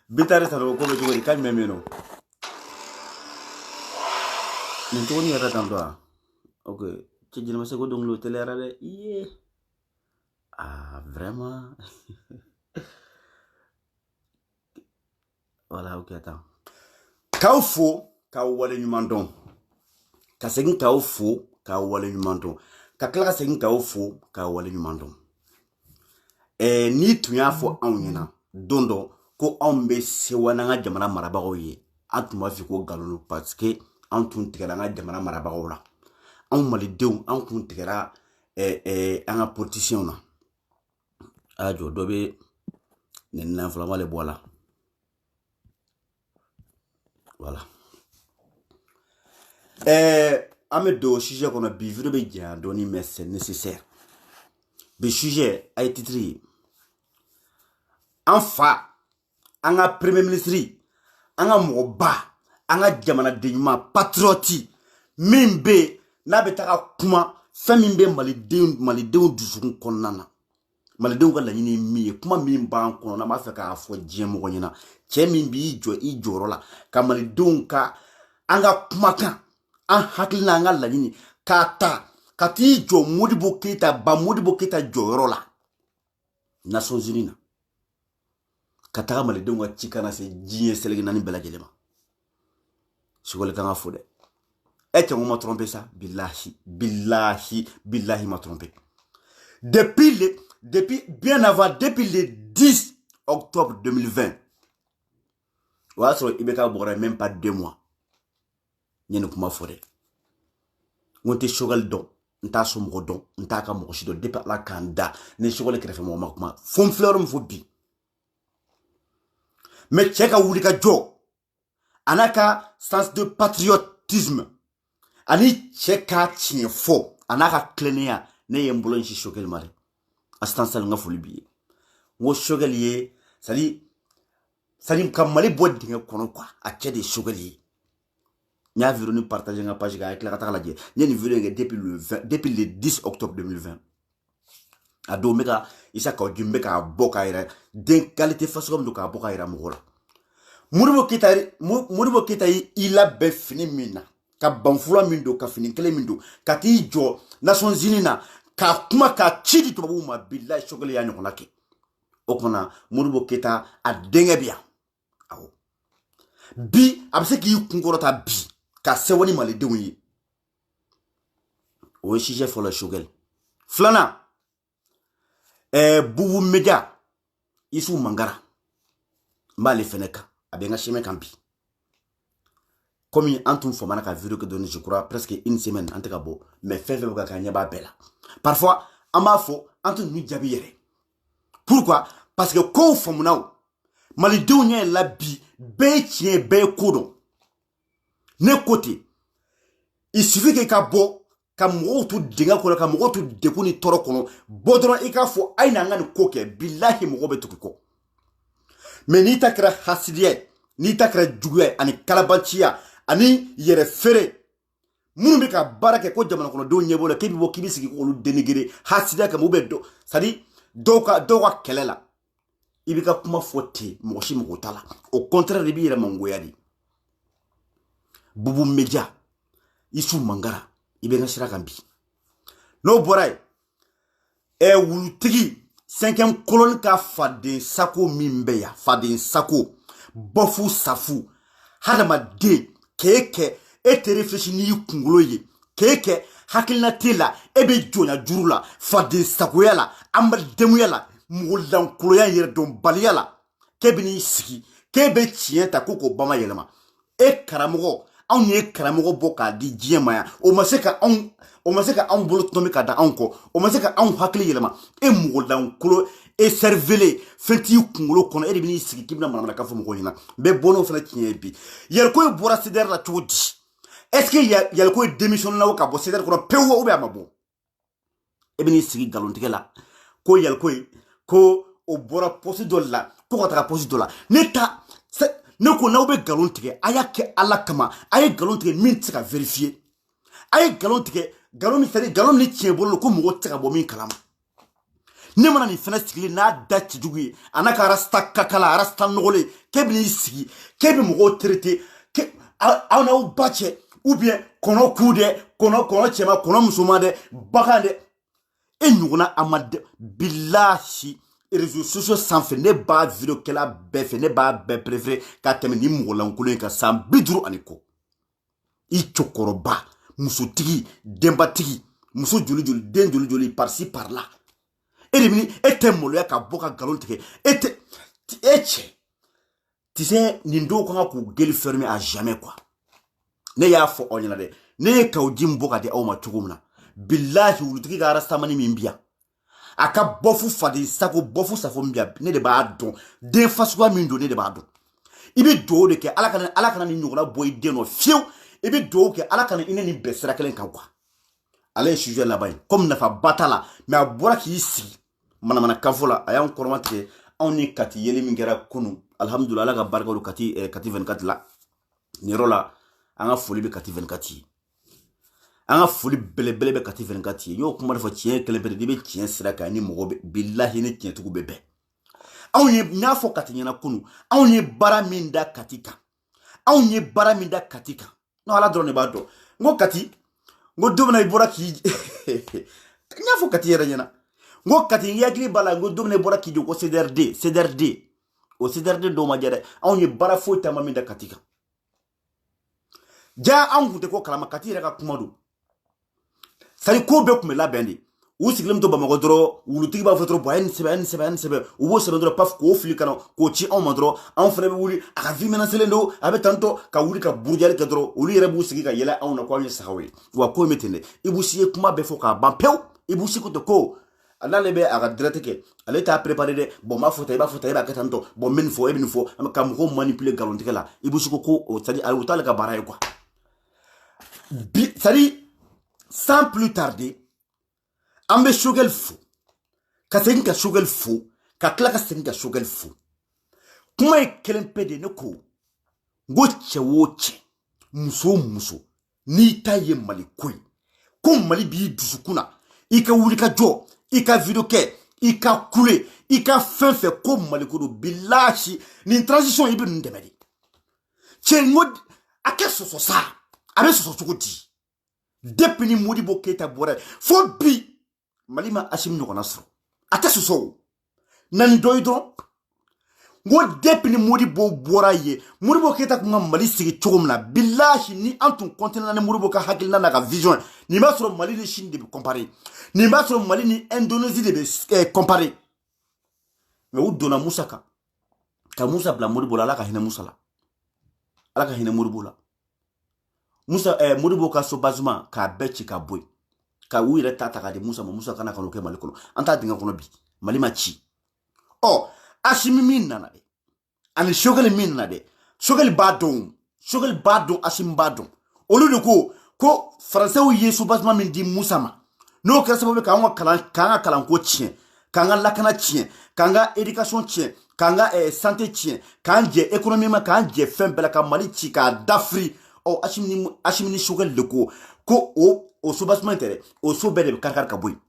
Bitare sa ko be jogori kan memeno. Ni to ni rata ndo. OK. Tu dis mais c'est quoi donc le télé rale? Yeah. Ah, vraiment. Voilà, OK, attends. Kaufo ka wale nyumandon. Ka segin kaufo ka wale nyumandon. Ka kla segin kaufo ka wale nyumandon. Ni tunya fo anwina dondo ko ambe sewana nga jamana marabago ye. Antuma fi ko galonu parce que antun tigara nga jamana marabago la. An malidenw an kun tigɛra an ka politicien na a jɔ dɔ bɛ nin nafilama le bɔ la voilà an bɛ don sujet kɔnɔ bi video bɛ janya dɔɔni mais c'est nécessaire bi sujet a ye titre ye an fa an ka premier ministre an ka mɔgɔba an ka jamanaden ɲuman patriote min bɛ n'a bɛ taga kuma fɛn min bɛ malidenw dusukun kɔnɔna na malidenw ka laɲini min ye kuma min b'an kɔnɔ n'an b'a fɛ k'a fɔ diɲɛ mɔgɔ ɲɛna cɛ min b'i jɔ i jɔyɔrɔ la ka malidenw ka an ka kumakan an hakilina an ka laɲini k'a ta ka t'i jɔ Modibo Keyita jɔyɔrɔ la Nations Unies na ka taga malidenw ka cikan na se diɲɛ seleke naani bɛɛ lajɛlen ma Sogole kan ka fo dɛ. Est-ce qu'on m'a trompé ça? Billahi m'a trompé. Depuis le 10 octobre 2020, ouais, sur Ibeka Bora, même pas 2 mois. N'y a pas forêt. On te chogal don, on t'a sombre don, on t'a qu'à mourir de départ la kanda, ne chogal qui fait mon makma. Fon fleur me faut bi. Mais tchèque wulika jo, anaka sens de patriotisme. Ani cheka fo anaka klenia ne yembolo nchi shogel mari astansal nga folibi wo shogel ye sali kamali bodi nga kono kwa achede shogel ye nya video ni partager nga page ga avec la kata la je ni video nga depuis le 10 octobre 2020 ado meka isa ka jumbe ka boka ira den qualité façon comme do ka boka ira mogola Modibo Keyita ila be fini mina ka banfula min do ka fini kelen min do ka t'i jɔ Nations Unies na ka kuma ka ci di tubabuw ma billahi Sogole y'a ɲɔgɔnna kɛ o kumana Modibo Keyita a denkɛ bi yan awɔ bi a bɛ se k'i kunkɔrɔta bi ka sɛbɛn ni malidenw ye o ye sujet fɔlɔ Sogele filanan Bubu Media Isu Mangara n b'ale fɛnɛ kan a bɛ n ka chemin kan bi comme Antoun Fomana ka vidéo que donné je crois presque une semaine en tout cas bon mais fait ka kanyaba bela parfois en ma fo Antoun mi jabi yere pourquoi parce que ko fomunaw malidenw nya la bi be tien be kodon ne côté il suffit que ka bo ka mo to dinga ko ka mo to dekuni toro kono bodron e ka fo ayna ngani ko ke billahi mo be to ko mais ni takra hasidiye ni takra juguye ani kalabanciya ani yere fere munu be ka barake ko jamana kono do nyebo la kebi bo kibi sigi ko lu denigere hasida ka mo be do sadi do ka kelela ibi ka kuma fote mo shi mo tala au contraire de bi yere mangoya di Bubu Media Isu Mangara ibe nga shira kan bi no boray wulutigi 5e colonne ka faden sako mimbeya faden sako bofu safu hadama de keke ete réfléchi ni kungolo ye keke hakilina tela ebe jona jurula faden sako yala ambal demu yala mulan kuloya yere don baliyala kebini sigi kebe tienta koko bama yelema karamogo on ye karamogo boka di diema o maseka on bolo tomi ka da anko o maseka on hakili yelema mulan kulo cervele fenti kungolo kono bini sigi kibna manamana ka fo mo yina be bono fala tiye bi yel ko bora sider la tudi est-ce que yel ko démission na ka bo sider kono pewo o be amabo bini sigi galontige la ko yel ko o bora posi dolla ko ka ta posi dolla neta ne ko na be galontige aya ke ala kama aye galontige min tika vérifier aye galontige galon mi tiye bolo ko mo tika bo min kalama ne mana ni fana sigili n'a da cɛjugu ye a n'a ka rasta kakala rasta nɔgɔlen k'e bɛn'i sigi k'e bɛ mɔgɔw traiter aw n'aw ba cɛ ou bien kɔnɔ k'u dɛ kɔnɔ cɛman kɔnɔ musoman dɛ bagan dɛ e ɲɔgɔnna a ma bilahi réseaux sociaux sanfɛ ne b'a video kɛla bɛɛ fɛ ne b'a bɛɛ préféré ka tɛmɛ ni mɔgɔ lankolon ye ka san 50 ani kɔ i cɛkɔrɔba musotigi denbatigi muso joli den joli par ci par là e de bini e tɛ maloya ka bɔ ka galon tigɛ e cɛ tu sais nin dɔw kan ka k'u gueule fermer à jamais quoi ne y'a fɔ aw ɲɛna dɛ ne ye kaw di bɔ ka di aw ma cogo min na billahi wulutigi ka rastamani min bi yan a ka bɔfu faden sago bɔfu safo min bi yan ne de b'a dɔn den fasuguya min don ne de b'a dɔn i bɛ dugawu de kɛ ala kana ni ɲɔgɔnna bɔ i den nɔ fiyewu i bɛ dugawu kɛ ala kana i ne ni bɛɛ sira kelen kan quoi ale ye sujet laban ye comme nafa ba t'a la mais a bɔra k'i sigi manamana kanfo la a y'an kɔrɔma tigɛ anw ni kati yeli min kɛra kunu alhamdulillah ala ka barika don kati 24 la nin yɔrɔ la an ka foli bɛ kati 24 ye an ka foli belebele bɛ kati 24 ye n y'o kuma de fɔ tiɲɛ kelen bɛ de bɛ tiɲɛ sira kan ni mɔgɔ bɛ billahi ni tiɲɛtigiw bɛ bɛn anw ye n y'a fɔ kati ɲɛna kunu anw ye baara min da kati kan anw ye baara min da kati kan n'o ala dɔrɔn de b'a dɔn n ko kati n ko don min na i bɔra k'i n y'a fɔ kati yɛrɛ ɲɛna n ko kati n hakili b'a la n ko don min na i bɔra k'i jɔ ko CDRD o CDRD dɔw ma jɛ dɛ anw ye baara foyi taama min da kati kan ja anw kun tɛ ko kalama kati yɛrɛ ka kuma don sari ko bɛɛ kun bɛ labɛn de u sigilen to Bamakɔ dɔrɔn wulutigi b'a fɔ dɔrɔn bon a ye nin sɛbɛn u b'o sɛbɛn dɔrɔn paf k'o fili ka na k'o ci anw ma dɔrɔn anw fana bɛ wuli a ka vie menacelen don a bɛ tantɔ ka wuli ka burujali kɛ dɔrɔn olu yɛrɛ b'u sigi ka yɛlɛ anw na ko anw ye sagaw ye wa ko in bɛ ten dɛ Ibusi ye kuma bɛɛ fɔ k'a ban pewu Ibusi ko ten ko n'ale bɛ a ka direct kɛ ale t'a préparé dɛ bon n b'a fɔ tan i b'a fɔ tan e b'a kɛ tantɔ bon n bɛ nin fɔ e bɛ nin fɔ ka mɔgɔw manipuler nkalontigɛ la Ibusi ko c'est-à-dire o t'ale ka baara ye quoi c'est-à-dire sans plus tarder an bɛ Choguel fo ka segin ka Choguel fo ka tila ka segin ka Choguel fo kuma ye kelen pe de ne ko n ko cɛ o cɛ muso o muso n'i ta ye Mali ko ye ko Mali b'i dusukun na i ka wuli ka jɔ i ka video kɛ i ka kule i ka fɛn fɛn ko Mali ko don bilahi nin transition i bɛ nin dɛmɛ de cɛ n ko a kɛ sɔsɔ sa a bɛ sɔsɔ cogo di depuis ni Modibo Keita bɔra fo bi Mali ma Assimi ɲɔgɔnna sɔrɔ a tɛ sɔsɔ o na nin dɔ ye dɔrɔn n ko depuis ni Modibo bɔra ye Modibo Keita kun ka Mali sigi cogo min na bilahi ni an tun continuera ni Modibo ka hakilina n'a ka vision nin b'a sɔrɔ Mali ni Chine de bɛ comparer nin b'a sɔrɔ Mali ni Indonésie de bɛ comparer mais u donna Musa kan ka Musa bila Modibo la ala ka hinɛ Musa la ala ka hinɛ Modibo la Musa Modibo ka sobasement k'a bɛɛ ci ka bɔ yen ka u yɛrɛ ta k'a di Musa ma Musa kana ka n'o kɛ Mali kɔnɔ an t'a dingɛ kɔnɔ bi Mali ma ci Assimi min nana dɛ ani Choguel min nana dɛ Choguel b'a dɔn Assimi b'a dɔn olu de ko français ye sobasement min di Musa ma n'o kɛra sababu k'an ka kalanko tiɲɛ k'an ka lakana tiɲɛ k'an ka éducation tiɲɛ k'an ka santé tiɲɛ k'an jɛ économiquement k'an jɛ fɛn bɛɛ la ka Mali ci k'a dafiri Assimi ni Choguel de ko o sobasement tɛ dɛ o so bɛɛ de bɛ kari ka bɔ yen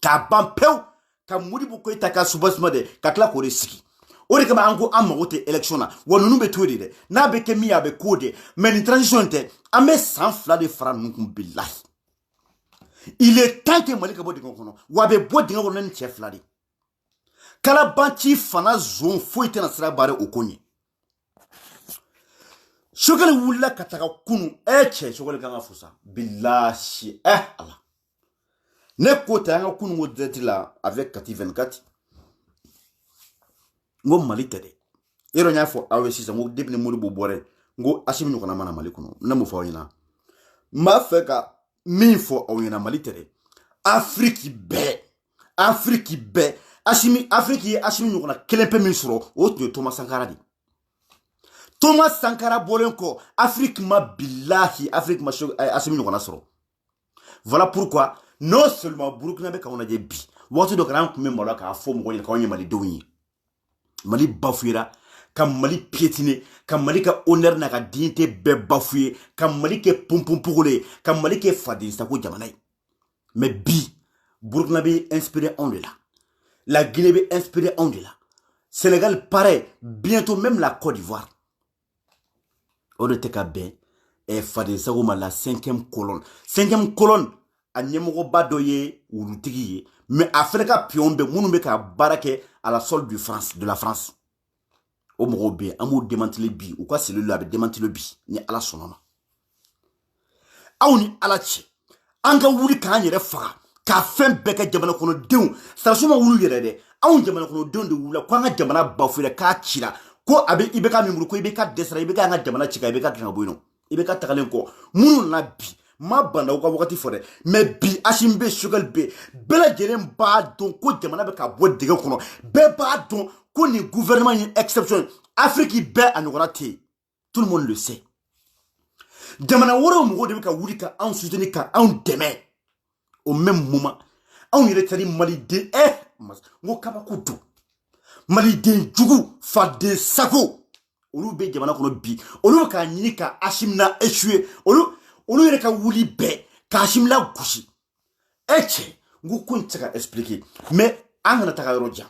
k'a ban pewu ka Modibo Keita ka sobasement de ka tila k'o de sigi o de kama an ko an mago tɛ élection na wa ninnu bɛ to de dɛ n'a bɛ kɛ min ye a bɛ k'o de mais nin transition tɛ an bɛ san 2 de fara ninnu kun bilahi il est temps que Mali ka bɔ dingɛ kɔnɔ wa a bɛ bɔ dingɛ kɔnɔ ni cɛ 2 de kalabanci fana zone foyi tɛna sira baare o ko ɲɛ Choguel wulila ka taga kunu cɛ Choguel kan ka fusa bilahi ala ne ko ta an ka kunu ko direct la avec kati 24 n ko Mali tɛ dɛ yɔrɔ n y'a fɔ aw ye sisan n ko depuis ni Modibo bɔra n ko Assimi ɲɔgɔnna mana Mali kɔnɔ ne m'o fɔ aw ɲɛna n b'a fɛ ka min fɔ aw ɲɛna Mali tɛ dɛ Afrique bɛɛ Afrique ye Assimi ɲɔgɔnna kelen pe min sɔrɔ o tun ye Thomas Sankara de Thomas Sankara bɔlen kɔ Afrique ma bilahi Afrique ma Assimi ɲɔgɔnna sɔrɔ voilà pourquoi non seulement Burkina bɛ k'anw lajɛ bi waati dɔ kɛra an tun bɛ maloya k'a fɔ mɔgɔw ɲɛna k'anw ye Malidenw ye Mali bafouera ka Mali piétiner ka Mali ka honneur n'a ka dignité bɛɛ bafouer ka Mali kɛ ponponpogolo ka Mali kɛ faden sago jamana ye mais bi Burkina bɛ inspiré anw de la La Guinée va inspirer en de là. Sénégal, pareil. Bientôt, même la Côte d'Ivoire. On était qu'à bien. Et Fadé Sagouma, la 5e colonne. 5e colonne. A Nyemoko Badoye ou Loutigi. Mais Afrika Piombe, Mounoumbe ka barake à la solde de la France. Au Morobé, amour démanti le bi. Ou quoi, c'est le lab démanti le bi. Ni à la sonama. Aouni à la tche. Anga wuli ka nyere fara. Ka fen beka jamana kono deun. Sa suma wulu yere de. Aoun jamana kono deun de wula. Kwa nga jamana bafure ka chira. Ko abe ibeka mimuru ko ibeka desra ibeka nga jamana chika ibeka kanga boyno. Ibeka takalen ko. Munu na bi. Ma banda uka wakati fore. Mais bi ashimbe sugar be. Bela jelen ba don ko jamana be ka bo diga kono. Be ba don ko ni gouvernement une exception. Afrique be anogona te. Tout le monde le sait. Jamana woro mo de ka wuri ka en soutenir ka en demain. Au même moment, on y retari malide ngo kaba kudu. Malide jugu fade sako. Olu be jamana kono bi. Olu ka nyini ka ashimna échoué. Olu yere ka wuli be ka ashimla gushi. Eche ngo ko ntaka expliquer. Mais angana taka roja.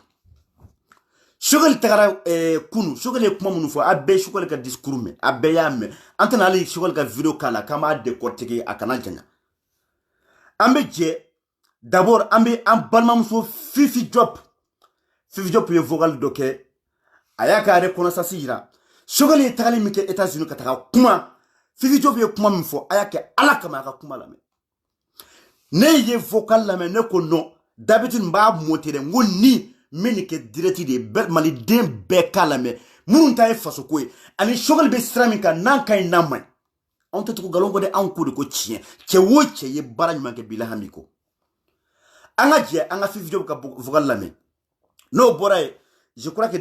Shogal tagara kunu shogal e kuma munu fo abbe shogal ka discours me abbe yamme antana ali shogal ka video kala kama décortiquer akana janya. Ambe je d'abord ambe en balmamso Fifi Diop ye vocal doke ayaka reconnaissance ira shogal e tagali mike États-Unis ka taka kuma Fifi Diop ye kuma mfo ayaka alaka maka kuma la me ne ye vocal la me ne ko non d'habitude mba motere ngoni menike direct de mali den beka la me munun ta e faso ko ani shogal be stramika nan kay namay on te ko galongo de an ko de ko tien ke wo che ye barany manke bilahamiko anga je anga Fifi Diop ka vocal la me no boray je crois que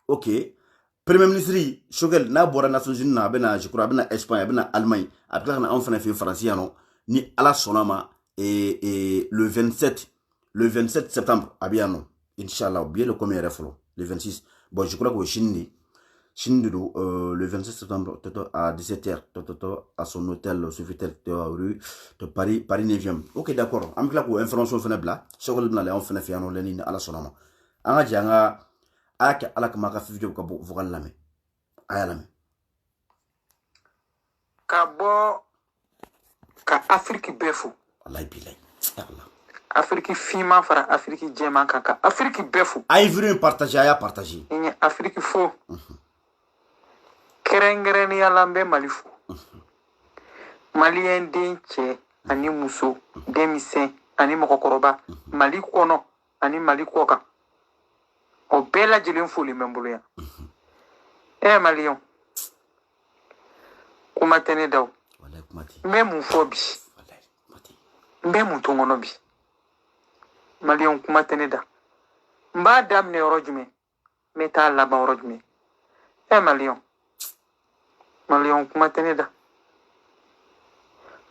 ok premier ministre shogal na bora Nations Unies na bena je crois bena Espagne bena Allemagne après na on fait français non ni ala sonama et le 27 septembre abiano inchallah bien le combien reflo le 26 bon je crois que Chine le 27 septembre à 17h à son hôtel Sofitel rue de Paris 9e. OK d'accord am kla ko information fena bla sogol na le on fena fiano lenine ala sonama anga janga aka ala ka maka Fifi Diop ka vocal lame ayalame ka bo ka Afrique befu wallahi bilay Allah Afrique fima fara Afrique djema kaka Afrique befu ay venu partager aya partager ni Afrique fo kerengere ni alambe malifu malien denche ani muso demisen ani mokokoroba mali kono ani mali koka o bela jelen foli membulu ya malion kuma tene daw wallahi kumati memu fobi wallahi kumati memu tongono bi malion kuma tene da mba damne orojume meta laba orojume malion kuma tene da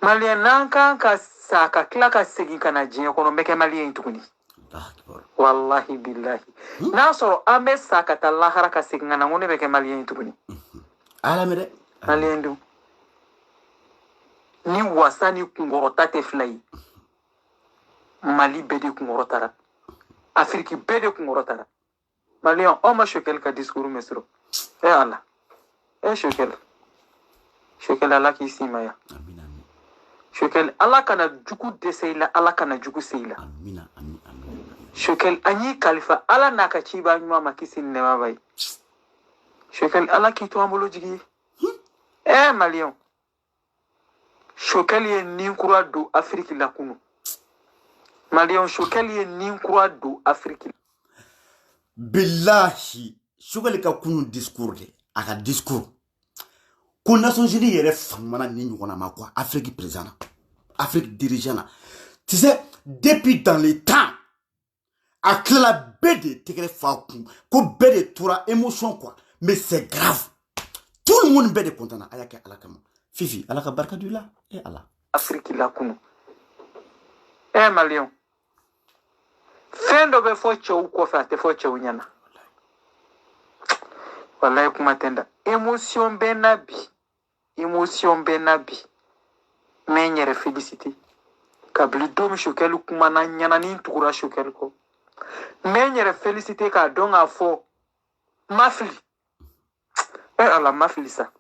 malien nanka ka saka klaka segi kana jinya kono meke malien tukuni wallahi billahi na soro ambe saka talahara ka segi ngana ngone meke malien tukuni ala mere malien du ni wasani kungorota te flai Mali bede kungorotara Afrique bede kungorotara Malien on ma choquel ka discours mesro Allah choquel Allah ki simaya amina choquel Allah kana juku deseila Allah kana juku seila amina choquel anyi khalifa Allah naka chiba nyuma makisin ne mabai choquel Allah ki to ambolo jigi Malien choquel ye ninkura do Afrique la kunu Malien choquel ye ninkura do Afrique billahi choquel ka kunu discours de aka discours ko Nations Unies yere famana ni ngona ma quoi Afrique président Afrique dirigeant tu sais depuis dans les temps à la bede tegre fa ko bede toura émotion quoi mais c'est grave tout le monde bede content ayaka alakama Fifi alaka barka du la et Allah Afrique la kunu Malien fendo be fo chew ko fa te fo chew nyana wallahi kuma tenda émotion benabi menyere félicité kabli dom choquel kuma na nyana ni tukura choquel ko mais n yɛrɛ félicité k'a dɔn k'a fɔ ma fili ala ma fili sa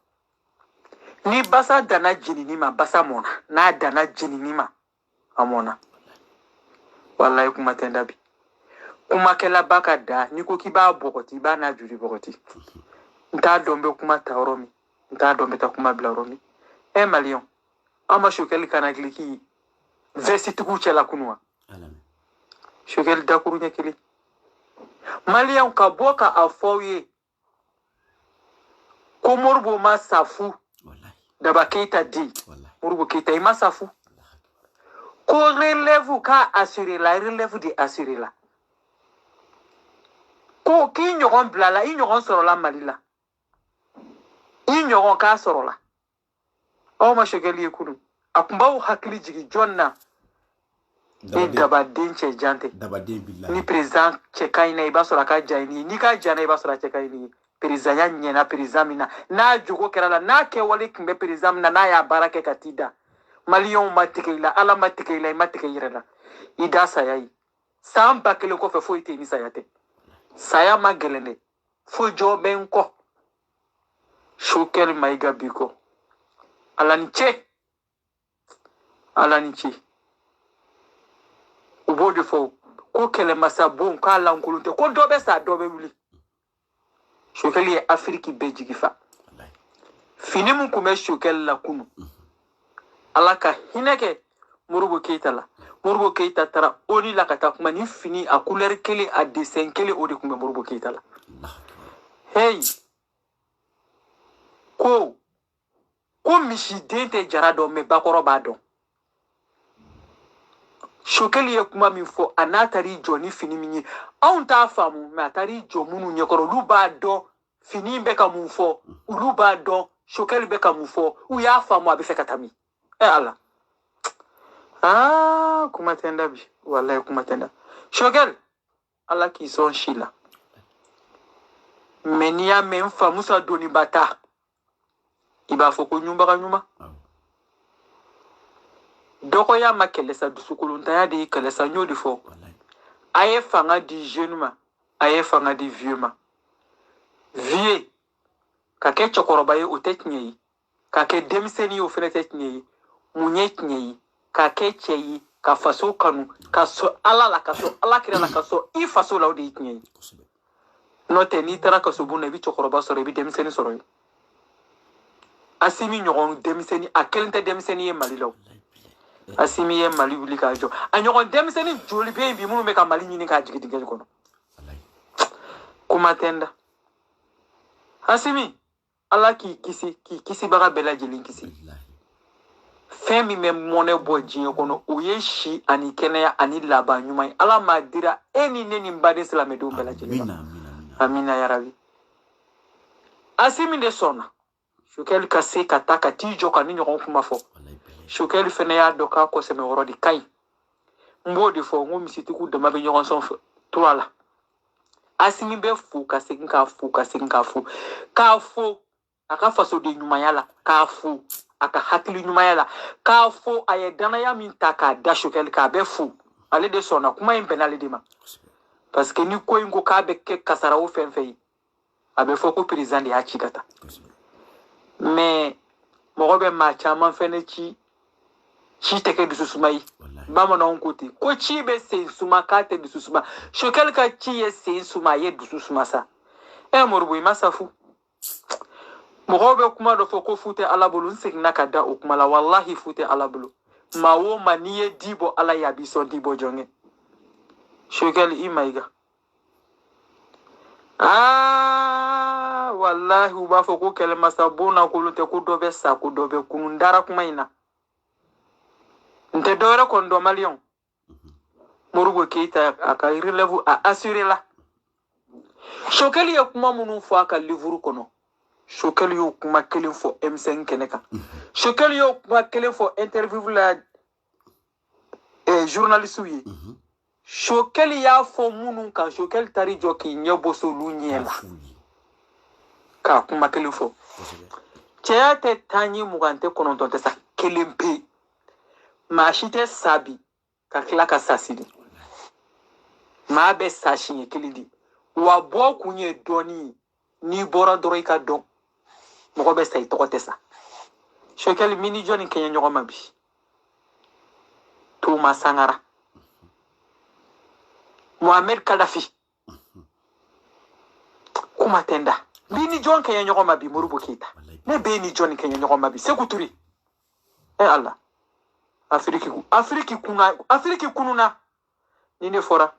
ni basa dana jenini ma basa mɔna n'a dana jenini ma a mɔna wallahi kuma tɛ n da bi kumakɛlaba ka da n'i ko k'i b'a bɔgɔti i b'a n'a joli bɔgɔti n t'a dɔn n bɛ kuma ta yɔrɔ min n t'a dɔn n bɛ taa kuma bila yɔrɔ min maliyɛnw an ma Sokɛli kana giliki vɛsitigiw cɛla kunu wa Sokɛli dakuru ɲɛ kelen maliyɛnw ka bɔ ka a fɔ aw ye ko Moribo ma safu Daba Keita den Moribo Keita i ma safu ko relève k'a assuré la relève de assuré la ko k'i ɲɔgɔn bila la i ɲɔgɔn sɔrɔla Mali la i ɲɔgɔn k'a sɔrɔla aw ma Sokɛli ye kunu a tun b'aw hakili jigin jɔn na ni Dabaden cɛ jan tɛ ni président cɛ ka ɲi na i b'a sɔrɔ a ka jan ni ye n'i ka jan na i b'a sɔrɔ a cɛ ka ɲi ni ye président ya ɲɛna président min na n'a jogo kɛra la n'a kɛwale tun bɛ président min na n'a y'a baara kɛ ka t'i da maliyɛnw ma tigɛ i la ala ma tigɛ i la i ma tigɛ i yɛrɛ la i da saya ye san 1000 kɔfɛ foyi tɛ ni saya tɛ saya ma gɛlɛn dɛ foyi jɔ bɛ n kɔ Sokɛli Mayiga b'i kɔ ala ni ce u b'o de fɔ ko kɛlɛmasa bon k'a lankolon tɛ ko dɔ bɛ sa dɔ bɛ wuli Sokɛli ye Afiriki bɛɛ jigi fa fini min tun bɛ Sokɛli la kunu ala ka hinɛ kɛ Moribo Keita la Moribo Keita taara ONU la ka taa kuma ni fini a couleur kelen a dessin kelen o de tun bɛ Moribo Keita la hey ko misiden tɛ jara dɔn mais bakɔrɔ b'a dɔn Sokɛli ye kuma min fɔ a n'a taara i jɔ ni fini min ye anw t'a faamu mais a taara i jɔ minnu ɲɛkɔrɔ olu b'a dɔn fini bɛ ka mun fɔ olu b'a dɔn Sokɛli bɛ ka mun fɔ u y'a faamu a bɛ fɛ ka taa min ala kuma tɛ n da bi wallahi kuma tɛ n da Sokɛli ala k'i sɔn si la mais n'i y'a mɛn n fa Musa Doniba ta i b'a fɔ ko ɲubaga ɲuman dɔgɔya ma kɛlɛ sa dusukolontanya de ye kɛlɛ sa n y'o de fɔ a ye fanga di jeune ma a ye fanga di vieux ma vieux ka kɛ cɛkɔrɔba ye o tɛ tiɲɛ ye ka kɛ denmisɛnnin ye o fɛnɛ tɛ tiɲɛ ye mun ye tiɲɛ ye ka kɛ cɛ ye ka faso kanu ka sɔn ala la ka sɔn ala kira la ka sɔn i faso la o de ye tiɲɛ ye n'o tɛ n'i taara kaso bon na i bɛ cɛkɔrɔba sɔrɔ i bɛ denmisɛnnin sɔrɔ yen Asimi ɲɔgɔn denmisɛnnin a kelen tɛ denmisɛnnin ye Mali la Asimi ye Mali wuli k'a jɔ a ɲɔgɔn denmisɛnnin joli bɛ yen bi minnu bɛ ka Mali ɲini k'a jigin dingɛ kɔnɔ kuma tɛ n da Asimi ala k'i kisibaga bɛɛ lajɛlen kisi fɛn min bɛ mɔnɛ bɔ diɲɛ kɔnɔ o ye si ani kɛnɛya ani laban ɲuman ye ala m'a dira e ni ne ni n baden silamɛdenw bɛɛ lajɛlen ma amina yarabi Asimi de sɔnna Sokɛli ka se ka taa ka t'i jɔ ka ni ɲɔgɔn kuma fɔ Sokɛli fɛnɛ y'a dɔn k'a kɔsɛbɛ yɔrɔ de ka ɲi n b'o de fɔ n ko misitigiw dama bɛ ɲɔgɔn sɔn tura la Asimi bɛ fo ka segin k'a fo ka segin k'a fo a ka fasoden ɲumanya la k'a fo a ka hakili ɲumanya la k'a fo a ye danaya min ta k'a da Sokɛli k'a bɛ fo ale de sɔnna kuma in bɛnna ale de ma parce que ni ko in ko k'a bɛ kɛ kasara o fɛn fɛn ye a bɛ fɔ ko président de y'a ci ka taa mais mɔgɔ bɛ maa caman fɛnɛ ci tɛ kɛ dususuma ye bamananw ko ten ko ci bɛ sen suma k'a tɛ dususuma Sokɛli ka ci ye sen suma a ye dususuma sa Moribo i ma safu mɔgɔw bɛ kuma dɔ fɔ ko fu tɛ ala bolo n seginna ka da o kuma la wallahi fu tɛ ala bolo maa o maa n'i ye di bɔ ala ye a b'i sɔn di bɔ jɔnkɛ Sokɛli i Mayiga wallahi u b'a fɔ ko kɛlɛmasa bon na k'olu tɛ ko dɔ bɛ sa ko dɔ bɛ kunu n dara kuma in na n tɛ dɔwɛrɛ kɔni dɔn maliyɛnw Moribo Keita a ka relève a assuré la Sokɛli ye kuma minnu fɔ a ka livre kɔnɔ Sokɛli y'o kuma kelen fɔ M5 kɛnɛ kan Sokɛli y'o kuma kelen fɔ interview la journaliste ye Sokɛli y'a fɔ minnu kan Sokɛli taar'i jɔ k'i ɲɛ bɔ s'olu ɲɛ la k'a kuma kelen fɔ cɛya tɛ 10 ye 20 tɛ 9 tɛ sa kelen pe maa si tɛ sa bi ka tila ka sa sini maa bɛ sa siɲɛ kelen de wa bɔ kun ye dɔɔni n'i bɔra dɔrɔn i ka dɔn mɔgɔ bɛ sa i tɔgɔ tɛ sa sokɛli mini jɔnni kɛɲɛ ɲɔgɔn ma bi Tuma Sangara Muammar Kadhafi kuma tenda bini jɔn kɛɲɛ ɲɔgɔn ma bi Modibo Keita ne bɛ ni jɔnni kɛɲɛ ɲɔgɔn ma bi Sékou Touré Allah Afrique kununa ni ne fɔra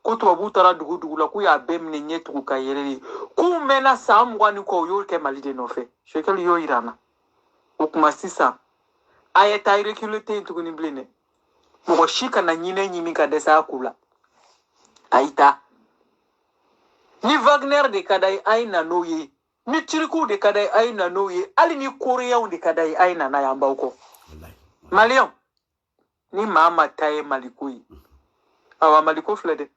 ko tubabu taara dugu la k'u y'a bɛɛ minɛ ɲɛ tugu ka yɛlɛ k'u mɛnna san 20 ni kɔ u y'o kɛ Mali de nɔfɛ sokɛli y'o yira an na o kuma sisan a ye taa reculer tɛ yen tuguni bilen dɛ mɔgɔ si kana ɲinɛ ɲimi ka dɛsɛ a ku la a yi ta ni Wagner de ka d'a ye a ye na n'o ye ni Tirikiw de ka d'a ye a ye na n'o ye hali ni Koreyanw de ka d'a ye a ye na n'a ye an b'aw kɔ Maliyɛnw ni maa ma ta ye Maliko ye awa Maliko filɛ dɛ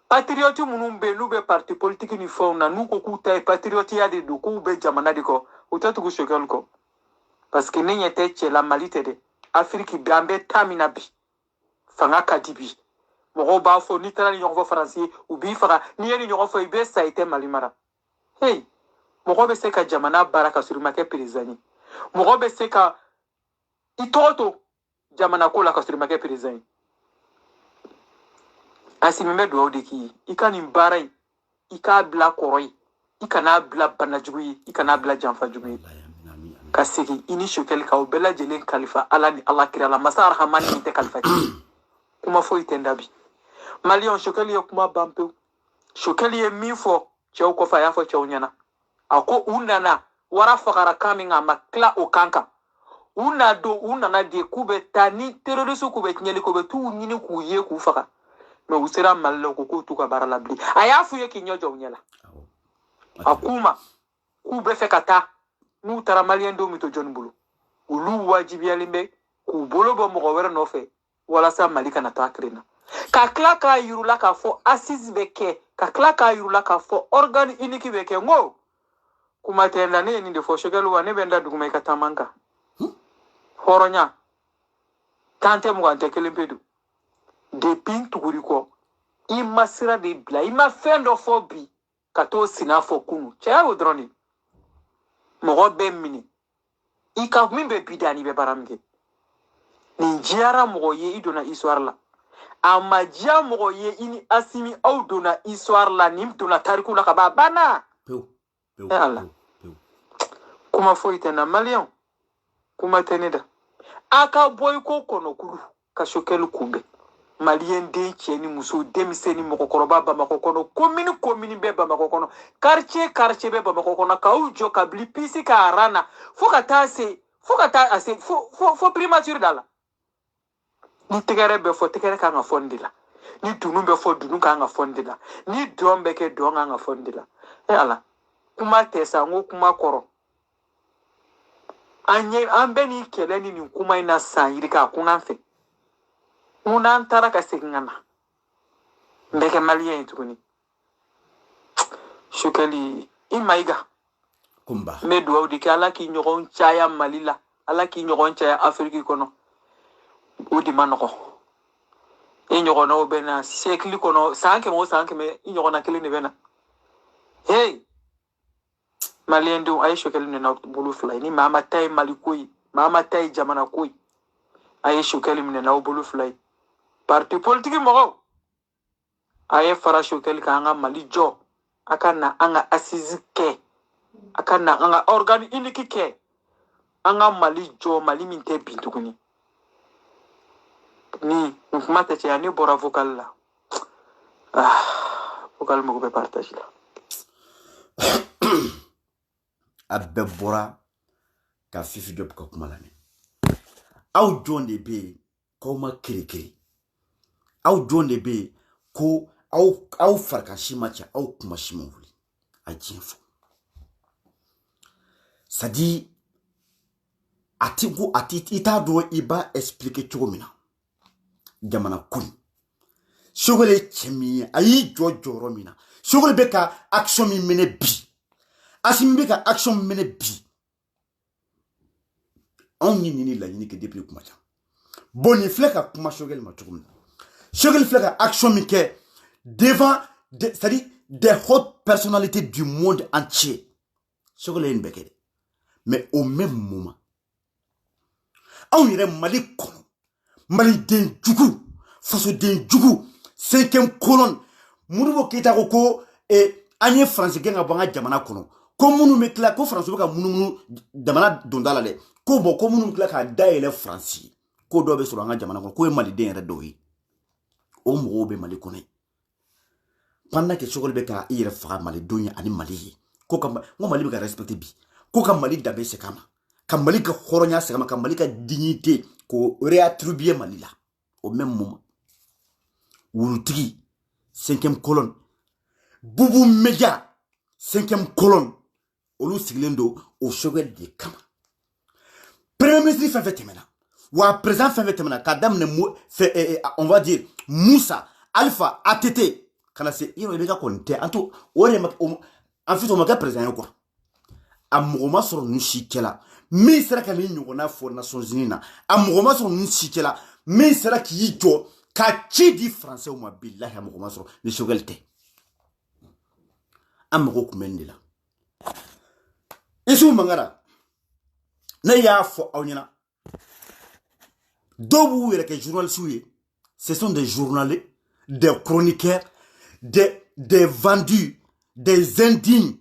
patriote minnu bɛ yen n'u bɛ parti politique ni fɛnw na n'u ko k'u ta ye patriotiya de don k'u bɛ jamana de kɔ u tɛ tugu sokɛli kɔ parce que ne ɲɛ tɛ cɛ la Mali tɛ dɛ Afrique bi an bɛ taa min na bi fanga ka di bi mɔgɔw b'a fɔ n'i taara ni ɲɔgɔn fɔ Faransi ye u b'i faga n'i ye ni ɲɔgɔn fɔ i bɛ sa i tɛ Mali mara hey mɔgɔ bɛ se ka jamana baara ka sɔrɔ i ma kɛ président ye mɔgɔ bɛ se ka i tɔgɔ to jamana ko la ka sɔrɔ i ma kɛ président ye Asimi bɛ dugawu de k'i ye i ka nin baara in i k'a bila kɔrɔ ye i kana bila banajugu ye i kana bila janfajugu ye ka segin i ni sokɛli ka o bɛɛ lajɛlen kalifa Ala ni Ala kira la masa arahamani min tɛ kalifa ci kuma foyi tɛ n da bi Maliyɛnw sokɛli ye kuma ban pewu sokɛli ye min fɔ cɛw kɔfɛ a y'a fɔ cɛw ɲɛna a ko u nana wara fagara kan min a ma tila o kan kan u nana de k'u bɛ taa ni terroriste k'u bɛ tiɲɛli k'u bɛ t'u ɲini k'u ye k'u faga mais u sera Mali la u ko k'u t'u ka baara la bilen a y'a f'u ye k'i ɲɛ jɔ u ɲɛ la a k'u ma k'u bɛ fɛ ka taa n'u taara Maliyɛn denw bɛ to jɔnni bolo olu wajibiyalen bɛ k'u bolo bɔ mɔgɔ wɛrɛ nɔfɛ walasa Mali kana to a kelen na ka tila k'a yir'u la k'a fɔ assise bɛ kɛ ka tila k'a yir'u la k'a fɔ organe unique bɛ kɛ n ko kuma tɛ n da ne ye nin de fɔ sokɛli wa ne bɛ n da duguma i ka taama n kan hɔrɔnya tan tɛ mugan tɛ kelen pe don depuis n tuguri kɔ i ma sira de bila i ma fɛn dɔ fɔ bi ka t'o sina fɔ kunu cɛya y'o dɔrɔn de mɔgɔ bɛ minɛ i ka min bɛ bi da ni bɛ baara min kɛ nin diyara mɔgɔ ye i donna histoire la a ma diya mɔgɔ ye i ni Asimi aw donna histoire la nin donna tariku la ka ban a banna Ala kuma foyi tɛ n na Maliyɛnw kuma tɛ ne da a ka bɔ i ko kɔnɔkulu ka sokɛli kunbɛn Maliyɛn den cɛ ni muso denmisɛnnin ni mɔgɔkɔrɔba Bamakɔ kɔnɔ commune bɛ Bamakɔ kɔnɔ quartier bɛ Bamakɔ kɔnɔ k'aw jɔ ka bili pisi ka ran na fo ka taa se fo primature da la ni tɛgɛrɛ bɛ fɔ tɛgɛrɛ kan ka fɔ nin de la ni dunu bɛ fɔ dunu kan ka fɔ nin de la ni dɔn bɛ kɛ dɔn kan ka fɔ nin de la Ala kuma tɛ sa n ko kuma kɔrɔ an bɛ ni kɛlɛ ni nin kuma in na san yiri k'a kun an fɛ n n'an taara ka segin ka na n bɛ kɛ Maliyɛn ye tuguni sokɛli i Mayiga n bɛ dugawu de kɛ Ala k'i ɲɔgɔn caya Mali la Ala k'i ɲɔgɔn caya Afiriki kɔnɔ o de ma nɔgɔn i ɲɔgɔnnaw bɛ na siècle kɔnɔ san 100 o san 100 i ɲɔgɔnna kelen de bɛ na hey Maliyɛn denw a ye sokɛli minɛ n'aw bolo fila ye ni maa ma ta ye Mali ko ye maa ma ta ye jamana ko ye a ye sokɛli minɛ n'aw bolo fila ye parti politique mɔgɔw a ye fara sokɛli kan an ka Mali jɔ a ka na an ka assise kɛ a ka na an ka organe unique kɛ an ka Mali jɔ Mali min tɛ bin tuguni ni kuma tɛ caya ne bɔra vocal la vocal mago bɛ partage la a bɛɛ bɔra ka Fifi Diop ka kuma lamɛn aw jɔn de bɛ yen k'aw ma kirikiri aw jɔn de bɛ yen ko aw farikasi ma cɛ aw kuma si ma wuli a diɲɛ fɔ c'est à dire a ti i t'a dɔn i b'a expliquer cogo min na jamana ko sokɛli ye cɛ min ye a y'i jɔ jɔyɔrɔ min na sokɛli bɛ ka action min minɛ bi Asimi bɛ ka action min minɛ bi anw ye nin laɲini kɛ depuis kuma ca bon nin filɛ ka kuma sokɛli ma cogo min na sokɛli filɛ ka action min kɛ devant c'est-à-dire des hautes personnalités du monde entier. Mais au même moment, on irait Mali kono, Mali den djougou, faso den djougou, 5e colonne, Mounou Keita Roko et Agnès France Genga Banga Jamana kono. Comme nous me claque, ko France ka Mounou Damana Dondala le, ko bo ko Mounou claque daele France, ko dobe sur Anga Jamana kono, ko Mali den redoyi. O mo be Mali kono. Pendant que Chokol Beka ire fera Mali donya ani Mali. Ko kam mo Mali ka respecter bi. Ko kam Mali dabe se kama. Kam Mali ka khoronya se kama, kam Mali ka dignité ko réattribuer Mali là. Au même moment. Wulutigi 5e colonne. Boubou Média 5e colonne. Olu siglendo au Chokol de kama. Premier ministre fait temena. Wa président fait temena kadam ne on va dire Moussa Alpha ATT kana se iro ebeka konte anto ore en fait on m'a président quoi amogoma sur nushikela mi sera ka ni nyogona fo Nations Unies na amogoma sur nushikela mi sera ki yito ka chi di français o ma billahi amogoma sur ni shogelte amogo kumendela isu mangara na ya fo awnyana dobu were ke journalistes souye ce sont des journalistes, des chroniqueurs, des vendus, des indignes,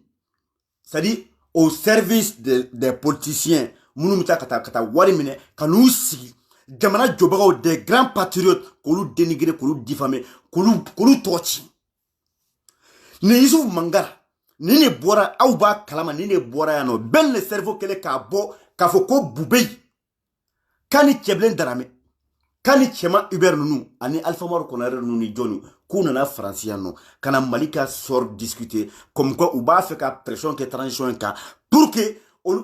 c'est-à-dire au service des politiciens. Mounoumita kata warimine, kanou si, gamana jobao des grands patriotes, kolou dénigrer, kolou diffamer, kolou torchi. Ne yisou mangara, nene bora, aouba kalama, nene bora yano, ben le cerveau kele ka bo, ka foko boubei. Kani keblen darame. Kani chema Hubert Nounou, ani Alpha Maro Konare Nounou ni Johnny, Kounana Franciano, Kana Malika sort discuter, comme quoi Uba fait ka pression que transition ka, pour que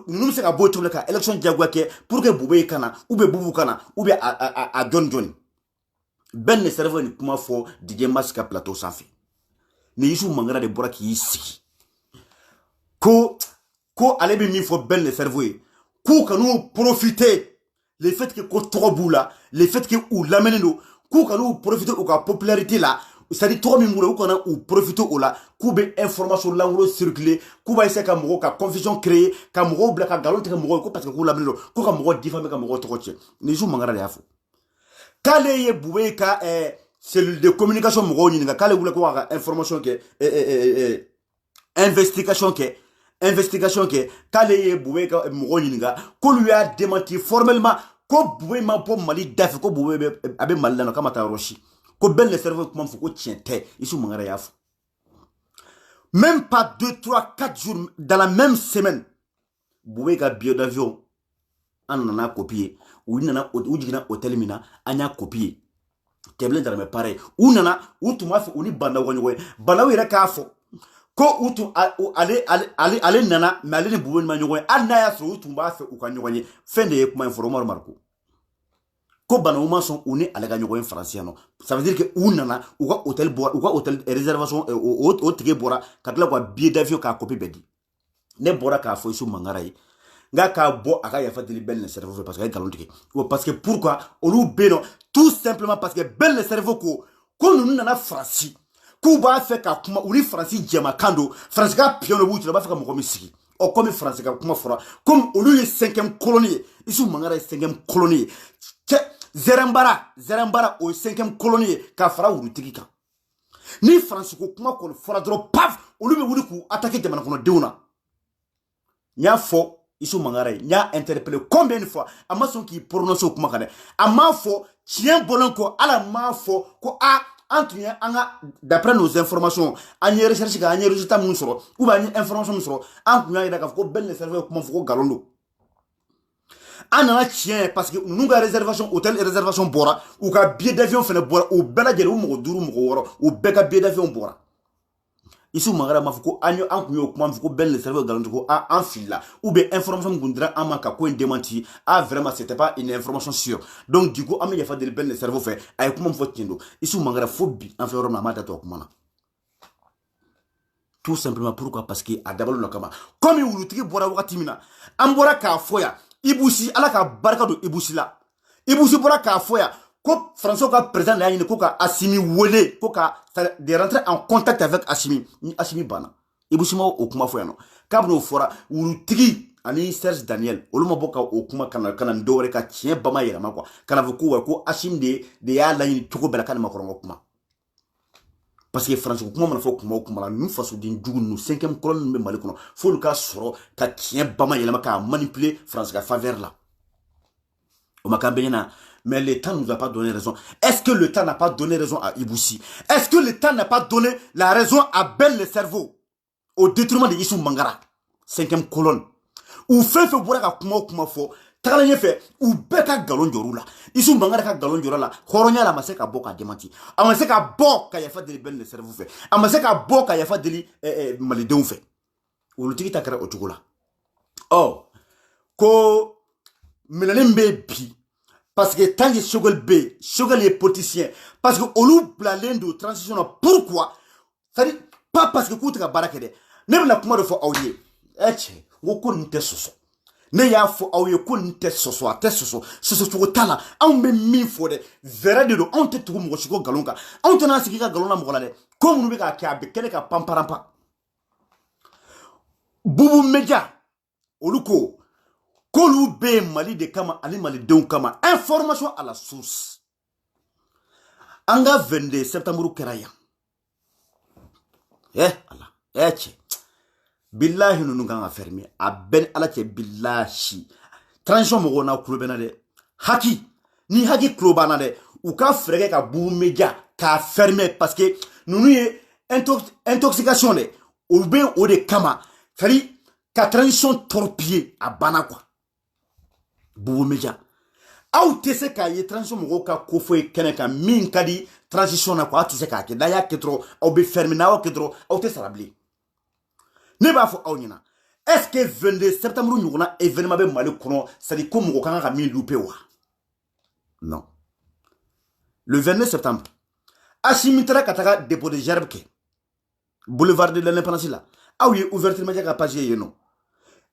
nous se ka boto le ka élection diagouake, pour que Boubé kana, oube Boubou kana, oube à John Johnny. Ben le cerveau ni kuma fo Didier Masika plateau sans fait. Ne yisou mangara de bora ki yisi. Ko alebe mi fo ben le cerveau, ko kanu profiter. Le fait que trop là, le fait que ou l'amène nous, qu'on profite de la popularité là, c'est-à-dire trop mimoule ou qu'on a ou profite ou là, qu'on be information là où circuler, qu'on va essayer qu'un mot, qu'à confusion créée, qu'un mot black à galon, qu'un mot parce que qu'on l'amène nous, qu'on mot diffamé, qu'un mot trop cher. Les jours mangara les affaires. Quand les bouées ka cellule de communication mot ni quand les boules quoi information que investigation que kale boué ka mogoninga ko lui a démenti formellement ko boué ma po Mali daf ko boué abe malana kama ta roshi ko ben le cerveau comment faut ko tiente isu mangara yafu même pas 2 3 4 jours dans la même semaine boué ka billet d'avion anana copier ou nana ou jigina hôtel mina anya copier keblen dara me pareil ou nana ou tuma fi oni banda wonyo banda wi reka fo ko utu ale nana mais ale ne boubou ma nyogoy anaya so utu mba fe uka nyogoy fin de kuma informer marko ko banoma son oni ale ga nyogoy français non ça veut dire que ou nana ou hôtel réservation au tike bora katla kwa billet d'avion ka copie bedi ne bora ka fo isu mangaray nga ka bo aka ya fateli bel le cerveau parce que galon tike parce que pourquoi olu beno tout simplement parce que bel le cerveau ko nous nana français Kuba fait ka kuma uri Francis Djema Kando France ka piano wuti ba fait ka mokomi sigi o comme France ka kuma fora comme au lieu 5e colonie isu mangara 5e colonie Zerambara au 5e colonie ka fara wuru tigika ni France ko kuma ko fora dro paf au lieu wuri ku attaquer Djema kono deuna nya fo isu mangara nya interpellé combien de fois ama son qui prononce kuma kane ama fo chien bolonko ala ma fo ko a d'après nos informations, on y recherche un résultat monsoro ou une information monsoro, on y a des belles le cerveau comme faut galondo. On a chien parce que nous avons réservation hôtel et réservation bora ou ka billet d'avion fait bora ou bela gel ou mo duru mo ou beka billet d'avion bora. Ici mangara mafuko anyo ankunyo kuma fuko belle le cerveau galondo ko a en fila ou bien information gundra amaka ko démenti ah vraiment c'était pas une information sûre donc du coup amé ya fa de belle le cerveau fait ay kuma fo tindo ici mangara fobi environnement mata to kuma tout simplement pourquoi parce que a dabalo nakama comme wulu tigi bora wakati mina am bora ka foya ibusi ala ka barka do ibusi la ibusi bora ka foya ko François ka président la yini ko ka Assimi wele ko ka de rentrer en contact avec Assimi ni Assimi bana Ibusima o kuma fo yano kabno fora wurutigi ani Serge Daniel oluma boka o kuma kana ndore ka tien bama yera makwa kana ko Assimi de ya la yini tuko bela kana makoro kuma parce que François kuma mana fo kuma la nous façon din jugu nous 5e colonne me mali kono fo luka soro ka tien bama yela maka manipuler France ka faveur là o makambena. Mais le temps ne nous a pas donné raison. Est-ce que le temps n'a pas donné raison à Iboussi? Est-ce que le temps n'a pas donné la raison à Ben le cerveau? Au détriment de Issou Mangara, 5e colonne. Ou fait boura kuma fo, tagala fait ou beka galon jorula. Issou Mangara ka galon jorula, khoronya la maseka boka démenti. Amaseka boka yafa de Ben le cerveau fait. Amaseka boka yafa de malidon fait. Ou le tiki takara otugola. Oh, ko melanembe bi. Parce que tant que Choguel B, Choguel est politicien, parce que Olou Blalen de transition, pourquoi? Ça dit, pas parce que Koutra Barakede, même la commande de fo Aouye, Eche, Woko n'était soso. Ne ya fo Aouye, Kou n'était soso, soso, tala, on me mi fode, verra de l'eau, on te trouve mon chico galonga, on te n'a signé galona morale, comme nous a kabe, keleka pamparampa. Boubou Media, Oluko. Kolou be Mali de Kama, Ali Mali de Kama. Information à la source. Anga 22 septembre Keraya. Allah. Tche. Billahi nous nous avons fermé. A ben ala tche billahi. Transition morona klobena de. Haki. Ni haki klobana de. Ou ka frege ka bou média. Ka fermé. Parce que nous nous intoxication de. Ou ben ou de Kama. Kali. Ka transition torpillé à bana quoi. Boubou Media. Aou tese ka ye transition mo ka kofo kene ka min kadi transition na kwa tese ka ke daya ketro au be fermer na o ketro au te sarabli. Ne ba fo awnyina. Est-ce que 22 septembre nous na événement be mali kono ça dit comme ko kan ka mi loupé wa? Non. Le 29 septembre Assimi Tra kataka dépôt de Gerbke. Boulevard de l'Indépendance là. Aou ye ouverture média ka page ye non.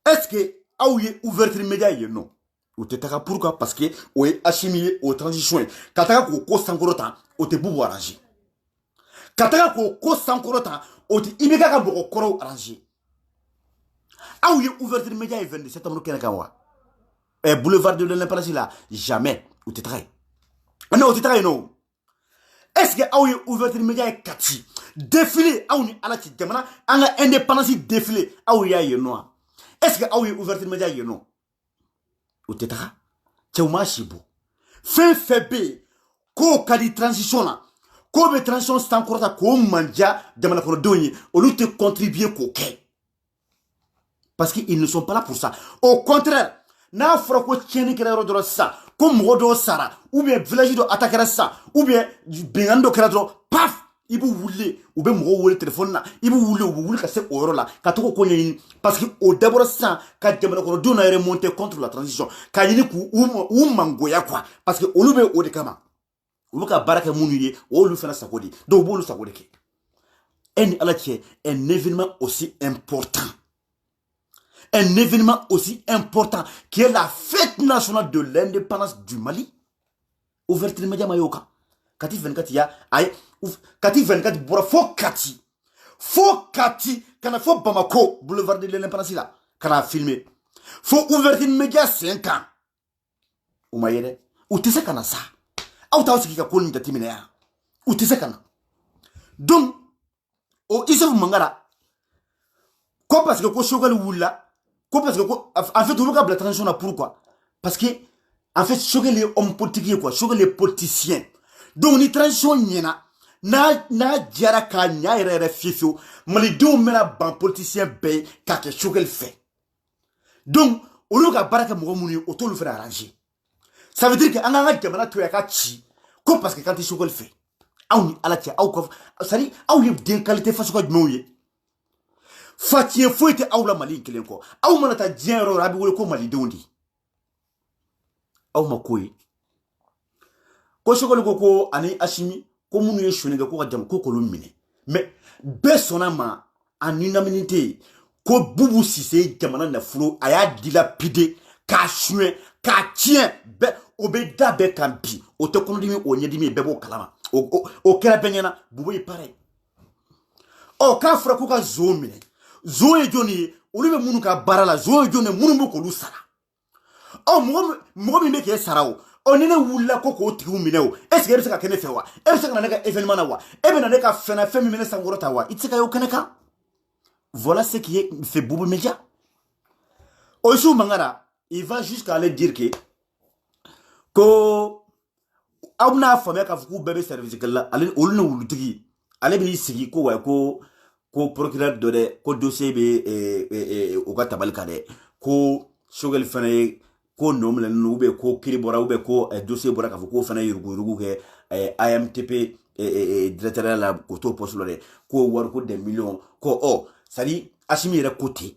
Est-ce que aou ye ouverture média ye non? Ou te taka pourquoi? Parce que ou est Assimi au transition. Kataka ko sankorota ou te boubou arrangé. Kataka ko sankorota ou te imeka ka boko koro arrangé. Ah oui, ouverture média et 27 septembre kenakawa. Et boulevard de l'Indépendance là, jamais ou te travaille. Non, ou te travaille non. Est-ce que ah oui, ouverture média et kati défilé ah oui ala ti jamana anga indépendance défilé ah oui ya yeno. Est-ce que ah oui, ouverture média yeno? Ou te travaille. Tcheuma shibu. Fin febe ko kadi transition là. Ko be transition sankorota ko manja jamana ko donyi au lieu de contribuer ko ke. Parce qu'ils ne sont pas là pour ça. Au contraire, n'a fera ko tieni kera do ça, comme modo sara, ou bien village do attaquer ça, ou bien bengando kera do paf, ibu wule, ou bien mo wule téléphone na, ibu wule ka se euro là, ka to ko nyini parce que au d'abord ça, ka demana ko do na remonter contre la transition, ka yini ku ou mangoya quoi, parce que olube o de kama. Ou ka baraka munuye, o lu fena sakodi, do bolu sakodi ke. Un événement aussi important. Un événement aussi important qui est la fête nationale de l'indépendance du Mali. Ouverture média mayoka. Kati 24 ya ay Kati 24 bora fo Kati. Fo Kati kana fo Bamako boulevard de l'indépendance là kana filmer. Fo ouverture média 5 ans. Ou mayede ou tese kana ça. Ou ta aussi ki ka ko ni tatimina ya. Ou tese kana. Donc o Issoufou Mangara ko parce que ko shogal wula. Parce que en fait on va la transition là pourquoi? Parce que en fait choquer les hommes politiques quoi, choquer les politiciens. Donc ni transition nyena na diara ka nya ere fifio, mais do mena ban politicien be ka ke choquer le fait. Donc on loka baraka mo muni auto le faire arranger. Ça veut dire que anga jamana to ya ka chi ko parce que quand il choquer le fait. Aw ni ala tia aw ko ça dit aw y bien qualité face ko dmoye. Fatien faut être aula Mali kelen ko aw manata dienro rabi wole ko Mali dondi aw makoyi ko shogol ko ani Assimi ko munu ye shonega ko jam ko ko lumine mais besonama en unanimité ko Boubou Cissé jamana na flo aya dilapidé ka choué ka tien be obeda be kampi o te kɔnɔdimi o ɲɛdimi bɛɛ b'o kalama o kɛra bɛɛ ɲɛna bubo ye pareil k'a fɔra ko ka zon minɛ zon ye jɔnni ye olu bɛ minnu ka baara la zon ye jɔnni ye minnu bɛ k'olu sara mɔgɔ min bɛ k'e sara o ni ne wulila ko k'o tigiw minɛ o est ce que e bɛ se ka kɛ ne fɛ wa e bɛ se ka na ne ka événement na wa e bɛ na ne ka fɛn min bɛ ne sankɔrɔ ta wa i tɛ se ka y'o kɛnɛ kan voilà ce qui est fait Bobo Media Ousou Mangara il va jusqu'à aller dire que aw n'a faamuya k'a fɔ k'u bɛɛ bɛ service kɛla la ale olu ni wulutigi ale b'i sigi ko wa ko procureur dɔ dɛ ko dossier bɛ u ka tabali kan dɛ ko Choguel fana ye ko nɔ minɛnen don ou bien ko kiiri bɔra ou bien ko dossier bɔra k'a fɔ k'o fana ye yuruguyurugu kɛ AMTP directeur la k'o t'o poste la dɛ k'o wari ko des millions ko c'est-à-dire Assimi yɛrɛ ko ten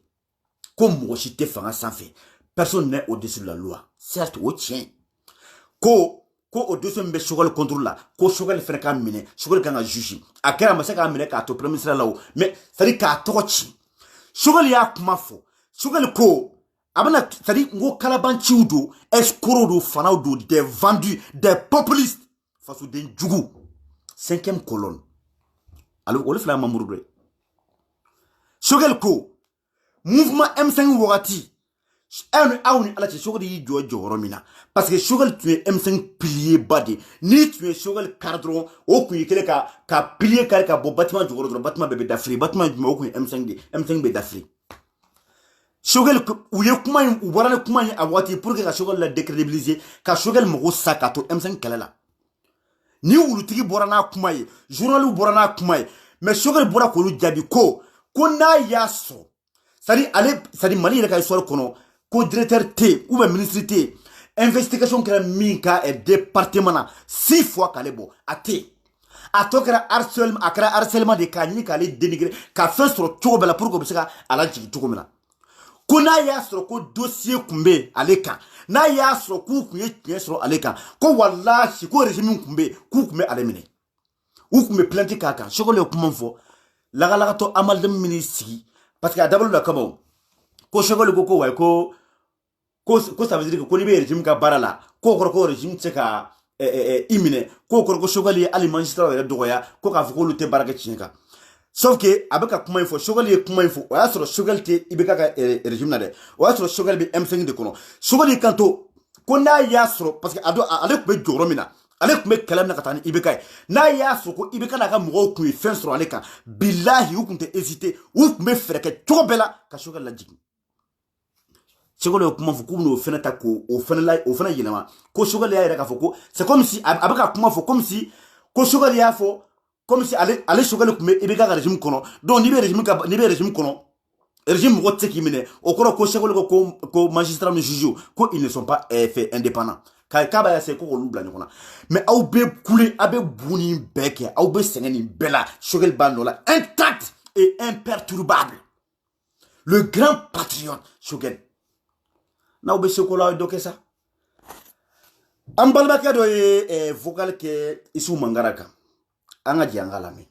ko mɔgɔ si tɛ fanga sanfɛ personne n'est au-dessus de la loi certes o tiɲɛ ko o dossier min bɛ Choguel contrôle la ko Choguel fana ka minɛ Choguel kan ka juge a kɛra a ma se k'a minɛ k'a to premier ministre la o mais c'est-à-dire k'a tɔgɔ ci Choguel y'a kuma fɔ Choguel ko a bɛna c'est-à-dire n ko kalabanciw don escrocs don fanaw don des vendus des populistes fasoden jugu 5e colonne alors olu fila mamuru dɔ ye Choguel ko mouvement M5 wagati aw ni ala cɛ Choguel y'i jɔ jɔyɔrɔ min na parce que Choguel tun ye M5 pilier ba de n'i tun ye Choguel kari dɔrɔn o tun ye kelen ka pilier kari ka bɔ bâtiment jukɔrɔ dɔrɔn bâtiment bɛɛ bɛ dafiri bâtiment jumɛn o tun ye M5 de M5 bɛ dafiri Choguel u ye kuma in u bɔra ni kuma in a waati pour que ka Choguel la décrédibiliser ka Choguel mago sa ka to M5 kɛlɛ la ni wulutigi bɔra n'a kuma ye journaliw bɔra n'a kuma ye mais Choguel bɔra k'olu jaabi ko n'a y'a sɔrɔ c'est-à-dire Mali yɛrɛ ka histoire kɔnɔ ko directeur tɛ ou bien ministre tɛ investigation kɛra min ka département na 6 fois k'ale bɔ a tɛ a tɔ kɛra harcèlement a kɛra harcèlement de k'a ɲini k'ale dénigrer ka fɛn sɔrɔ cogo bɛɛ la pour que o bɛ se ka a lajigin cogo min na ko n'a y'a sɔrɔ ko dossier tun bɛ ale kan n'a y'a sɔrɔ k'u tun ye tiɲɛ sɔrɔ ale kan ko walahi ko régime tun bɛ yen k'u tun bɛ ale minɛ u tun bɛ plainte k'a kan Choguel ye kuma fɔ lagalagatɔ amalden min y'i sigi parce que a dabalo la kama ko Choguel ko wayi ko ça veut dire que ko n'i bɛ régime ka baara la k'o kɔrɔ ko régime tɛ se ka i minɛ k'o kɔrɔ ko Choguel ye hali magistrat yɛrɛ dɔgɔya ko k'a fɔ k'olu tɛ baara kɛ tiɲɛ kan sauf que a bɛ ka kuma in fɔ Choguel ye kuma in fɔ o y'a sɔrɔ Choguel tɛ IBK ka régime na dɛ o y'a sɔrɔ Choguel bɛ M5 de kɔnɔ Choguel y'i kanto ko n'a y'a sɔrɔ parce que ale tun bɛ jɔyɔrɔ min na ale tun bɛ kɛlɛ min na ka taa ni IBK ye n'a y'a sɔrɔ ko IBK n'a ka mɔgɔw tun ye fɛn sɔrɔ ale kan bilahi u tun tɛ hésiter u tun bɛ fɛɛrɛ kɛ cogo bɛɛ la ka Choguel lajigin Choguel ye kuma fɔ k'u bɛn'o fɛnɛ ta k'o fɛnɛ yɛlɛma ko Choguel y'a yɛrɛ k'a fɔ ko c'est comme si a bɛ ka kuma fɔ comme si ko Choguel y'a fɔ comme si ale Choguel tun bɛ IBK ka régime kɔnɔ donc n'i bɛ régime kɔnɔ régime mɔgɔ tɛ se k'i minɛ o kɔrɔ ko Choguel ko magistrat ni juge ko ils ne sont pas fait indépendants k'a b'a essayer ko k'olu bila ɲɔgɔn na mais aw bɛ kule aw bɛ bu nin bɛɛ kɛ aw bɛ sɛgɛn nin bɛɛ la Choguel b'a nɔ la intact et imperturbable le grand patriote Choguel n'aw bɛ se ko la aw ye dɔ kɛ sa an balimakɛ dɔ ye vocal kɛ Isufu Mangara kan an ka jɛ an ka lamɛn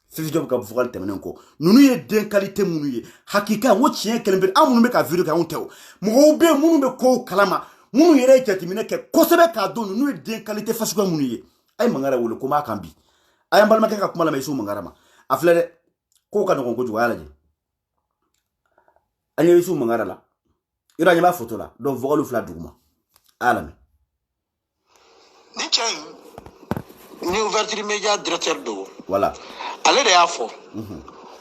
Fifi Diop ka vocal tɛmɛnen kɔ ninnu ye den qualité minnu ye hakika n ko tiɲɛ kelen bɛ an minnu bɛ ka video kɛ anw tɛ o mɔgɔw bɛ yen minnu bɛ kow kalama minnu yɛrɛ ye jateminɛ kɛ kosɛbɛ k'a dɔn ninnu ye den qualité fasuguya minnu ye a ye Mangara wele ko n b'a kan bi a ye n balimakɛ ka kuma lamɛn Isufu Mangara ma a filɛ dɛ kow ka nɔgɔn kojugu a y'a lajɛ an ye Isufu Mangara la yɔrɔ ɲɛ b'a photo la donc vocal fila duguma a y'a lamɛn ni cɛ in ni ouverture média directeur don voilà ale de y'a fɔ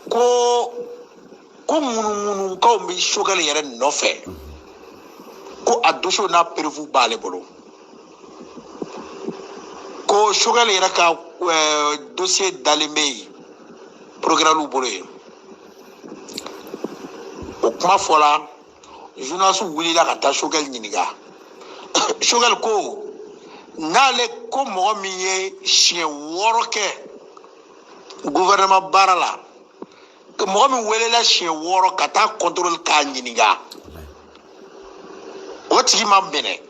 ko munumunukaw bɛ Choguel yɛrɛ nɔfɛ ko a dossier n'a preuve b'ale bolo ko Choguel yɛrɛ ka dossier dalen bɛ yen procureur bolo yen o kuma fɔla journaliste wulila ka taa Choguel ɲininka Choguel ko n'ale ko mɔgɔ min ye siɲɛ 6 kɛ gouvernement baara la mɔgɔ min welela siɲɛ 6 ka taa contrôle k'a ɲininka o tigi ma minɛ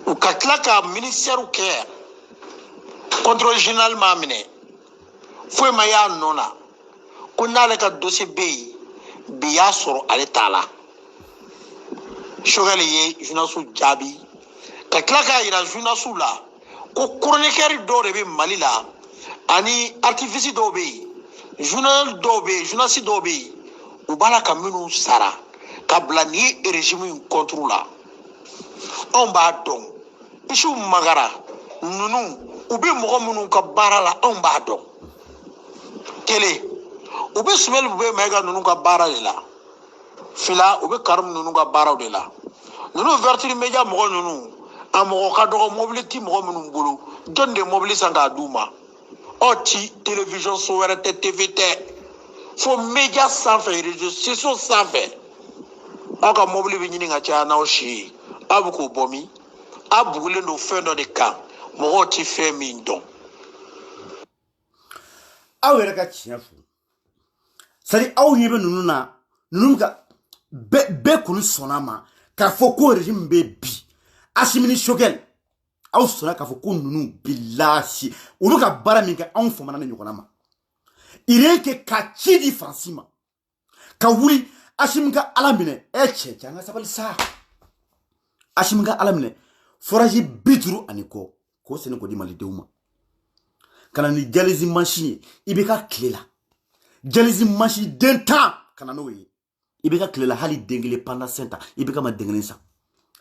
u ka tila ka ministère kɛ contrôle général ma minɛ foyi ma y'a nɔ na ko n'ale ka dossier bɛ yen bi y'a sɔrɔ ale t'a la Choguel ye journaliste jaabi ka tila k'a yira journaliste la ko chroniqueur dɔw de bɛ Mali la ani artifice dɔw bɛ yen journal dɔw bɛ yen journaliste dɔw bɛ yen u b'a la ka minnu sara ka bila ni régime in contre la anw b'a dɔn Isu Magara ninnu u bɛ mɔgɔ minnu ka baara la anw b'a dɔn kelen u bɛ Sumeli Bube Mayiga ninnu ka baara de la fila u bɛ Karim ninnu ka baaraw de la ninnu Vertu Media mɔgɔ ninnu a mɔgɔ ka dɔgɔ mobili ti mɔgɔ minnu bolo jɔn de mobili san k'a d'u ma aw ti télévision so wɛrɛ tɛ TV tɛ fo média sanfɛ réseaux sociaux sanfɛ aw ka mobili bɛ ɲini ka caya n'aw si ye aw bɛ k'o bɔ min aw bugulen don fɛn dɔ de kan mɔgɔw ti fɛn min dɔn aw yɛrɛ ka tiɲɛ fɔ sari aw ɲɛ bɛ ninnu na ninnu ka bɛɛ kɔni sɔnna ma k'a fɔ ko régime bɛ bi Assimi ni Choguel aw sɔnna k'a fɔ ko ninnu bilahi olu ka baara min kɛ anw famana ni ɲɔgɔnna ma rien que ka ci di Faransi ma ka wuli Assimi ka Ala minɛ cɛ an ka sabali sa Assimi ka Ala minɛ forage 50 ani kɔ k'o sɛnɛ k'o di malidenw ma ka na ni dialyse machine ye i bɛ ka tile la dialyse machine den 10 ka na n'o ye i bɛ ka tile la hali den kelen pendant 5 ans i bɛ ka ma den kelen san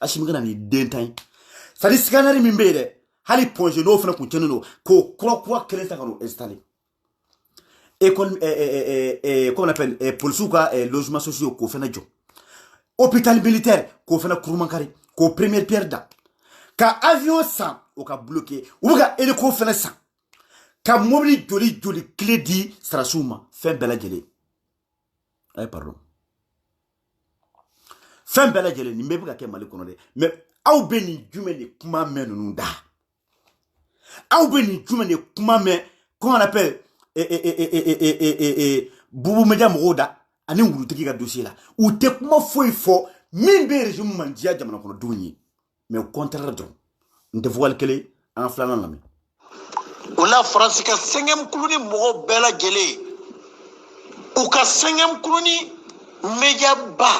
Assimi ka na ni den 10 ye c'est à dire scanner min bɛ yen dɛ hali projet n'o fana kun tiɲɛnen don k'o kura kelen san ka n'o installer école comment on appelle policiers ka logements sociaux k'o fana jɔ hôpital militaire k'o fana kurumankari k'o première pierre da ka avion san o ka bloqué u bɛ ka hélico fana san ka mobili joli clé di sarasiw ma fɛn bɛɛ lajɛlen ayi pardon fɛn bɛɛ lajɛlen nin bɛɛ bɛ ka kɛ Mali kɔnɔ dɛ mais aw bɛ nin jumɛn de kuma mɛn ninnu da aw bɛ nin jumɛn de kuma mɛn comment on appelle Bubu Media mɔgɔw da ani wulutigi ka dossier la u tɛ kuma foyi fɔ min bɛ régime man diya jamana kɔnɔdenw ye mais au contraire dɔrɔn n tɛ fɔgali kelen an ka filanan lamɛn o la Faransi ka 5e kulu ni mɔgɔw bɛɛ lajɛlen u ka 5e kulu ni média ba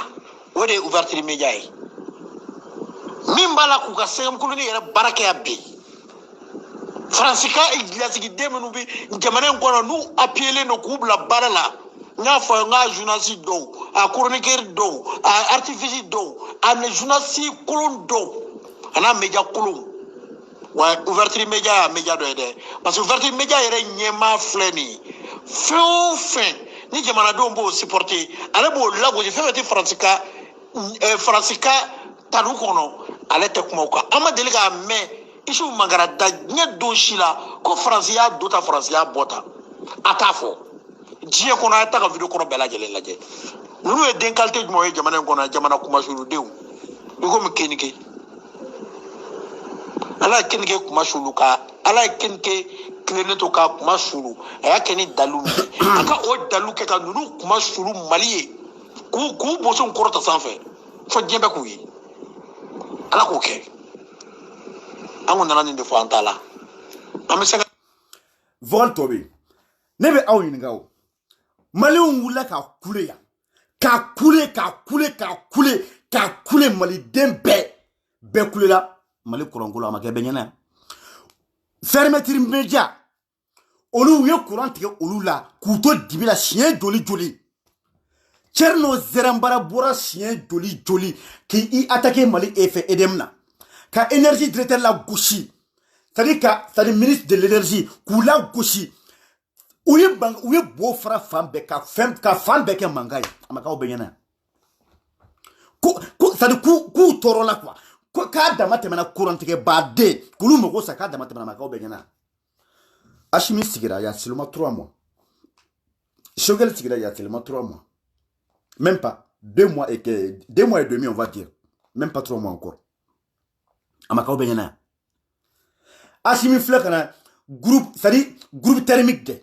o de ye Ouverture Media ye min b'a la k'u ka 5e kulu ni yɛrɛ baara kɛ yan bi Faransi ka lasigiden minnu bɛ jamana in kɔnɔ n'u appuyelen don k'u bila baara la n y'a fɔ n ka journaliste dɔw a chroniqueur dɔw a artifice dɔw a journaliste kolon dɔw a n'a média kolon wa Ouverture Media y'a média dɔ ye dɛ parce que Ouverture Media yɛrɛ ɲɛmaa filɛ nin ye fɛn o fɛn ni jamanadenw b'o supporter ale b'o lagosi fɛn fɛn tɛ Faransi ka tanu kɔnɔ ale tɛ kuma o kan an ma deli k'a mɛn Isu Magara da diɲɛ don si la ko Faransi y'a do ta Faransi y'a bɔ ta a t'a fɔ diɲɛ kɔnɔ a ye ta ka video kɔnɔ bɛɛ lajɛlen lajɛ ninnu ye den qualité jumɛn ye jamana in kɔnɔ jamana kumasuludenw i komi Kenike ala ye Kenike kumasulu ka ala ye Kenike tilennen to ka kumasulu a y'a kɛ ni dalu min ye a ka o dalu kɛ ka ninnu kumasulu Mali ye k'u boso kɔrɔta sanfɛ fo diɲɛ bɛɛ k'u ye ala k'o kɛ an kun nana nin de fɔ an ta la an bɛ se ka vocal tɔ bɛ yen ne bɛ aw ɲininka o Maliɲɛnw wulila ka kule yan ka kule maliden bɛɛ kulela Mali kɔlɔnkolo a ma kɛ bɛɛ ɲɛna yan Fermeture Media olu u ye courant tigɛ olu la k'u to dibi la siɲɛ joli Thierno Zerambara bɔra siɲɛ joli k'i attaquer Mali fɛ EDM na ka énergie directeur la gosi c'est-à-dire ministre de l'énergie k'u la gosi u ye bo fara fan bɛɛ ka fan bɛɛ kɛ mankan ye a ma k'aw bɛɛ ɲɛna c'est-à-dire k'u tɔɔrɔ la quoi k'a dama tɛmɛna courant tigɛ baden k'olu mago sa k'a dama tɛmɛna a ma k'aw bɛɛ ɲɛna Assimi sigira il y a seulement 3 mois Choguel sigira il y a seulement 3 mois même pas 2 mois et demi on va dire même pas 3 mois encore amakaw bɛ ɲɛna Assimi filɛ ka na groupe c'est-à-dire groupe thermique de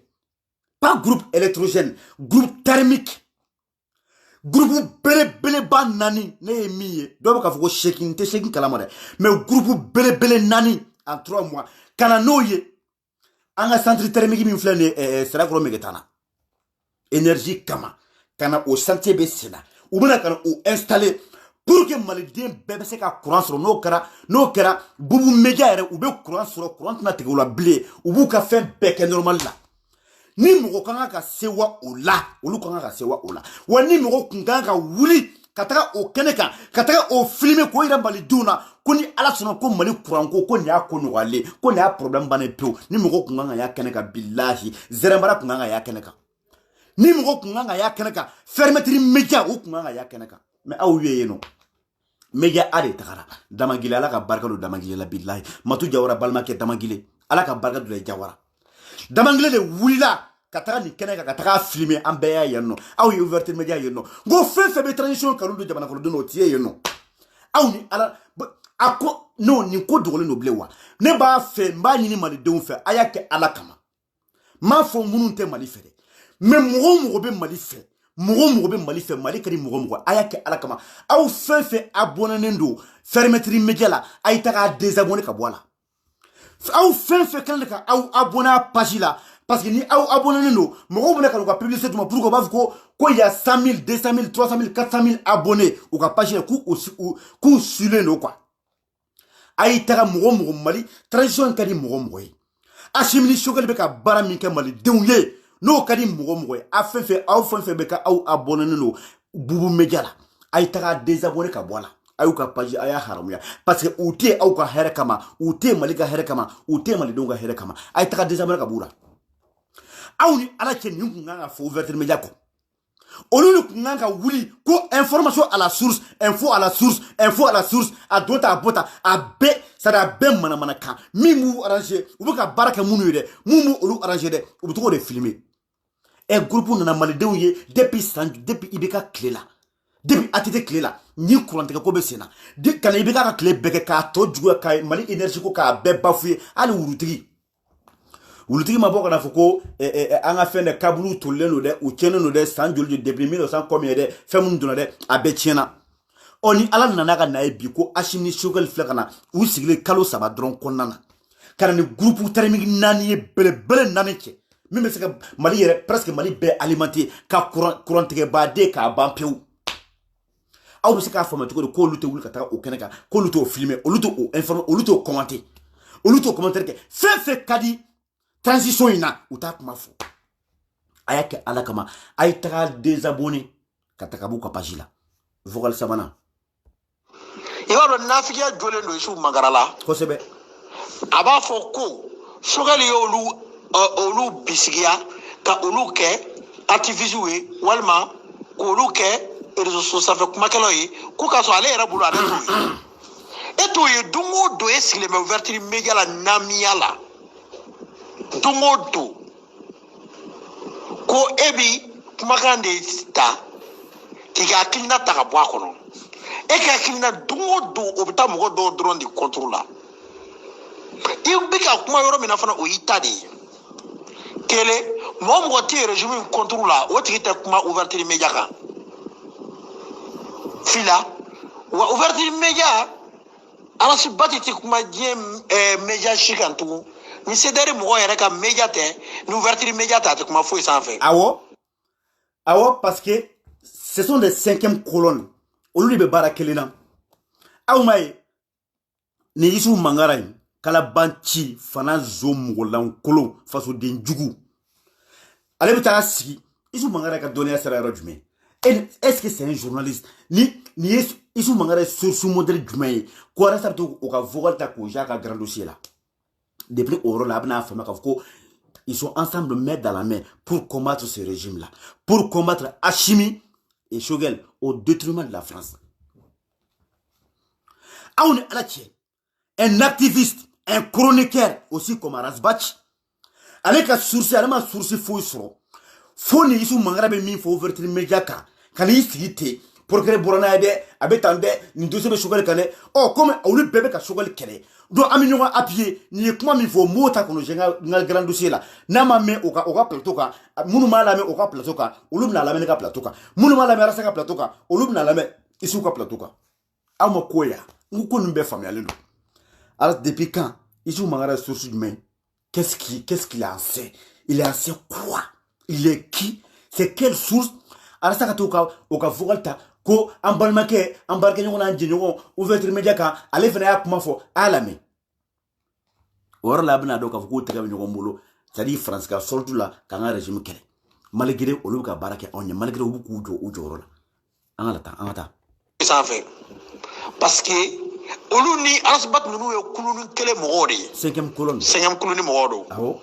pas groupe électrogène groupe thermique groupe belebeleba 4 ne ye min ye dɔw bɛ k'a fɔ ko seegin n tɛ seegin kalama dɛ mais groupe belebele 4 en 3 mois ka na n'o ye an ka centre thermique min filɛ nin ye Sirakɔrɔ Megetana énergie kama ka na o chantier bɛ sen na u bɛna ka na o installer pour que maliden bɛɛ bɛ se ka courant sɔrɔ n'o kɛra bubu média yɛrɛ u bɛ courant sɔrɔ courant tɛna tigɛ u la bilen u b'u ka fɛn bɛɛ kɛ normal la ni mɔgɔ kan ka sewa o la olu kan ka sewa o la wa ni mɔgɔ kun kan ka wuli ka taga o kɛnɛ kan ka taga o filmer ko yɛrɛ malidenw na ko ni ala sɔnna ko mali courant ko nin y'a ko nɔgɔyalen ko nin y'a problème bannen pewu ni mɔgɔ kun kan ka y'a kɛnɛ kan bilahi zɛrɛnbara kun kan ka y'a kɛnɛ kan ni mɔgɔ kun kan ka y'a kɛnɛ kan fermeture média o kun kan ka y'a kɛnɛ kan mais aw ye yen nɔ média a de tagara damagile ala ka barika don damagile la bilahi matu jawara balimakɛ damagile ala ka barika don jawara damagile de wulila ka taga nin kɛnɛ kan ka taga filmer an bɛɛ y'a yen nɔ aw ye ouverture média yen nɔ ngo fɛn fɛn bɛ transition kanu don jamana kɔnɔdenw o tiɲɛ yen nɔ aw ni ala a ko non nin ko dogolen don bilen wa ne b'a fɛ n b'a ɲini malidenw fɛ a y'a kɛ ala kama m'a fɔ minnu tɛ mali fɛ dɛ mais mɔgɔ o mɔgɔ bɛ mali fɛ mɔgɔ bɛ mali fɛ mali ka di mɔgɔ a y'a kɛ ala kama aw fɛn fɛn abonnenen don fermeture média la a ye taga désabonner ka bɔ a la aw fɛn fɛn kan ka aw abonner a page la parce que ni aw abonnenen don mɔgɔw bɛna ka u ka publicité d'u ma pour que u b'a fɔ ko il y a 100 000 200 000 300 000 400 000 abonnés u ka page la k'u sulen don quoi a ye taga mɔgɔ mali transition ka di mɔgɔ ye Achimini Choguel bɛ ka baara min kɛ malidenw ye n'o ka di mɔgɔ ye a fɛn fɛn aw fɛn fɛn bɛ ka aw abonnenen don bubu média la a ye taga désabonner ka bɔ a la a y'u ka page a y'a haramuya parce que u tɛ aw ka hɛrɛ kama u tɛ mali ka hɛrɛ kama u tɛ malidenw ka hɛrɛ kama a ye taga désabonner ka b'u la aw ni ala cɛ nin kun kan ka fɔ ouverture média kɔ olu ni kun kan ka wuli ko information à la source info à la source info à la source a don ta a bɔ ta a bɛɛ c'est à dire a bɛɛ manamana kan min b'u arranger u bɛ ka baara kɛ minnu ye dɛ mun b'u olu arranger dɛ u bɛ to k'o de filmer groupe nana malidenw ye depuis IBK tile la depuis ATT tile la ni kurantigɛ ko bɛ sen na kana IBK ka tile bɛɛ kɛ k'a tɔ juguya ka mali énergie ko k'a bɛɛ bafouer hali wulutigi ma bɔ kana fɔ ko an ka fɛn dɛ kabulu tolilen don dɛ u tiɲɛnen don dɛ san joli depuis 1900 kɔmi ye dɛ fɛn minnu donna dɛ a bɛɛ tiɲɛna ni ala nana ka na ye bi ko Achimini Choguel filɛ ka na u sigilen kalo 3 dɔrɔn kɔnɔna na ka na ni groupe thermique 4 ye belebele 4 cɛ min bɛ se ka mali yɛrɛ presque mali bɛɛ alimenter ka kurantigɛbaden k'a ban pewu aw bɛ se k'a faamuya cogo di k'olu tɛ wuli ka taga o kɛnɛ kan k'olu t'o filmer olu t'o informer olu t'o commenter olu t'o commentaire kɛ fɛn fɛn ka di transition in na u t'a kuma fɔ a y'a kɛ ala kama a ye taga désabonner ka taga b'u ka page la vocal sabanan i b'a dɔn nafigiya jɔlen don Isufu Mangara la kosɛbɛ a b'a fɔ ko Choguel ye olu bisigiya ka olu kɛ activiste ye walima k'olu kɛ réseaux sociaux sanfɛ kumakɛlaw ye ko k'a sɔrɔ ale yɛrɛ bolo ale t'o ye e t'o ye don o don e sigilen bɛ ouverture média la namiya la don o don ko e bi kumakan de ta k'i ka hakilina ta ka bɔ a kɔnɔ e ka hakilina don o don o bɛ taa mɔgɔ dɔw dɔrɔn de contre la i bɛ ka kuma yɔrɔ min na fana o y'i ta de ye kelen mɔgɔ tɛ régime contre la o tigi tɛ kuma ouverture média kan fila wa ouverture média alasiba tɛ kuma diɲɛ média si kan tugun ni sedari mɔgɔ yɛrɛ ka média tɛ ni ouverture média tɛ a tɛ kuma foyi sanfɛ awɔ parce que ce sont des 5e colonnes olu de bɛ baara kelen na aw ma ye ni Isufu Mangara in kalabanci fana zo mɔgɔlankolon fasoden jugu ale bɛ taa sigi Isufu Mangara ka dɔnniya sera yɔrɔ jumɛn est-ce que c'est un journaliste ni ye Isufu Mangara ye source modèle jumɛn ye ko Arasa bɛ to o ka vocal ta k'o ja ka grand dossier la depuis au yɔrɔ la a bɛna faamuya k'a fɔ ko ils sont ensemble main dans la main pour combattre ce régime là pour combattre Achimini et Choguel au détriment de la France aw ni ala cɛ un activiste un chroniqueur aussi comme Arasbach ale ka source ale ma source foyi sɔrɔ fo ni Isufu Mangara bɛ min fɔ ouverture média kan ka n'i sigi ten procureur bɔra n'a ye dɛ a bɛ tan dɛ nin dossier bɛ Choguel kan dɛ comme olu bɛɛ bɛ ka Choguel kɛlɛ donc an bɛ ɲɔgɔn appuyer nin ye kuma min fɔ m'o ta kɔnɔ n ka grand dossier la n'a ma mɛn o ka plateau kan minnu m'a lamɛn o ka plateau kan olu bɛna lamɛn ne ka plateau kan minnu m'a lamɛn Arasa ka plateau kan olu bɛna lamɛn Isufu ka plateau kan aw ma ko ya n ko ninnu bɛɛ faamuyalen don alors depuis quand Isufu Mangara est source jumɛn qu'est-ce qu'il a fait il a fait quoi il est qui c'est quelle source Arasa ka to o ka vocal ta ko an balimakɛ an barikɛɲɔgɔn n'an jɛɲɔgɔn ouverture média kan ale fana y'a kuma fɔ a y'a lamɛn o yɔrɔ la a bɛna dɔn k'a fɔ k'o tɛgɛ bɛ ɲɔgɔn bolo c'est à dire France ka solde la k'an ka régime kɛlɛ malgré olu bɛ ka baara kɛ anw ɲɛ malgré olu bɛ k'u jɔ u jɔyɔrɔ la an ka taa sanfɛ parce que olu ni arasibat ninnu ye kuluni kelen mɔgɔw de ye 5e colonne kuluni mɔgɔw don awɔ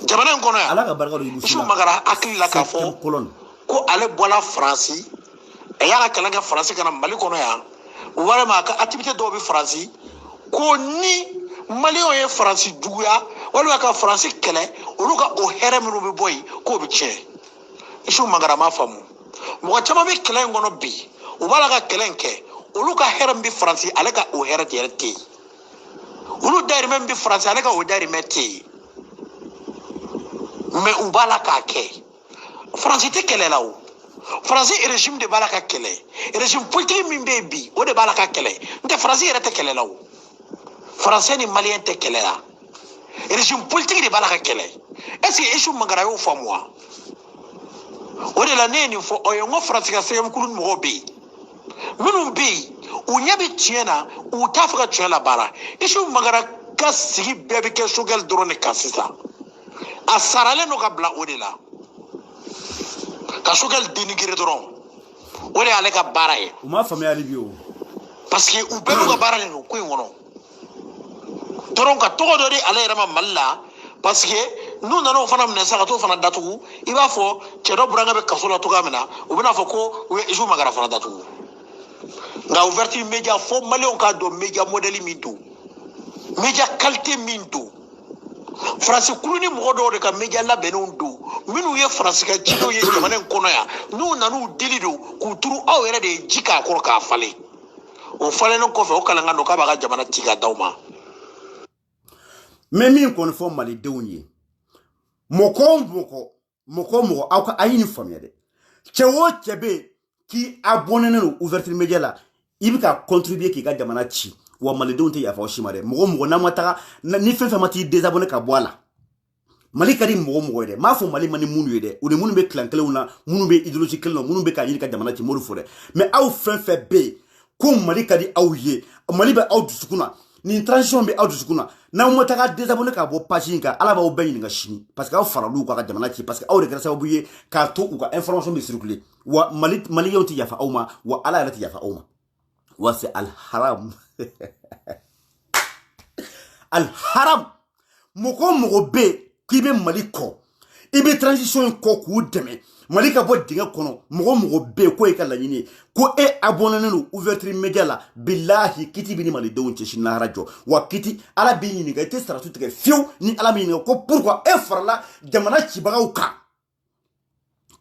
jamana in kɔnɔ yan ala ka barika don Isu Magara hakili la k'a fɔ ko ale bɔla Faransi a y'a ka kalan kɛ Faransi ka na Mali kɔnɔ yan walima a ka activité dɔw bɛ Faransi ko ni Maliyɛnw ye Faransi juguya walima ka Faransi kɛlɛ olu ka o hɛrɛ minnu bɛ bɔ yen k'o bɛ tiɲɛ Isu Magara m'a faamu mɔgɔ caman bɛ kɛlɛ in kɔnɔ bi u b'a la ka kɛlɛ in kɛ olu ka hɛrɛ min bɛ Faransi ale ka o hɛrɛ yɛrɛ tɛ yen olu dayirimɛ min bɛ Faransi ale ka o dayirimɛ tɛ yen mais u b'a la k'a kɛ Faransi tɛ kɛlɛ la o Faransi régime de b'a la ka kɛlɛ régime politique min bɛ yen bi o de b'a la ka kɛlɛ n tɛ Faransi yɛrɛ tɛ kɛlɛ la o Français ni Malien tɛ kɛlɛ la régime politique de b'a la ka kɛlɛ est ce que Isu Magara y'o faamu wa o de la ne ye nin fɔ o ye n ko Faransi ka sɛgɛn kulu mɔgɔw bɛ yen minnu bɛ yen u ɲɛ bɛ tiɲɛ na u t'a fɛ ka tiɲɛ la baara Isu Magara ka sigi bɛɛ bɛ kɛ Choguel dɔrɔn de kan sisan a saralen don ka bila o de la ka Choguel dénigrer dɔrɔn o de y'ale ka baara ye u m'a faamuya hali bi o parce que u bɛɛ b'u ka baara de don ko in kɔnɔ dɔrɔn ka tɔgɔ dɔ di ale yɛrɛ ma Mali la parce que n'u nana o fana minɛ sa ka t'o fana datugu i b'a fɔ cɛ dɔ burankɛ bɛ kaso la cogoya min na u bɛna fɔ ko u ye Isu Magara fana datugu nka ouverture média fo Maliyɛnw k'a dɔn média modèle min don média qualité min don Faransi kulu ni mɔgɔ dɔw de ka média labɛnnenw don minnu ye Faransi ka cidenw ye jamana in kɔnɔ yan n'u nan'u deli don k'u turu aw yɛrɛ de ye ji k'a kɔrɔ k'a falen o falennen kɔfɛ o kalankan don k'a b'a ka jamana ci ka d'aw ma mais min kɔni fɔ malidenw ye mɔgɔ aw ka a ye nin faamuya dɛ cɛ o cɛ bɛ yen k'i abonné don ouverture média la i bɛ ka contribuer k'i ka jamana ci wa malidenw tɛ yafa o si ma dɛ mɔgɔ n'a ma taga ni fɛn fɛn ma t'i désabonné ka bɔ a la Mali ka di mɔgɔ ye dɛ m'a fɔ Mali man di minnu ye dɛ o ni minnu bɛ clan kelenw na minnu bɛ idéologie kelen na minnu bɛ ka ɲini ka jamana ci m'olu fɔ dɛ mais aw fɛn fɛn bɛ yen ko Mali ka di aw ye Mali bɛ aw dusukun na nin transition bɛ aw dusukun na n'aw ma taga désabonné ka bɔ page in kan ala b'aw bɛɛ ɲininka sini parce que aw faral'u ka jamana ci parce que aw de kɛra sababu ye k'a to u ka information bɛ circuler wa maliyɛnw tɛ yafa aw ma wa ala yɛrɛ tɛ yafa aw ma wa c'est al-haram al-haram mɔgɔ bɛ yen k'i bɛ Mali kɔ i bɛ transition in kɔ k'u dɛmɛ Mali ka bɔ dingɛ kɔnɔ mɔgɔ bɛ yen k'o ye ka laɲini ye ko e abonné don ouverture média la bilahi kiti bɛ ni malidenw cɛ sini lahara jɔ wa kiti ala b'i ɲininka i tɛ saratu tigɛ fiyewu ni ala b'i ɲininka ko pourquoi e farala jamana cibagaw kan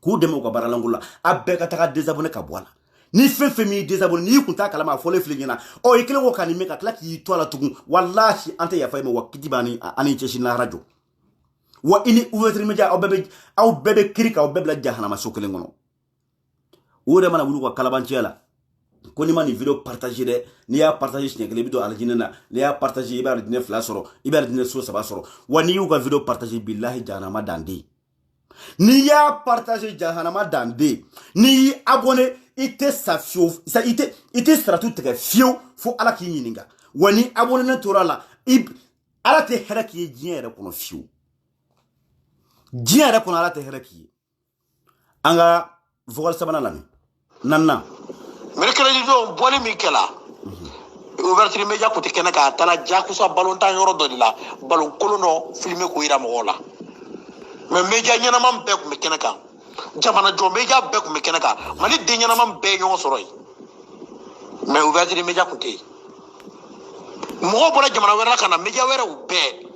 k'u dɛmɛ u ka baaralanko la a bɛɛ ka taga désabonné ka bɔ a la ni fɛn fɛn m'i désabonné n'i kun t'a kalama a fɔlen filɛ ɲɛna i kelen ko ka nin mɛn ka tila k'i to a la tugun walahi an tɛ yafa i ma wa kiti b'ani cɛ sini lahara jɔ wa i ni ouverture média aw bɛɛ bɛ kiri k'aw bɛɛ bila jahanama so kelen kɔnɔ o de mana wuli ka kalabanciya la ko n'i ma nin video partager dɛ n'i y'a partager siɲɛ kelen i bɛ don alijinɛ na n'i y'a partager i bɛ alijinɛ 2 sɔrɔ i bɛ alijinɛ so 3 sɔrɔ wa n'i y'u ka video partager bilahi jahanama dan de n'i y'a partager jahanama dan de n'i y'i abonné i tɛ sa fiyewu i tɛ saratu tigɛ fiyewu fo ala k'i ɲininka wa ni abonné tora la ala tɛ hɛrɛ k'i ye diɲɛ yɛrɛ kɔnɔ fiyewu diɲɛ yɛrɛ kɔnɔ ala tɛ hɛrɛ k'i ye an ka vocal sabanan lamɛn naaninan mercredi don bɔli min kɛla ouverture média kun tɛ kɛnɛ kan a taara jakusa ballon tan yɔrɔ dɔ de la ballon kolon dɔ filmé k'o yira mɔgɔw la mais média ɲɛnama bɛɛ kun bɛ kɛnɛ kan jamana jɔ média bɛɛ kun bɛ kɛnɛ kan Mali den ɲɛnama bɛɛ ye ɲɔgɔn sɔrɔ yen mais ouverture média kun tɛ yen mɔgɔw bɔra jamana wɛrɛ la ka na média wɛrɛw bɛɛ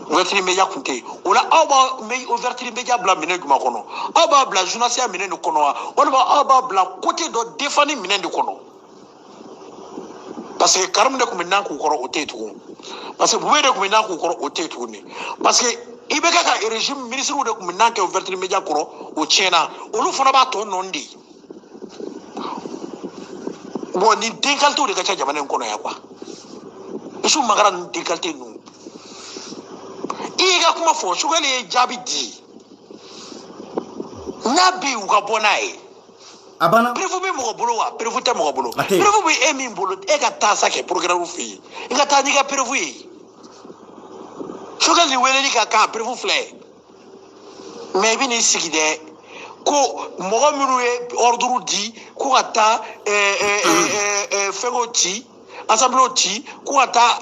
ouverture média kun tɛ yen o la aw b'a ouverture média bila minɛn jumɛn kɔnɔ aw b'a bila journaliste minɛn de kɔnɔ wa walima aw b'a bila côté dɔ défendre minɛn de kɔnɔ parce que Karim de kun bɛ nan k'u kɔrɔ o tɛ yen tugun parce que Bube de kun bɛ nan k'u kɔrɔ o tɛ yen tuguni parce que i bɛ kɛ ka régime ministre de kun bɛ nan kɛ ouverture média kɔrɔ o tiɲɛna olu fana b'a tɔ nɔ de bon nin den qualité de ka ca jamana in kɔnɔ yan quoi Isu Magara nin den qualité ninnu i y'i ka kuma fɔ Choguel ye jaabi di n'a bɛ yen u ka bɔ n'a ye abana prévu be mo bolo wa prévu te mo bolo Ate. prévu be e min bolo e ka ta sa ke programme fi e ka ta ni ka prévu yi shogal ni wele ni ka kan prévu flé mais bi ni sigide ko mo minu e ordre di ko ata fego ti assemblée ti ko ata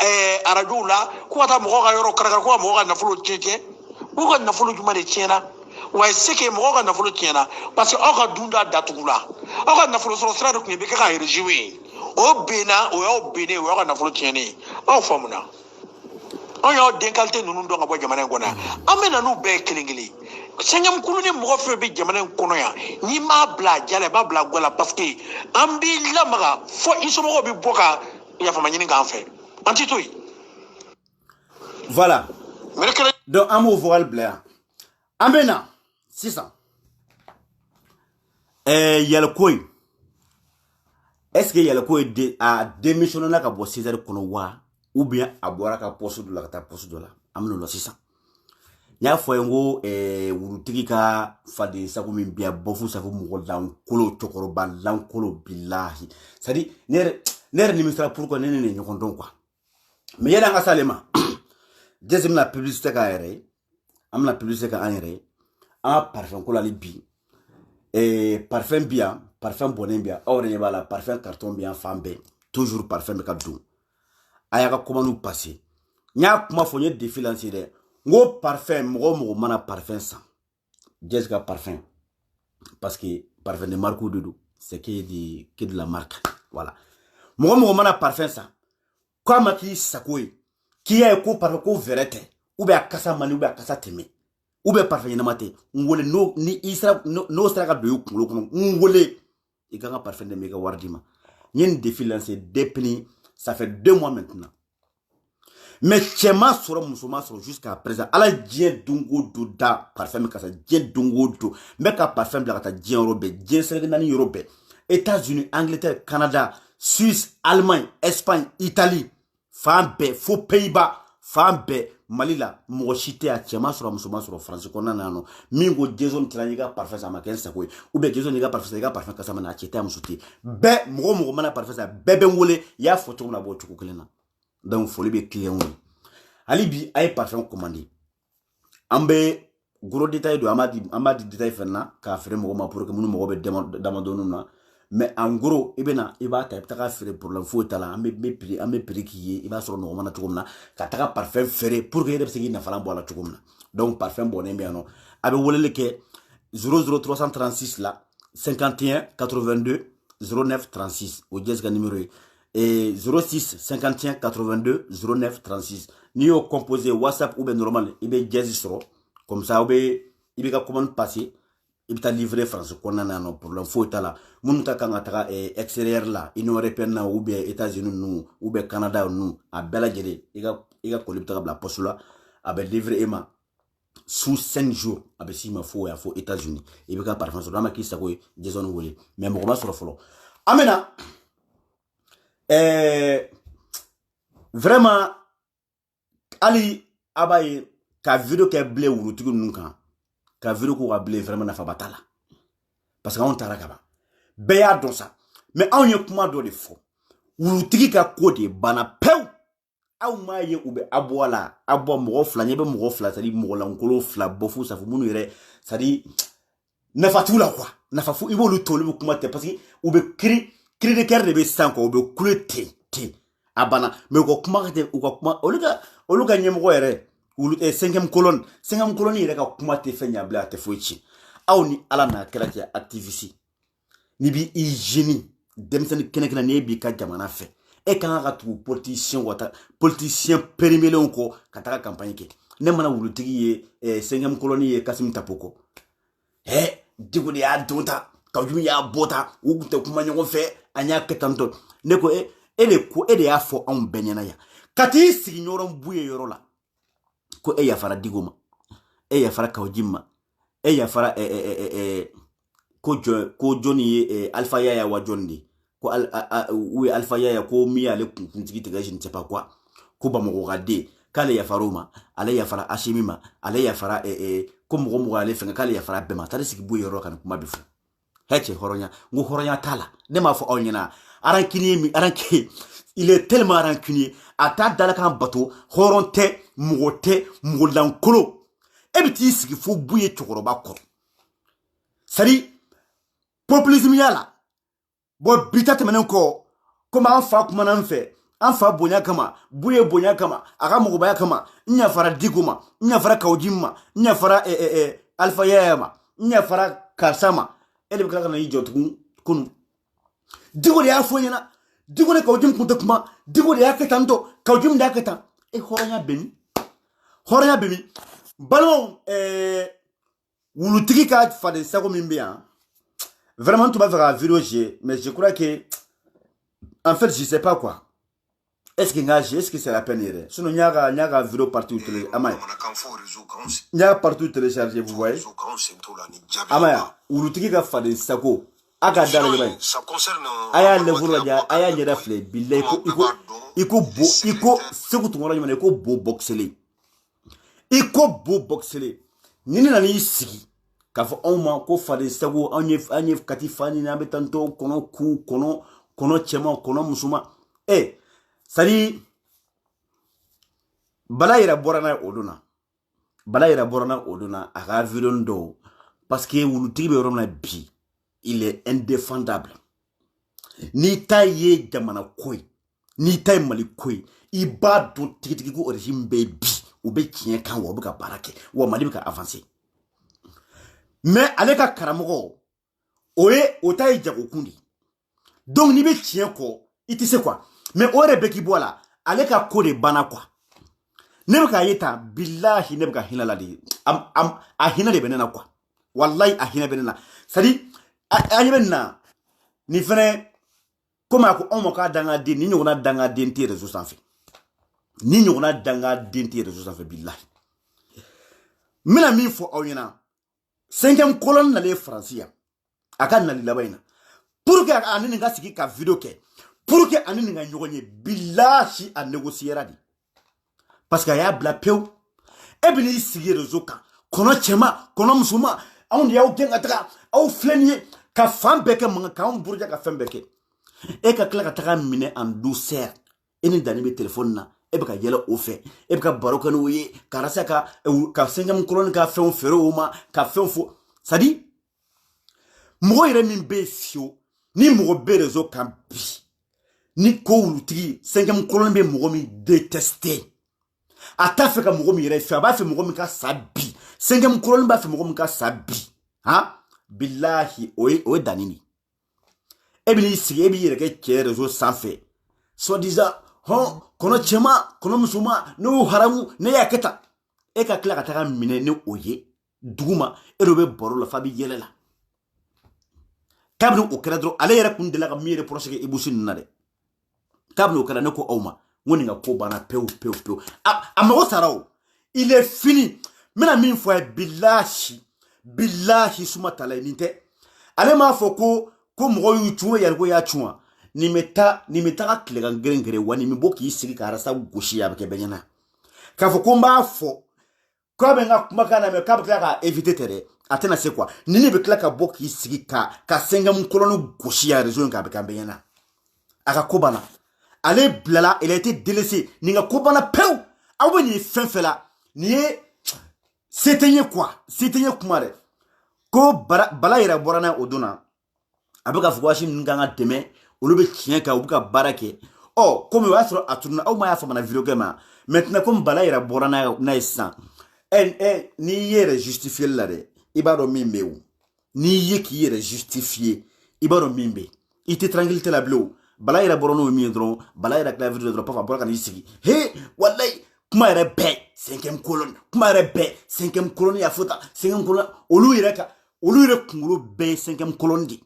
radio la ko ata mo ga yoro kara ko mo ga na fulo tete ko ga na fulo juma de tiena wa seke mo ga na fulo tiena parce que o ga dunda datugula o ga na fulo so sra de ko be ka rejiwe o bena o yo bene o ga na fulo tiene o famuna on yo denkalte nunu ndo ngabo jamana ngona amena nu be kelengeli sengam kuluni mo fe be jamana ngono ya ni ma bla jale ba bla gola parce que ambi lamaga fo iso mo bi boka ya fa manyini nga fait anti toy voilà donc amour voile blanc amena 600 yal koy est-ce que yal koy a démissionné la ka bo César kono wa ou bien abora ka poste de la ka ta poste de la amno lo 600 nya fo ngo wurutigi ka fade sa ko min biya bofu sa ko mo dan kolo chokoro ban lan kolo billahi sadi nere ni misra pourquoi nene ne nyokon don quoi mais yela nga salema deuxième la publicité ka yere am la publicité ka yere a parfum ko la bi parfum bien parfum bonen bien or ne bala parfum carton bien fambe toujours parfum ka dou aya ka comment nous passer nya kuma fo nye défilancier de ngo parfum mo mana parfum ça Jessica parfum parce que parfum de marque ou de c'est que de la marque voilà mo mana parfum ça comme qui sakoi qui est ko parfum ko verete ou bien kasa mani ou bien kasa teme ou bien parfum na mate ngole no ni isra no stra ka do yukulo ko ngole e ganga parfum de mega wardima yen défilancier depuis ça fait 2 mois maintenant. Mais chema soro musoma soro jusqu'à présent ala dien dungo do da parfum ka sa dien dungo do me ka parfum bla ka dien robe dien serenani robe États-Unis, Angleterre, Canada, Suisse, Allemagne, Espagne, Italie, fambe fo Pays-Bas, fambe Malila mo chité a chema soro musoma soro France ko nanano mingo dieson tlaniga parfum sa maken sa ko ou be dieson niga parfum ka sa mana chité am souti be mo mana parfum sa bebe ngole ya photo na bo chukukelena. Donc faut les clients alibi ay parfum commandé ambe gros détail de amadi détail fenna ka fere mo ma pour que munu mo be damadonuna mais en gros ibena iba ta ka fere pour la faute là ambe prix qui iba sur no mana tukumna ka ta parfum fere pour que yebe sigi na fala bola tukumna donc parfum boné bien non abe wolele ke 00336 là 51 82 09 36 au Jessica numéro et 06 51 82 09 36 ni au composé WhatsApp ou bien normal il be jazz soro comme ça ou be il be comment passer il t'a livré France qu'on a non pour l'info là mun ta kan ta extérieur là Union européenne ou bien États-Unis nous ou bien Canada nous a bela jere il ga ko libta la poste là a be livré ema sous 5 jours a be si ma fo ya fo États-Unis il be ka par France ma ki sa ko Jason wole mais mo ma soro folo amena vraiment ali abaye ka vidéo ke blé ou tugu nunka ka vidéo ko blé vraiment na fa batala parce que on tarakaba beya don ça mais on y kuma do le fo ou tigi ka ko de bana pew aw maye ou be abola abo mo fla nyebe mo fla ça dit mo lankolo fla bofu ça fu munu yere ça dit na fatula quoi na fafu ibo lu tolu kuma te parce que ou be cri de cœur de bessan ko be kulete te abana mais ko kuma te ko kuma oluga nyemgo yere ulu 5e colonne yere ka kuma te fenya bla te foichi aw ni ala na krati activiste ni bi hygiène demsen kenekena ne bi ka jamana fe e kan ga tu politicien périmé ko kataka campagne ke ne mana wulu tigi ye 5e colonne ye Kasim Tapoko digo de ya donta kawju ya bota u te kuma nyogo fe anya ketanto ne ko e de ya fo on benyana ya kati sigi nyoron buye yoro la ko ya fara digoma ya fara kawjimma ya fara ko joni alpha ya wa jondi ko alpha ya ko mi ale kuntigi tega je ne sais pas quoi ko ba mo gade kale ya faroma ale ya fara ashimima ale ya fara ko mo ale fenga kale ya fara bema tare sigi buye yoro kan kuma bifu Heche horonya, ngu horonya tala. Ne ma fo onyena. Arankini, il est tellement rancunier. Ata dalaka bateau, horonte, mugote, mugolankolo. Ebiti sigi fo bouye chokoroba ko. Sadi, populisme yala. Bo bitate menen ko, koma anfa kumana nfe. Anfa bonya kama, bouye bonya kama, aga mugobaya kama, nya fara diguma, nya fara kaujima, nya fara alfa yama, nya fara karsama. Ele bikala na yijo kunu. Digo de ya fo nyana. Digo ne kaujim kunta kuma, digo de ya ketanto, kaujim da ketan. Horonya bemi. Ballon wulutiki ka fa de sako mimbian. Vraiment tu vas faire la vidéo mais je crois que en fait je sais pas quoi. Est-ce que c'est la peine? Sinon, il y a une vidéo partout téléchargée. Il y a partout téléchargé, vous voyez. Amaya, où le truc a fait des sacs. Ça concerne. Aya le voulait, aya le rafle, billet, iko, ce que tu m'as dit, iko beau boxelé. Iko beau boxelé. Nini nani ici. Kafo oma ko fa des sacs, anyef katifani na betanto, kono chema, kono musuma. Sadi balayira borana oduna aga virondo parce que wulutigi be yorona bi il est indéfendable ni taye jamana koy ni taye mali koy iba do tigitigi ko régime be bi ou be tien kan wo buka barake wo mali buka avancer mais aleka karamogo oye otaye jago kundi donc ni be tien ko iti c'est quoi. Mais ore beki bola aleka kode bana kwa nebka yeta billahi nebka hinala di ahina de benena kwa wallahi ahina benena sadi benna ni fene koma ko on ka danga din ni nyona danga din ti réseau sans fait ni nyona danga din ti réseau sans fait billahi mina mi fo awina 5e colonne na les français aka na lilabaina pour que anini nga siki ka video ke pour que anini nga nyogonye billahi a négocier di parce que ya bla peu e bini sigi réseau kan kono chema kono musuma on ya o genga taka au flenier ka fambeke manga ka on burja ka fambeke e ka kla ka taka mine en douceur eni dani be téléphone na e ka yela o fe e ka baroka no ye karasa ka sengam kolon ka fe on fere o ma ka fe on fo sadi mo ire min be fio ni mo be réseau kan bi ni ko wulutigi sengam kolon be mo mi détester ata fe ka mo mi ire fe ba fe mo mi ka sabi sengam kolon ba fe mo mi ka sabi ha billahi o danini ebili sigi ebi yere ke ke réseau sans fait so disant hon kono chema kono musuma no haramu ne yaketa e ka kla ka taka mine ne oye duguma erobe boro la fabi yelela kabno o kredro ale yere kun de la ka mire proche ibusin na de kabno kala ne ko awma woni nga ko bana peu amago sarao il est fini mena min fo billahi suma tala ninte ale ma fo ko mo yu tuwe yalgo ya chuwa ni meta ka klega ngere wani mi boki sigi karasa goshi ya beke benyana ka fo ko mba fo ko be nga makana me ka ka éviter tere atena c'est quoi ni be klaka boki sigi ka senga mun kolonu goshi ya réseau ka beke benyana aka kobana ale blala il a été délaissé ni nga kobana peu awu ni fenfela ni c'était quoi kumare ko balayira borana oduna abaka fuwashi nganga deme olobe chien ka ubuka barake oh comme wasro atuna au maya fama na video game maintenant comme balayira borana na isan ni yere justifier la de ibaro mimbe ou ni yeki yere justifier ibaro mimbe ite tranquillité la bleu balayira borano mi ndron balayira la video de papa boraka ni sigi he wallahi kuma yere be 5e colonne kuma yere be 5e colonne ya fota 5e colonne olu yere kungulu be 5e colonne di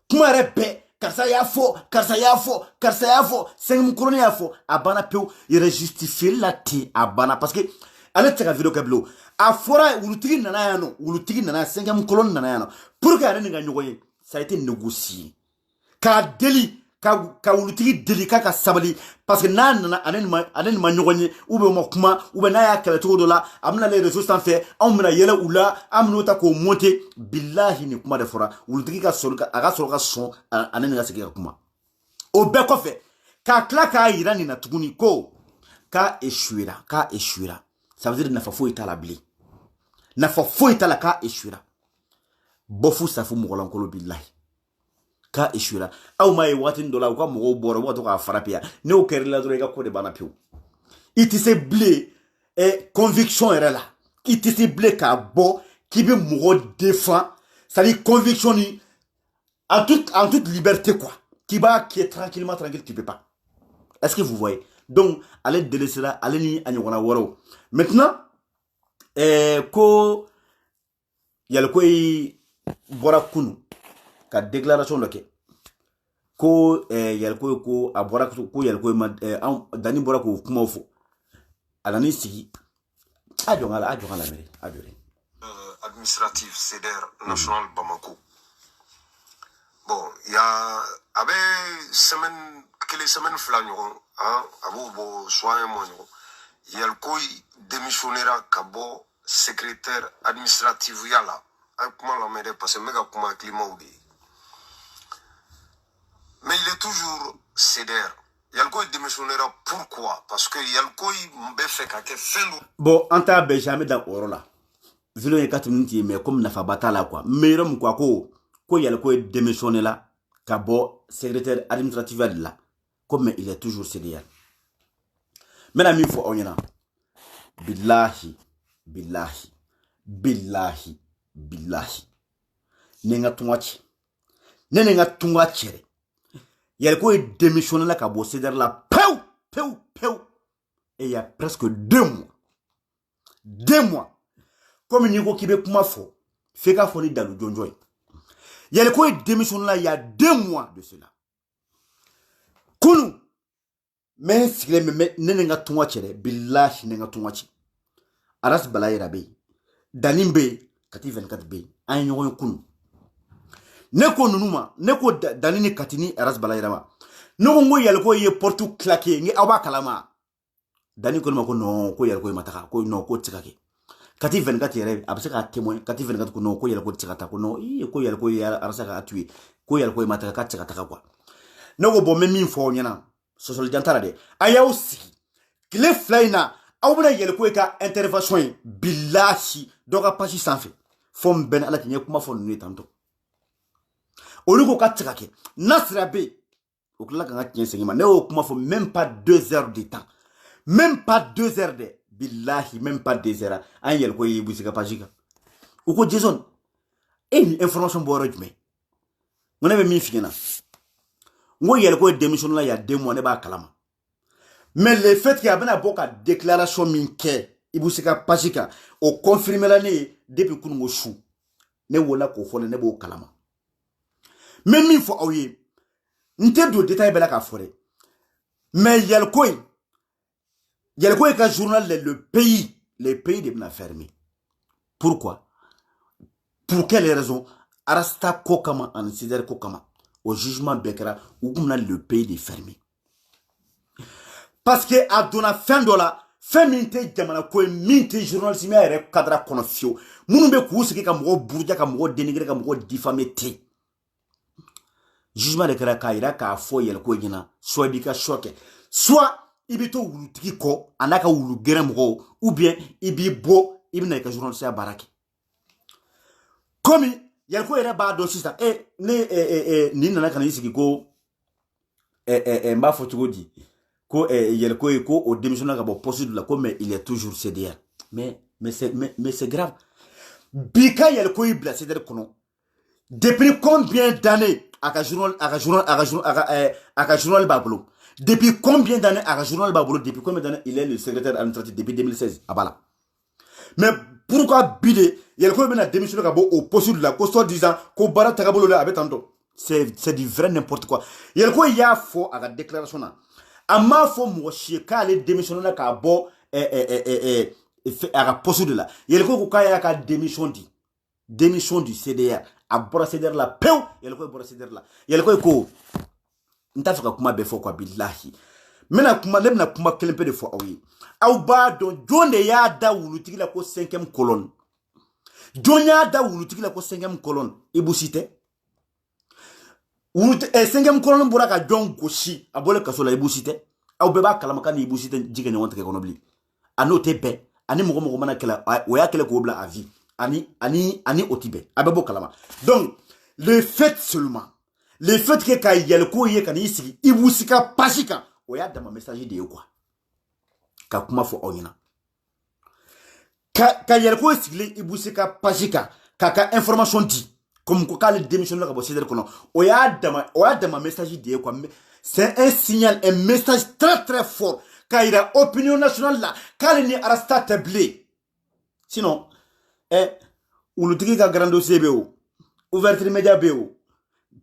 kuma yere be karsa ya fo 5e colonne ya fo abana peu yere justifier la ti abana parce que ale teka video kablo afora wulutigi nana 5e colonne nana yano pour que ale nga nyogoye ça a été négocié ka deli ka wulutigi délicat ka sabali parce que n'a nana aneni ma ɲɔgɔn ou bien ma kuma ou bien n'a y'a kɛlɛ cogo dɔ la a bɛna les réseaux sanfɛ anw bɛna yɛlɛ u la an bɛna ta k'o monter billahi ni kuma de fɔra wulutigi ka sɔrɔ a ka sɔrɔ ka sɔn aneni ka segin ka kuma o bɛɛ kɔfɛ k'a tila k'a yira nin na tuguni ko k'a échouera ça veut dire nafa foyi t'a la bilen nafa foyi t'a la k'a échouera bofu safu mɔgɔlankolo billahi k'a échouera aw ma ye waati dɔ la u ka mɔgɔw bɔra u ka to k'a farape yan n'o kɛr'i la dɔrɔn i ka ko de banna pewu i tɛ se bilen conviction yɛrɛ la i tɛ se bilen k'a bɔ k'i bɛ mɔgɔ défend c'est à dire conviction ni en toute liberté quoi qui b'a kɛ tranquillement tranquille tu peux pas est-ce que vous voyez donc ale délaissera ale ni a ɲɔgɔnna wɛrɛw maintenant ko yalikoyi bɔra kunu ka déclaration dɔ kɛ ko yalikoyi ko a bɔra ko yalikoyi ma Dani bɔra k'o kumaw fɔ a nana i sigi a jɔn a lamɛn a jɔn administratif CDR national Bamako. Bon, il y a avec semaine fila ɲɔgɔn a b'o bɔ soit un mois ɲɔgɔn yalikoyi démissionnera ka bɔ secrétaire administratif ya la a kuma lamɛn dɛ parce que n bɛ ka kuma climat de ye mais il est toujours CDR yalikoyi démissionnera pourquoi parce que yalikoyi bɛ fɛ ka kɛ fɛn dɔ bon an t'a bɛn jamais dans o yɔrɔ la video ye 4 minutes ye mais comme nafaba t'a la quoi mais yɔrɔ min quoi ko yalikoyi démissionnera ka bɔ secrétaire administratif ya de la comme il est toujours CDR n bɛna min fɔ aw ɲɛna billahi ne nga tunga cɛ ne nga tunga cɛ yalikoyi démissionnera ka bɔ CDR la peu et il y a presque 2 mois comme ni ko k'i bɛ kuma fɔ f'e ka fɔ ni dalu jɔnjɔn ye yalikoyi démissionnera il y a 2 mois de cela kunu men sigilen bɛ ne nga tunga cɛ dɛ billahi ne nga tunga cɛ Aras Balayira bɛ yen Dani bɛ yen Kati 24 bɛ yen an ye ɲɔgɔn ye kunu ne ko ninnu ma ne ko Dani ni Kati ni Aras Balayira ma ne ko yalikoyi ye porte claqué nge aw b'a kalama Dani ko ne ma ko non ko yalikoyi ma taga ko non ko tɛ se ka kɛ Kati 24 yɛrɛ a bɛ se k'a témoin Kati 24 ko non ko yalikoyi tɛ se ka taa ko non ko yalikoyi Arasa ka tuer ko yalikoyi ma taga k'a tɛ se ka taga quoi ne ko bon n bɛ min fɔ aw ɲɛna sɔsɔli jan t'a la dɛ a y'aw sigi tile fila in na aw bɛna yalikoyi ka intervention ye billahi dɔ ka page sanfɛ fɔ n bɛn ala k'i ye kuma fɔ ninnu ye tantɔ olu ko k'a tɛ se ka kɛ n'a sera bɛ yen o tilala ka n ka tiɲɛ segin ma ne y'o kuma fɔ même pas 2 heures de temps même pas 2 heures de billahi même pas 2 heures an ye yalikoyi ye busi ka page kan u ko Jason e ni information bɔ yɔrɔ jumɛn n ko ne bɛ min f'i ɲɛna n ko yalikoyi démission la il y a 2 mois ne b'a kalama mais le fait qu'il y a bɛna bɔ ka déclaration min kɛ i b'u se ka page kan o confirmer la ne ye depuis kunungo su ne wolola k'o fɔ ne b'o kalama mais min fɔ aw ye n tɛ don détail bɛɛ la k'a fɔ dɛ mais yalikoyi ka journal le pays de bɛna fermer pourquoi pour quelle raison Arasta ko kama ani CDR ko kama au jugement bɛɛ kɛra u bɛna le pays de fermer parce que a donna fɛn dɔ la fɛn min tɛ jamana ko ye min tɛ journalisme yɛrɛ cadre kɔnɔ fiyewu minnu bɛ k'u sigi ka mɔgɔw buruja ka mɔgɔw dénigrer ka mɔgɔw diffamer ten jugement de kɛra k'a yira k'a fɔ yalikoyi ɲɛna soit i b'i ka choix kɛ soit i bɛ to wulutigi kɔ a n'a ka wulu gɛrɛ mɔgɔw ou bien i b'i bɔ i bɛna i ka journaliste baara kɛ komi yalikoyi yɛrɛ b'a dɔn sisan nin nana ka na i sigi ko n b'a fɔ cogo di ko yalikoyi ko o démissionné ka bɔ poste la ko mais il est toujours CDR mais c'est grave bi ka yalikoyi bila CDR kɔnɔ depuis combien d'années a ka journal b'a bolo depuis combien d'années a ka journal b'a bolo depuis combien d'années il est le secrétaire administratif depuis 2016 a b'a la mais pourquoi bi de yalikoyi bɛna démissionné ka bɔ o poste la ko soit disant ko baara tagabolo la a bɛ tan tɔ c'est du vrai n'importe quoi yalikoyi y'a fɔ a ka déclaration na a m'a fɔ mɔgɔ si ye k'ale démissionné k'a bɔ a ka poste de la yalikoyi ko k'a y'a ka démission du CDR a bɔra CDR la pewu yalikoyi bɔra CDR la yalikoyi ko nta faka kuma be fo kwa billahi mena kuma lebna kuma kelempe de fo awi aw ba don jonde ya da wulutigi la ko 5e colonne jonya da wulutigi la ko 5e colonne ibusite wulute 5e colonne buraka jon goshi abole kasola ibusite aw be ba kalama kan ibusite jige ne wonte ke kono bli anote be ani mogo mana kala o ya kele ko bla avis ani otibe abebo kalama donc le fait seulement le fait que ka yelko ye kan isigi ibusika pasika o ya dama message de quoi ka kuma fo onyina ka yelko isigi ibusika pasika ka information dit comme ko ka le démission la ka bo ceder kono o ya dama message de quoi c'est un signal un message très très fort kaira opinion nationale là kale ni arasta tablé sinon ulutigi ka grand dossier beo ouverture média beo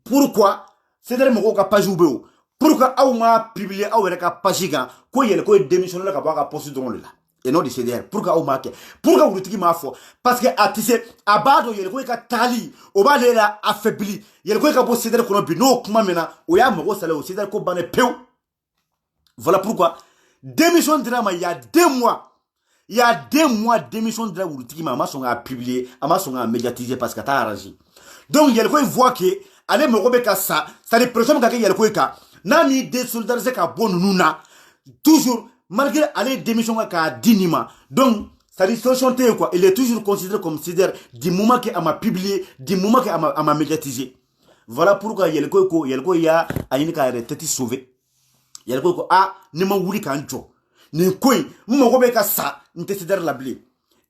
pourquoi c'est dire moko ka page beo pourquoi aw ma publier aw reka page ga ko yele ko démissionner ka ba ka poste don là et non de CDR pourquoi aw ma ke pourquoi ulutigi ma fo parce que atise abado yele ko ka tali o ba le la affaibli yele ko ka bo CDR ko no bi no kuma mena o ya moko sala o CDR ko bané peu voilà pourquoi démission drama il y a 2 mois. Il y a 2 mois démission de la Wouloutiki, ma son a publié, ma son a médiatisé parce qu'elle a arrangé. Donc il y a le quoi il voit que allez me rebecca ça les personnes qui y a le quoi ka nami des soldats c'est ka bon nuna toujours malgré aller démission ka dinima. Donc ça dit solution quoi, il est toujours considéré comme CDR du moment qu'il m'a publié, du moment qu'il m'a médiatisé. Voilà pourquoi il y a le quoi il y a une ka tête sauvée. Il y a ko ni ma wuri kan jo ni koy mo ko be ka sa nte ceder la blé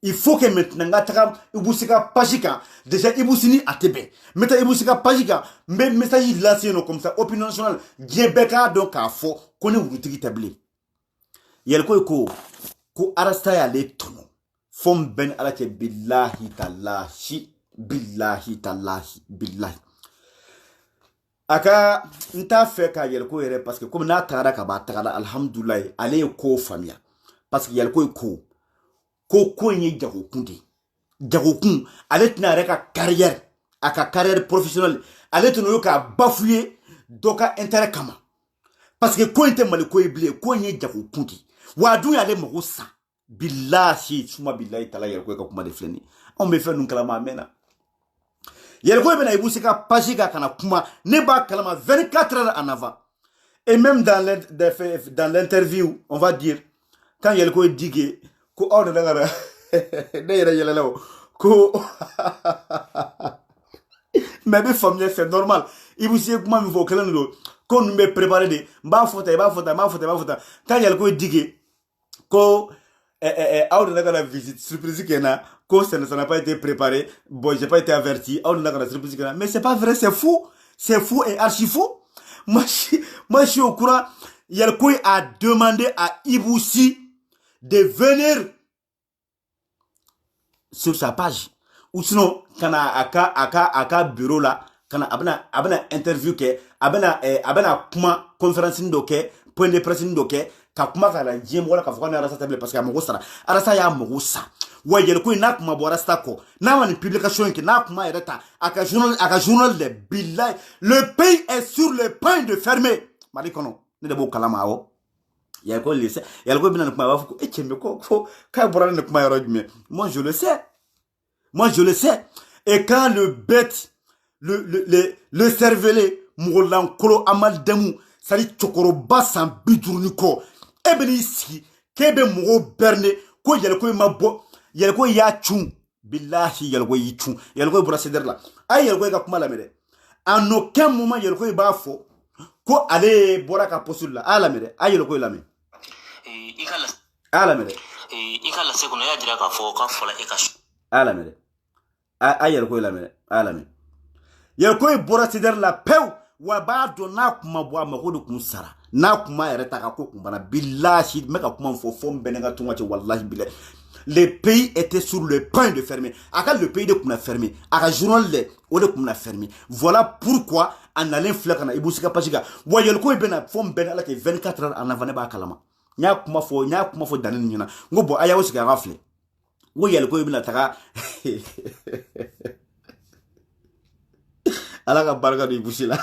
il faut que maintenant ngata ibusika pajika déjà ibusini atebe meta ibusika pajika mbe message la sino comme ça opinion nationale djebeka donc a fo ko ni wuri tigi tablé il y a ko arasta ya le tono fom ben ala ke billahi tallahi aka nta fe ka yel ko yere parce que comme na tara ka ba tara alhamdulillah ale ko famia parce que yel ko nyi jagokun ale tina reka carrière aka carrière professionnelle ale tino ka bafouer doka intérêt kama parce que ko inte mal ko ibli ko nyi jagokundi wadu ya le mo sa billahi suma billahi tala yel ko ka kuma de fleni on me fait nun kala ma mena Yelko bena ibusika pajika kana kuma neba kalama 24 heures en avant. Et même dans l'interview, on va dire quand Yelko dit que oh ndagara deyera yelelo ko mais be famille c'est normal. Ibusika kuma mi fo kala ndo ko numbe préparer de ba fota quand Yelko dit que ko ndagara visite surprise kena ça n'a pas été préparé. Bon, j'ai pas été averti. Mais c'est pas vrai, c'est fou. C'est fou et archi fou. Moi, je suis au courant. Yelkoy a demandé à Iboussi de venir sur sa page. Ou sinon, quand aka bureau là, quand abana interview ke, abana kuma conférence ndoke, point de presse ndoke, ka kuma kala jiem wala ka fokana arasa table parce que amogo sara. Arasa ya amogo sa. Ouais, il y a le coup n'a kuma boira stako. N'a pas une publication qui n'a kuma ereta. Aka journal de billahi. Le pays est sur le point de fermer. Mali kono. Ne de bo kalama o. Il y a quoi laisser. Il y a le coup bina kuma ba fuko. Echembe ko ka boira ne kuma yoro djme. Moi je le sais. Et quand le bête le cervelé moulan kolo amal demu sali chokoro basan bidurni ko. Ebeni iski kebe mougo berne ko yel ko mabo yelko ya chun billahi yelko yi chun yelko bura ceder la ay yelko ka kuma la mede en aucun moment yelko ba fo ko ale bora ka posul la ala mede ay yelko la me ikala ala mede ikala sekono ya dira ka fo ka fola e ka ala mede ay yelko la mede ala me yelko bora ceder la pew wa ba do na kuma bo amagodo kun sara na kuma ereta ka ko kumbana billahi me ka kuma fo benega tunga che wallahi billahi. Les pays étaient sur le point de fermer. Aka le pays de Kouna fermé. Aka journal de Kouna fermé. Voilà pourquoi en allant flakana ibusika pajika. Voyez ko bena fom bena la ke 24 heures en avant ba kalama. Nya kuma fo danen nyina. Ngobo aya wosika rafle. Voyez ko bena taka. Ala ka barka do ibusila.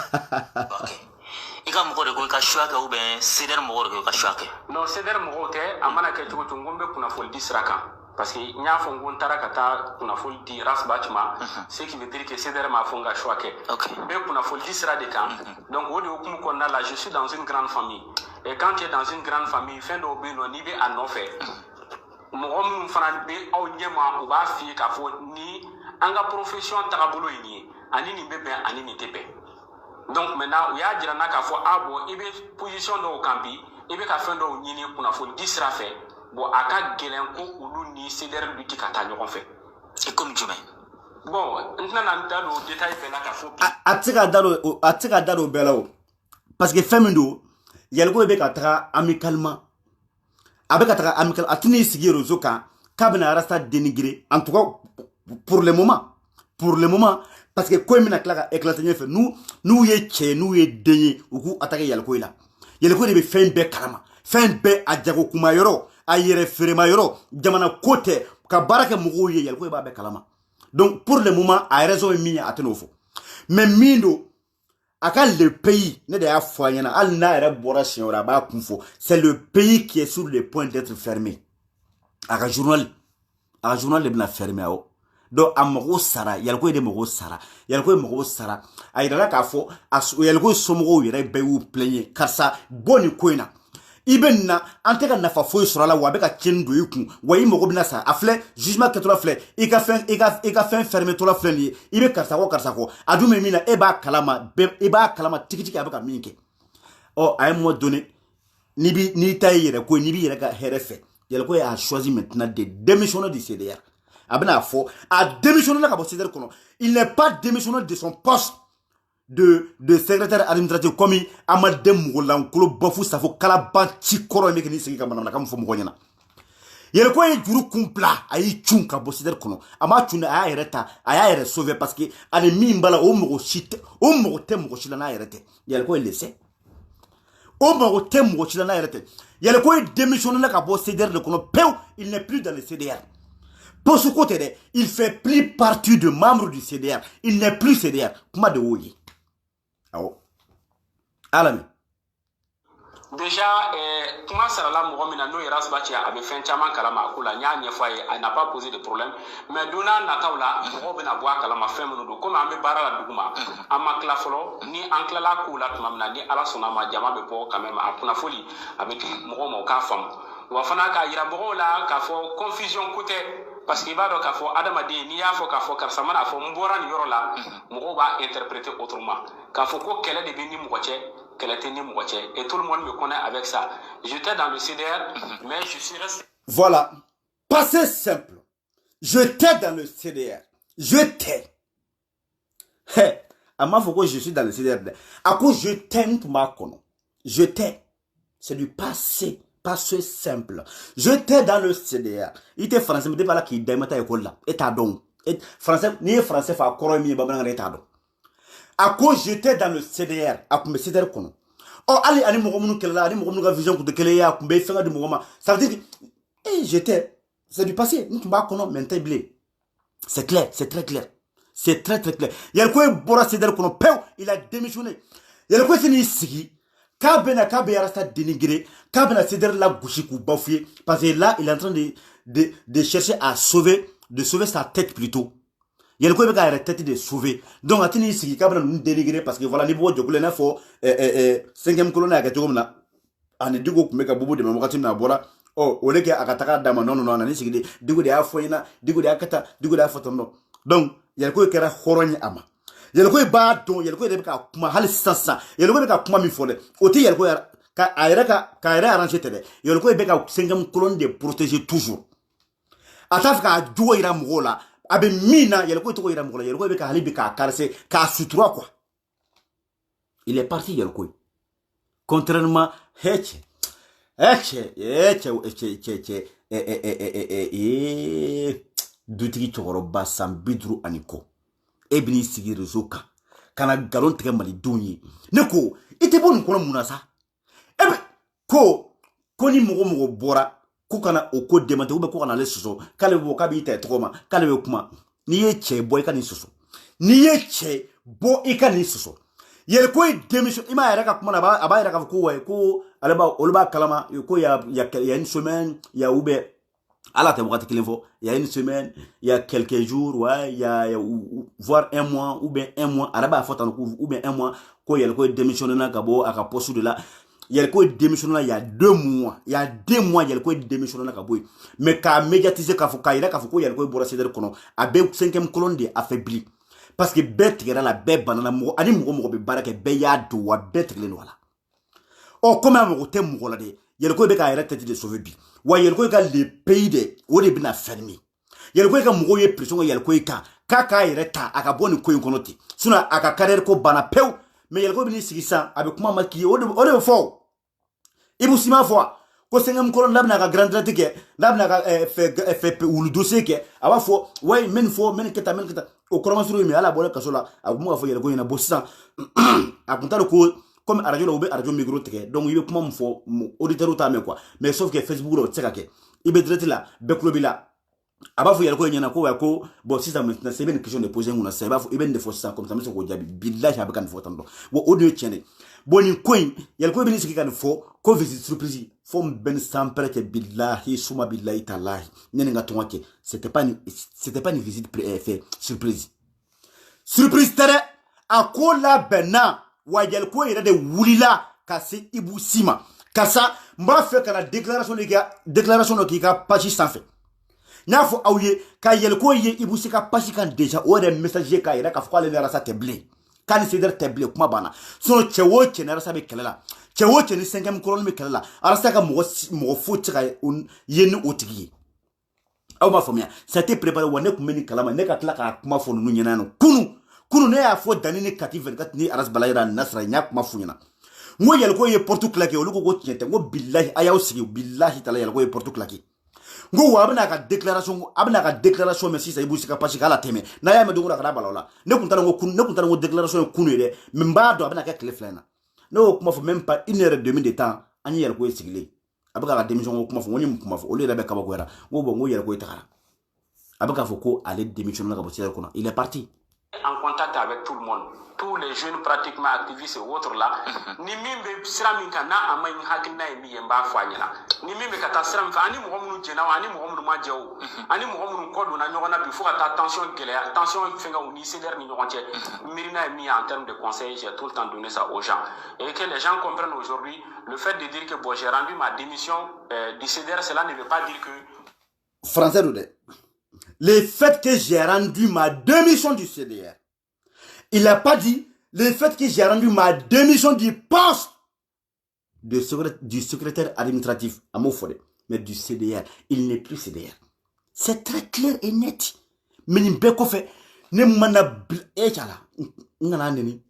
ika mɔgɔ de ko i ka choix kɛ ou bien CDR mɔgɔ de ko i ka choix kɛ. Non CDR mɔgɔw tɛ a mana kɛ cogo cogo n ko n bɛ kunnafoni di sira kan parce que n y'a fɔ n ko n taara ka taa kunnafoni di Rasbach ma ce qui veut dire que CDR m'a fɔ n ka choix kɛ n bɛ kunnafoni di sira de kan donc o de hukumu kɔnɔna la je suis dans une grande famille et quand tu es dans une grande famille fɛn dɔw bɛ yen nɔ n'i bɛ a nɔfɛ mɔgɔ minnu fana bɛ aw ɲɛma u b'a f'i ye k'a fɔ ni an ka profession tagabolo ye nin ye ani nin bɛ bɛn ani nin tɛ bɛn donc maintenant u y'a jira n na k'a fɔ bon i bɛ position dɔw kan bi i bɛ ka fɛn dɔw ɲini kunnafoni di sira fɛ bon a ka gɛlɛn ko olu ni CDR du ti ka taa ɲɔgɔn fɛ et comme jumɛn bon n tɛna n da don détail bɛɛ la k'a fɔ bi a tɛ se ka da don bɛɛ la o parce que fɛn min don Yaliko bɛ ka taga amicalement a bɛ ka taga amical a tɛn'i sigi réseau kan k'a bɛna Rasta dénigrer en tout cas pour le moment parce que ko in bɛna tila ka éclater ɲɛfɛ n'u ye cɛ n'u ye den ye u k'u attaquer Yaliko la Yaliko de bɛ fɛn bɛɛ kalama fɛn bɛɛ a jago kuma yɔrɔ a yɛrɛ feerema yɔrɔ jamana ko tɛ ka baara kɛ mɔgɔw ye Yaliko b'a bɛɛ kalama donc pour le moment a raison ye min ye a tɛn'o fɔ mais min don a ka le pays ne de y'a fɔ a ɲɛna hali n'a yɛrɛ bɔra siɲɛ wɛrɛ a b'a kun fɔ c'est le pays qui est sur le point d'être fermé a ka journal de bɛna fermé awɔ donc a mɔgɔw sara Yaliko de mɔgɔw sara Yaliko ye mɔgɔw sara a yirala k'a fɔ Yaliko somɔgɔw yɛrɛ bɛɛ y'u plaigner karisa bɔ nin ko in na i bɛ na an tɛ ka nafa foyi sɔrɔ a la wa a bɛ ka tiɲɛni don i kun wa i mago bɛna sa a filɛ jugement kɛtɔla filɛ i ka fɛn fermé tɔla filɛ nin ye i bɛ karisa kɔ a dun bɛ min na e b'a kalama tigitigi a bɛ ka min kɛ à un moment donné n'i ta ye yɛrɛ ko n'i b'i yɛrɛ ka hɛrɛ fɛ Yaliko a choisi maintenant de démissionner du CDR a bɛna fɔ a démissionné ka bɔ CDR kɔnɔ il n'est pas démissionné de son poste de secrétaire administratif comme Amade Mougoulankolo Bafou Safo Kalaban Chikoro Mekini Sigi Kamana Kam Fomogona. Yaliko ye juru kumpla ayi chun ka bo CDR kono ama chun a yereta aya sauver parce que ale mimbala o mogo shite o mogo te mogo shila na yerete Yaliko laissé o mogo te mogo shila na yerete Yaliko démissionné ka bo CDR de kono peu il n'est plus dans le CDR. Pour ce côté, il fait plus partie de membre du CDR. Il n'est plus CDR. Comment de ouïe? Alami. Déjà, comment ça la mɔgɔ min na n'o ye Rasbach ye a bɛ fɛn caman kalama a ko la n y'a ɲɛfɔ a ye a n'a pas posé de problème mais don n'a nataw la mɔgɔw bɛna bɔ a kalama fɛn minnu don komi an bɛ baara la dugu ma an ma tila fɔlɔ ni an tilala kow la tuma min na ni Ala sɔnna ma jama bɛ bɔ quand même a kunnafoni a bɛ di mɔgɔw ma u k'a faamu wa fana k'a yira mɔgɔw la k'a fɔ confusion ko tɛ parce que i b'a dɔn k'a fɔ adamaden n'i y'a fɔ k'a fɔ karisa mana fɔ n bɔra nin yɔrɔ la mɔgɔw b'a interpréter autrement k'a fɔ ko kɛlɛ de bɛ ni mɔgɔ cɛ kɛlɛ tɛ ni mɔgɔ cɛ et tout le monde me connaît avec ça j'étais dans le CDR mais je suis resté voilà passé simple j'étais dans le CDR j'étais a m'a fɔ ko je suis dans le CDR a ko j'étais ntuma kɔnɔ j'étais c'est du passé simple. J'étais dans le CDR. Il était français, mais pas là qui démata école là. Et t'as donc. Français, ni français, fa koro mi babana et t'as donc. À cause j'étais dans le CDR, à kumbe CDR kono. Oh, allez, allez, mon kela, allez, mon vision de kelea, kumbe fenga du mouvement. Ça veut dire que, j'étais. C'est du passé. Nous, tu m'as kono, maintenant, blé. C'est clair, c'est très clair. C'est très clair. Il y a le quoi, Bora CDR kono, il a démissionné. Il y a le quoi, c'est ici. Kabena Rasta dénigré, Kabena CDR la Gouchikou bafoué, parce que là, il est en train de chercher à sauver sa tête plutôt. Il y a le quoi la tête de sauver. Donc, attendez ici, Kabena nous dénigré, parce que voilà, les beaux de Goulena fo, 5e colonne à Gatomna, en éduco, meka bobo de Mamokatina Bora, oh, au lieu qu'à Kataka Dama, non, on a dit, Digo de Afoina, Digo de Akata, Digo de Afotono. Donc, il y a le quoi qui era Horogne Ama. Yaliko ba don yaliko de ka kuma hal sansa yaliko be ka kuma mi fole oti yaliko ka ayra ka arranger tede yaliko be ka 5e colonne de protéger toujours atafika juwo ira mugola abe mina yaliko to ira mugola yaliko be ka halibi ka karse ka sutura quoi il est parti yaliko contrairement dutigi chokoro basam bidru aniko ebini sigi réseau kan kana galon tigɛ malidenw ye ne ko i tɛ bɔ nin kɔnɔ mun na sa ebe ko ni mɔgɔ bɔra ko kana o ko démentir ou bien ko kana ale sɔsɔ k'ale bɛ bɔ k'a b'i ta tɔgɔ ma k'ale bɛ kuma n'i ye cɛ bɔ i ka nin sɔsɔ n'i ye cɛ bɔ i ka nin sɔsɔ yel ko démission ima yɛrɛ ka kuma na a b'a yɛrɛ k'a fɔ ko ouais ko ale b'a olu b'a kalama ko y a une semaine il y a ala tɛ wagati kelen fɔ il y a une semaine il y a quelques jours ouais il y a voire un mois ou bien un mois ale b'a fɔ tan ou bien un mois ko yel ko démissionné na ka bɔ a ka poste de la yel ko démissionné na il y a 2 mois yel ko démissionné na ka bɔ mais k'a médiatiser k'a fɔ k'a yɛrɛ k'a fɔ ko yel ko bɔra CDR kɔnɔ a bɛ 5e colonne de affaibli parce que bɛɛ tigɛra la bɛɛ banana mɔgɔ ani mɔgɔ bɛ baara kɛ bɛɛ y'a don wa bɛɛ tigɛlen don a la comme a mɔgɔ tɛ mɔgɔ la de yɛrɛ ko bɛ k'a yɛrɛ tête de sauver bi wa yɛrɛ ko ka le pays de o de bɛna fermer yɛrɛ ko ka mɔgɔw ye pression kɛ yɛrɛ ko kan k'a k'a yɛrɛ ta a ka bɔ nin ko in kɔnɔ ten sinon a ka carrière ko banna pewu mais yɛrɛ ko bɛ n'i sigi sisan a bɛ kuma ma k'i ye o de bɛ fɔ Ibou Sima fɔ ko 5e colonne n'a bɛna ka grand traite kɛ n'a bɛna ka fɛ wulu dossier kɛ a b'a fɔ ouais mɛ nin fɔ mɛ nin kɛ tan o kɔrɔmasuru ye min ala bɔra kaso la a kun bɛ ka fɔ yɛrɛ ko ɲɛna bon sisan a kun t'a dɔn ko comme radio la u bɛ radio micro tigɛ donc i bɛ kuma min fɔ auditeur t'a mɛn quoi mais sauf que Facebook la o tɛ se ka kɛ i bɛ direct la bɛɛ tulo b'i la a b'a fɔ yɛrɛ ko ɲɛna ko ko bon sisan maintenant c'est une question de poser kunna sisan i b'a fɔ i bɛ nin de fɔ sisan comme ça n bɛ se k'o jaabi bilahi a bɛ ka nin fɔ tan dɔn bon o de ye tiɲɛ de bon nin ko in yɛrɛ ko i bɛ nin sigi ka nin fɔ ko visite surprise fo n bɛ nin sanpɛrɛ kɛ bilahi suma bilahi talahi ne ni n ka tɔngɔ kɛ c'était pas une visite surprise tɛ dɛ a ko labɛnna wa yɛrɛ ko yɛrɛ de wulila ka se Ibou Sima karisa n b'a fɛ ka na déclaration dɔ k'i ka page sanfɛ n y'a fɔ aw ye ka yɛlɛ ko ye Ibou Sima ka page kan déjà o yɛrɛ message ye k'a yɛrɛ k'a fɔ k'ale ni Arasa tɛ bilen k'a ni CDR tɛ bilen kuma banna sinon cɛ o cɛ ni Arasa bɛ kɛlɛ la cɛ o cɛ ni 5e colonne bɛ kɛlɛ la Arasa ka mɔgɔ foyi tɛ se ka ye ni o tigi ye aw m'a faamuya ça t'est préparé wa ne tun bɛ nin kalama ne ka tila k'a kuma fɔ ninnu ɲɛna yan nɔ kunu ne y'a fɔ Dani ni Kati 24 ni Aras Balayira ni Nasra n y'a kuma f'u ɲɛna n ko yɛlɛ ko ye porte claqué olu ko tiɲɛ tɛ n ko bilahi a y'aw sigi bilahi tala yɛlɛ ko ye porte claqué n ko wa a bɛna ka déclaration mɛn sisan Ibou Sima parce que ala tɛmɛ n'a y'a mɛn don o don a kana bala o la ne kun t'a dɔn ko déclaration ye kunu ye dɛ mais n b'a dɔn a bɛna kɛ tile 2 in na ne y'o kuma fɔ même pas 1 heure et demie de temps an ye yɛlɛ ko ye sigilen a bɛ k'a ka démission ko kuma fɔ n ko n ye mun kuma fɔ olu yɛrɛ bɛ kabakoyara n ko bon n ko yɛlɛ ko ye tagara a bɛ k'a fɔ ko ale démissionné ka bɔ CDR kɔnɔ il est parti en contact avec tout le monde, tous les jeunes pratiquement activistes et autres là, ni min be sira min kan na ama yin hakina e mi yemba fa nyina ni min be kata sira min fa ani mo munu jena ani mo munu ma jewo ani mo munu ko do na nyogona bi fo kata tension fenga ni CDR ni nyogonche mirina e mi en termes de conseils j'ai tout le temps donné ça aux gens et que les gens comprennent aujourd'hui le fait de dire que bon j'ai rendu ma démission du CDR cela ne veut pas dire que français de le fait que j'ai rendu ma démission du CDR. Il n'a pas dit le fait que j'ai rendu ma démission du poste du secrétaire administratif à Mofode, mais du CDR. Il n'est plus CDR. C'est très clair et net. Mais il n'y a pas fait. Ne mana echala ngana neni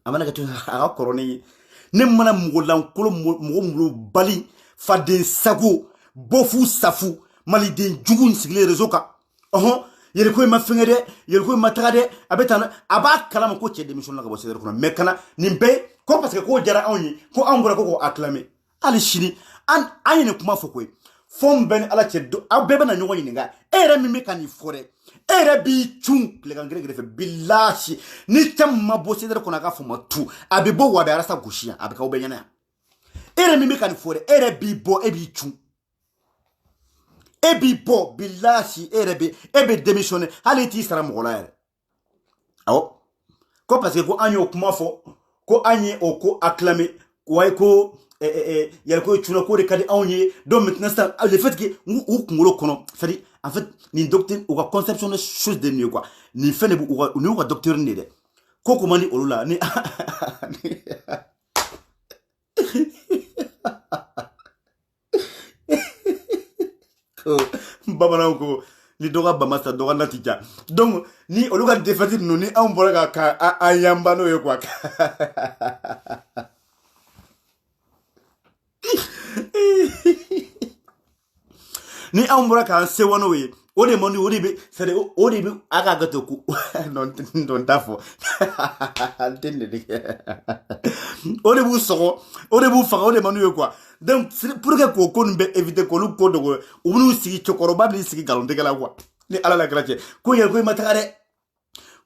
amana ka tun aga korone ne mana mugolan kolo mugo bali faden sago bofu safu mali den jugun sigle réseau ka yɛrɛ ko ma fɛngɛ dɛ yɛrɛ ko ma taga dɛ a bɛ tan a b'a kalama ko cɛ démission na ka bɔ CDR kɔnɔ mais kana nin bɛɛ ko parce que ko jara anw ye ko anw bɔra ko k'o acclamer hali sini an ye nin kuma fɔ koyi fɔ n bɛ ni ala cɛ aw bɛɛ bɛna ɲɔgɔn ɲininka e yɛrɛ min bɛ ka nin fɔ dɛ e yɛrɛ b'i cun tilekan gɛrɛ gɛrɛfɛ bilahi ni cɛ min ma bɔ CDR kɔnɔ a ka fɔ ma tu a bɛ bɔ wa a bɛ Arasa gosi yan a bɛ k'aw bɛɛ ɲɛna yan e yɛrɛ min bɛ ka nin fɔ dɛ e yɛrɛ b'i bɔ e b'i cun e b'i bɔ bilahi e bɛ démissionné hali t'i sara mɔgɔ la yɛrɛ awɔ ko parce que ko an y'o kuma fɔ ko an ye o ko acclamé wayi ko yɛrɛ ko cunna ko de ka di anw ye donc maintenant ça le fait que u kunkolo kɔnɔ c'est-à-dire en fait nin doctrine u ka conception de chose de nin ye quoi nin fɛn de b'u ka doctrine de dɛ ko ko man di olu la ni bamananw ko ni dɔgɔ bamasa dɔgɔ nati ja donc ni olu ka défaite ninnu ni anw bɔra ka an yanba n'o ye quoi ni anw bɔra k'an sewa n'o ye o de man di o de bɛ c'est o de bɛ a ka gato ko non t'a fɔ n tɛ nin de kɛ o de b'u sɔgɔ o de b'u faga o de man d'u ye quoi donc pour que k'o ko nin bɛ éviter k'olu ko dogo u b'u sigi cɛkɔrɔba b'i sigi nkalontigɛ la quoi ni ala la kɛra cɛ ko yɛrɛ ko i ma taga dɛ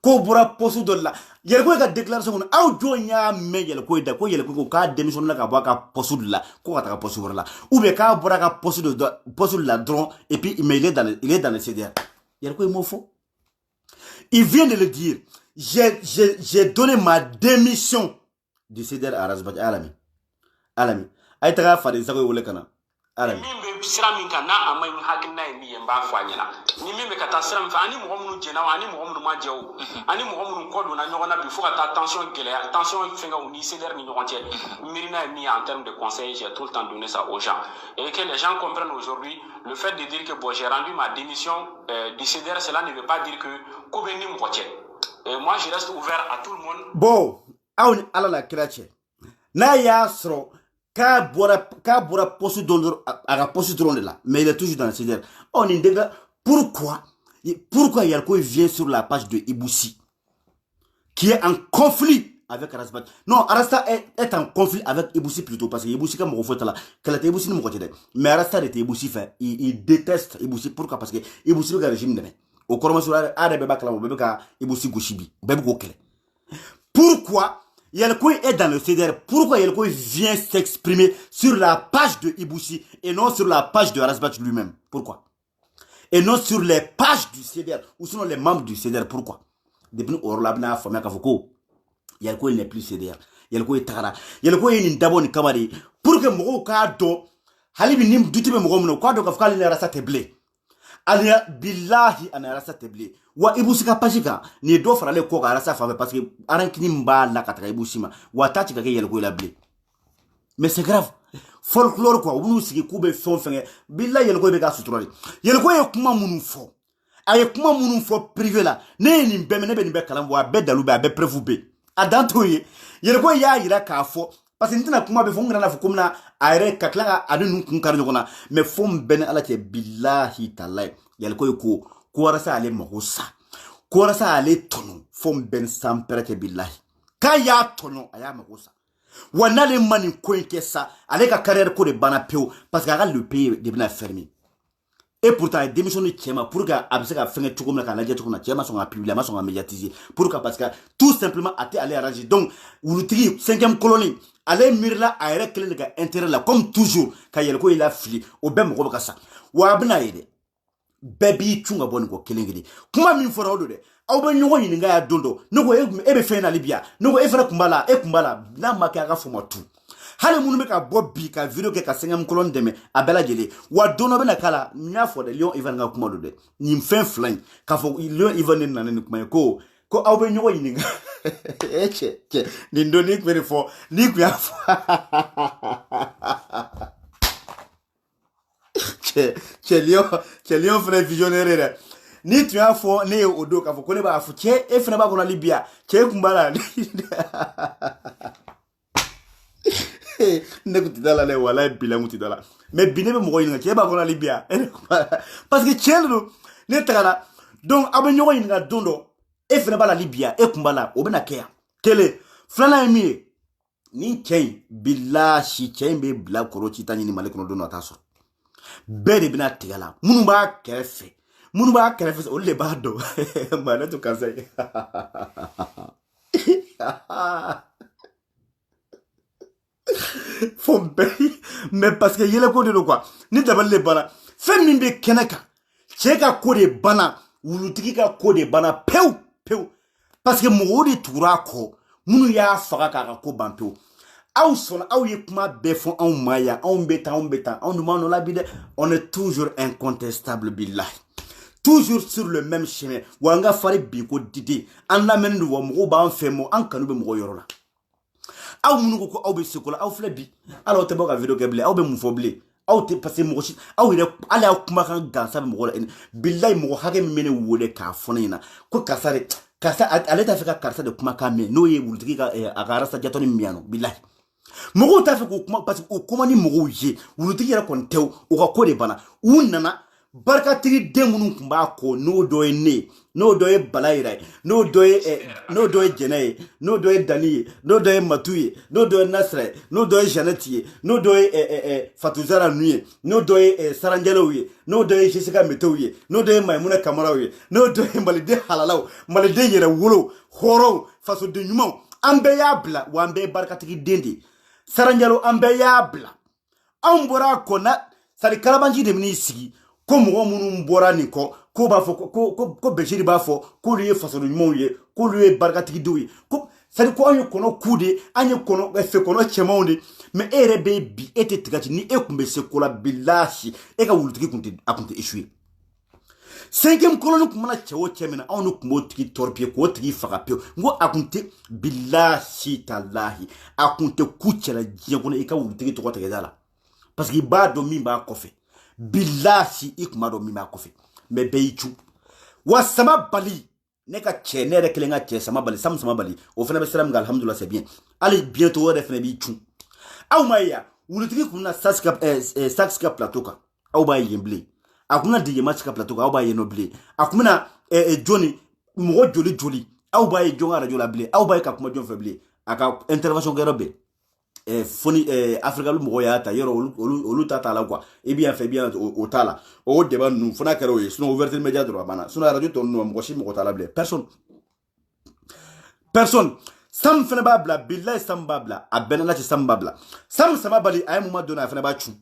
ko bora poste de la yel ko ka déclaration on aw jo nya me yel ko da ko yel ko ka démission la ka ba ka poste de la ko ka ta poste la ou bien ka bora ka poste de la dron et puis il est dans le CDR yel ko mo fo il vient de le dire j'ai donné ma démission du CDR à Rasbach alami ay ta fa de zago wole kana alami mimbe sira min kan na amay hakina ni yamba fanyana ni mimbe kata sira mfa ani mo munu jena ani mo munu ma jew ani mo munu ko do na nyogona bi fo kata tension fenga ni CDR ni nyogontie mirina ni en termes de conseil j'ai tout le temps donné ça aux gens et que les gens comprennent aujourd'hui le fait de dire que bon j'ai rendu ma démission du CDR cela ne veut pas dire que ko be ni mo moi je reste ouvert à tout le monde bon awni ala la krache na ya sro ka bora poste d'honneur à la poste de là mais il est toujours dans le CDR on est pourquoi il y a quoi vient sur la page de Iboussi qui est en conflit avec Rasbat non Arasta est en conflit avec Iboussi plutôt parce que Iboussi comme on fait là qu'elle était Iboussi ne côté mais Arasta était Iboussi fait il déteste Iboussi pourquoi parce que Iboussi le régime de au corps sur arabe bakla bebe ka Iboussi goshibi bebe ko kele pourquoi Yelkoy est dans le CDR. Pourquoi Yelkoy vient s'exprimer sur la page de Iboussi et non sur la page de Rasbach lui-même? Pourquoi? Et non sur les pages du CDR ou sinon les membres du CDR. Pourquoi? Depuis Orlabna Famia Kavoko, Yelkoy n'est plus CDR. Yelkoy Tara. Yelkoy est une dabon kamari. Pour que Moro Kado, Halibi Nim Dutime Moromo, Kado Kafkali Rasa Teble. Alia billahi ana rasa teble wa Iboussi ka pajika ni do farale ko ga rasa fa parce que arankini mba la kataka Iboussi ma wa tati ka yel ko la blé mais c'est grave folklore quoi wonu sigi kube fon fenge billahi yel ko be ga suturali yel ko e kuma munu fo ay kuma munu fo privé la ne ni be ne be kalam wa be dalu be preuve be adantoye yel ko ya yira ka fo parce que ntina kuma be fo ngana fo kumna ayre kakla adu nun kun kar nyogona mais fom ben ala te billahi talay yel ko rasa ale mohusa ko rasa ale tono fom ben samperete billahi kaya tono aya mohusa wana le mani ko nkesa ale ka carrière ko de bana peo parce que le pays de bina fermé et pourtant démission de Tchema pour que abse ka fenge tuko na kana jeto na Tchema son a publié ma son a médiatisé pour que parce que tout simplement a été allé arranger donc Wulutigi 5e colonie allez mirla ayre kele ga intérêt là comme toujours ka yel ko il a fili au bem ko ka sa wa bna yede bebi chunga boni ko kelengeli kuma min fora odo de aw be nyogo yin nga ya dondo nugo e be fe na libia nugo e fera kumbala na maka ga foma tu hale munu be ka bobbi ka video ke ka 5e colonne deme abela jele wa dono be na kala nya fo de lion even nga kuma do de nim fin flan ka fo lion even na ne kuma ko aw be nyogo yin nga eche ni ndoni kwere fo ni ku ya Lion frère visionnaire ni tu as fo ne odo ka fo ko ne ba fu che e fena ba ko na libia che kumbala ne kuti dala le wala bila muti dala mais bine be mo ko yin che ba ko na libia parce que chelo ne tagala donc abe nyogo yin ga dondo e fena ba la libia e kumbala obena kea tele flana mi ni kei billahi chembe bla korochi tani ni male kono dono ataso bede bina tigala munu ba kerefe o le bado mala to kaze font mais parce que yele ko de quoi ni dabal le bana fait mimbe kenaka cheka ko de bana Wulutigi ka ko de bana peu parce que mo de tura ko munu ya faga ka ko banto aw son aw ye kuma be fon aw maya aw beta aw no la bide on est toujours incontestable billahi toujours sur le même chemin wanga fari bi ko didi an la men wo mo ba an femo an kanu be mo yoro la aw munu ko aw be sekola aw fle bi alors te boka video keble aw be mu foble aw te passer mo shi aw ire ala aw kuma kan gansa be mo la billahi mo hage me ne wole ka fonina ko kasare kasa aleta fika karsa de kuma kame no ye Wulutigi ka agara sa jatoni miano billahi mogo ta fe ko kuma parce que o kuma ni mogo ye Wulutigi yara kon tew o ka ko de bana u nana barkatigi den minnu kun b'a kɔ n'o dɔ ye ne n'o dɔ ye bala yɛrɛ n'o dɔ ye jɛnɛ ye n'o dɔ ye dani ye n'o dɔ ye matu ye n'o dɔ ye nasira ye n'o dɔ ye janɛti ye n'o dɔ ye fatuzara nu ye n'o dɔ ye saranjɛlew ye n'o dɔ ye jessica metew ye n'o dɔ ye maimuna kamaraw ye n'o dɔ ye maliden halalaw maliden yɛrɛ wolo hɔrɔnw fasoden ɲumanw an bɛɛ y'a bila wa an bɛɛ ye barikatigi den de saranjɛlew an bɛɛ y'a bila anw bɔra a kɔ na sari kalabanci de bɛn'i sigi ko mɔgɔ minnu bɔra nin kɔ ko b'a fɔ ko Bɛsiri b'a fɔ k'olu ye fasoden ɲumanw ye k'olu ye barikatigidenw ye ko sari ko an ye kɔnɔ ku de an ye fɛ kɔnɔ cɛmanw de mais e yɛrɛ bɛ bi e tɛ tigati ni e kun bɛ se ko la bilahi e ka wulutigi kun tɛ échoué 5e colonne kun mana cɛ o cɛ min na anw de kun b'o tigi torpiller k'o tigi faga pewu n ko a kun tɛ bilahi talahi a kun tɛ ku cɛla diɲɛ kɔnɔ i ka wulutigi tɔgɔ tigɛda la parce que i b'a dɔn min b'a kɔfɛ bilahi i kun b'a dɔn min b'a kɔfɛ mais bɛɛ y'i cu wa sama bali ne ka cɛ ne yɛrɛ kelen ka cɛ sama bali sama bali o fana bɛ sira min kan alhamdulillah c'est bien hali bientôt o yɛrɛ fana b'i cu aw ma ye yan wulutigi kun na sax ka plateau kan aw b'a ye yen bilen a kun na DJ Match ka plateau kan aw b'a ye nɔ bilen a kun bɛna jɔnni mɔgɔ joli aw b'a ye jɔn ka radio la bilen aw b'a ye ka kuma jɔn fɛ bilen a ka intervention kɛyɔrɔ bɛɛ foni Afrika mɔgɔ y'a ta yɔrɔ olu ta la quoi et bien fait bien o ta la o débat nu fona kɛra o ye sinon ouverture média dɔrɔn a banna sinon radio tɔ ninnu mɔgɔ si mɔgɔ t'a la bilen personne Sam fana b'a bila billahi Sam b'a bila a bɛnna n'a cɛ Sam b'a bila Sam sama bali a ye moment donné a fana b'a cu